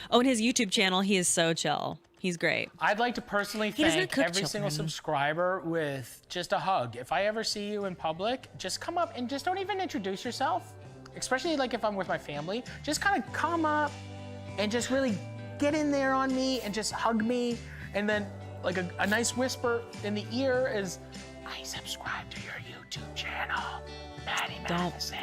Oh, and his YouTube channel, he is so chill. He's great. I'd like to personally He doesn't thank cook every single children. subscriber with just a hug. If I ever see you in public, just come up and just don't even introduce yourself. Especially like if I'm with my family, just kind of come up and just really get in there on me and just hug me. And then like a nice whisper in the ear is, I subscribe to your YouTube channel, Maddie Matheson.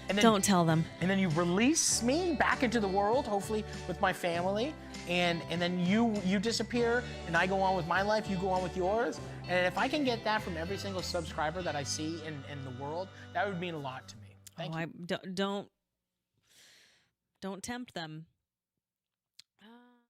And then, Don't tell them. And then you release me back into the world, hopefully with my family, and then you disappear, and I go on with my life, you go on with yours. And if I can get that from every single subscriber that I see in the world, that would mean a lot to me. Thank you. Don't tempt them.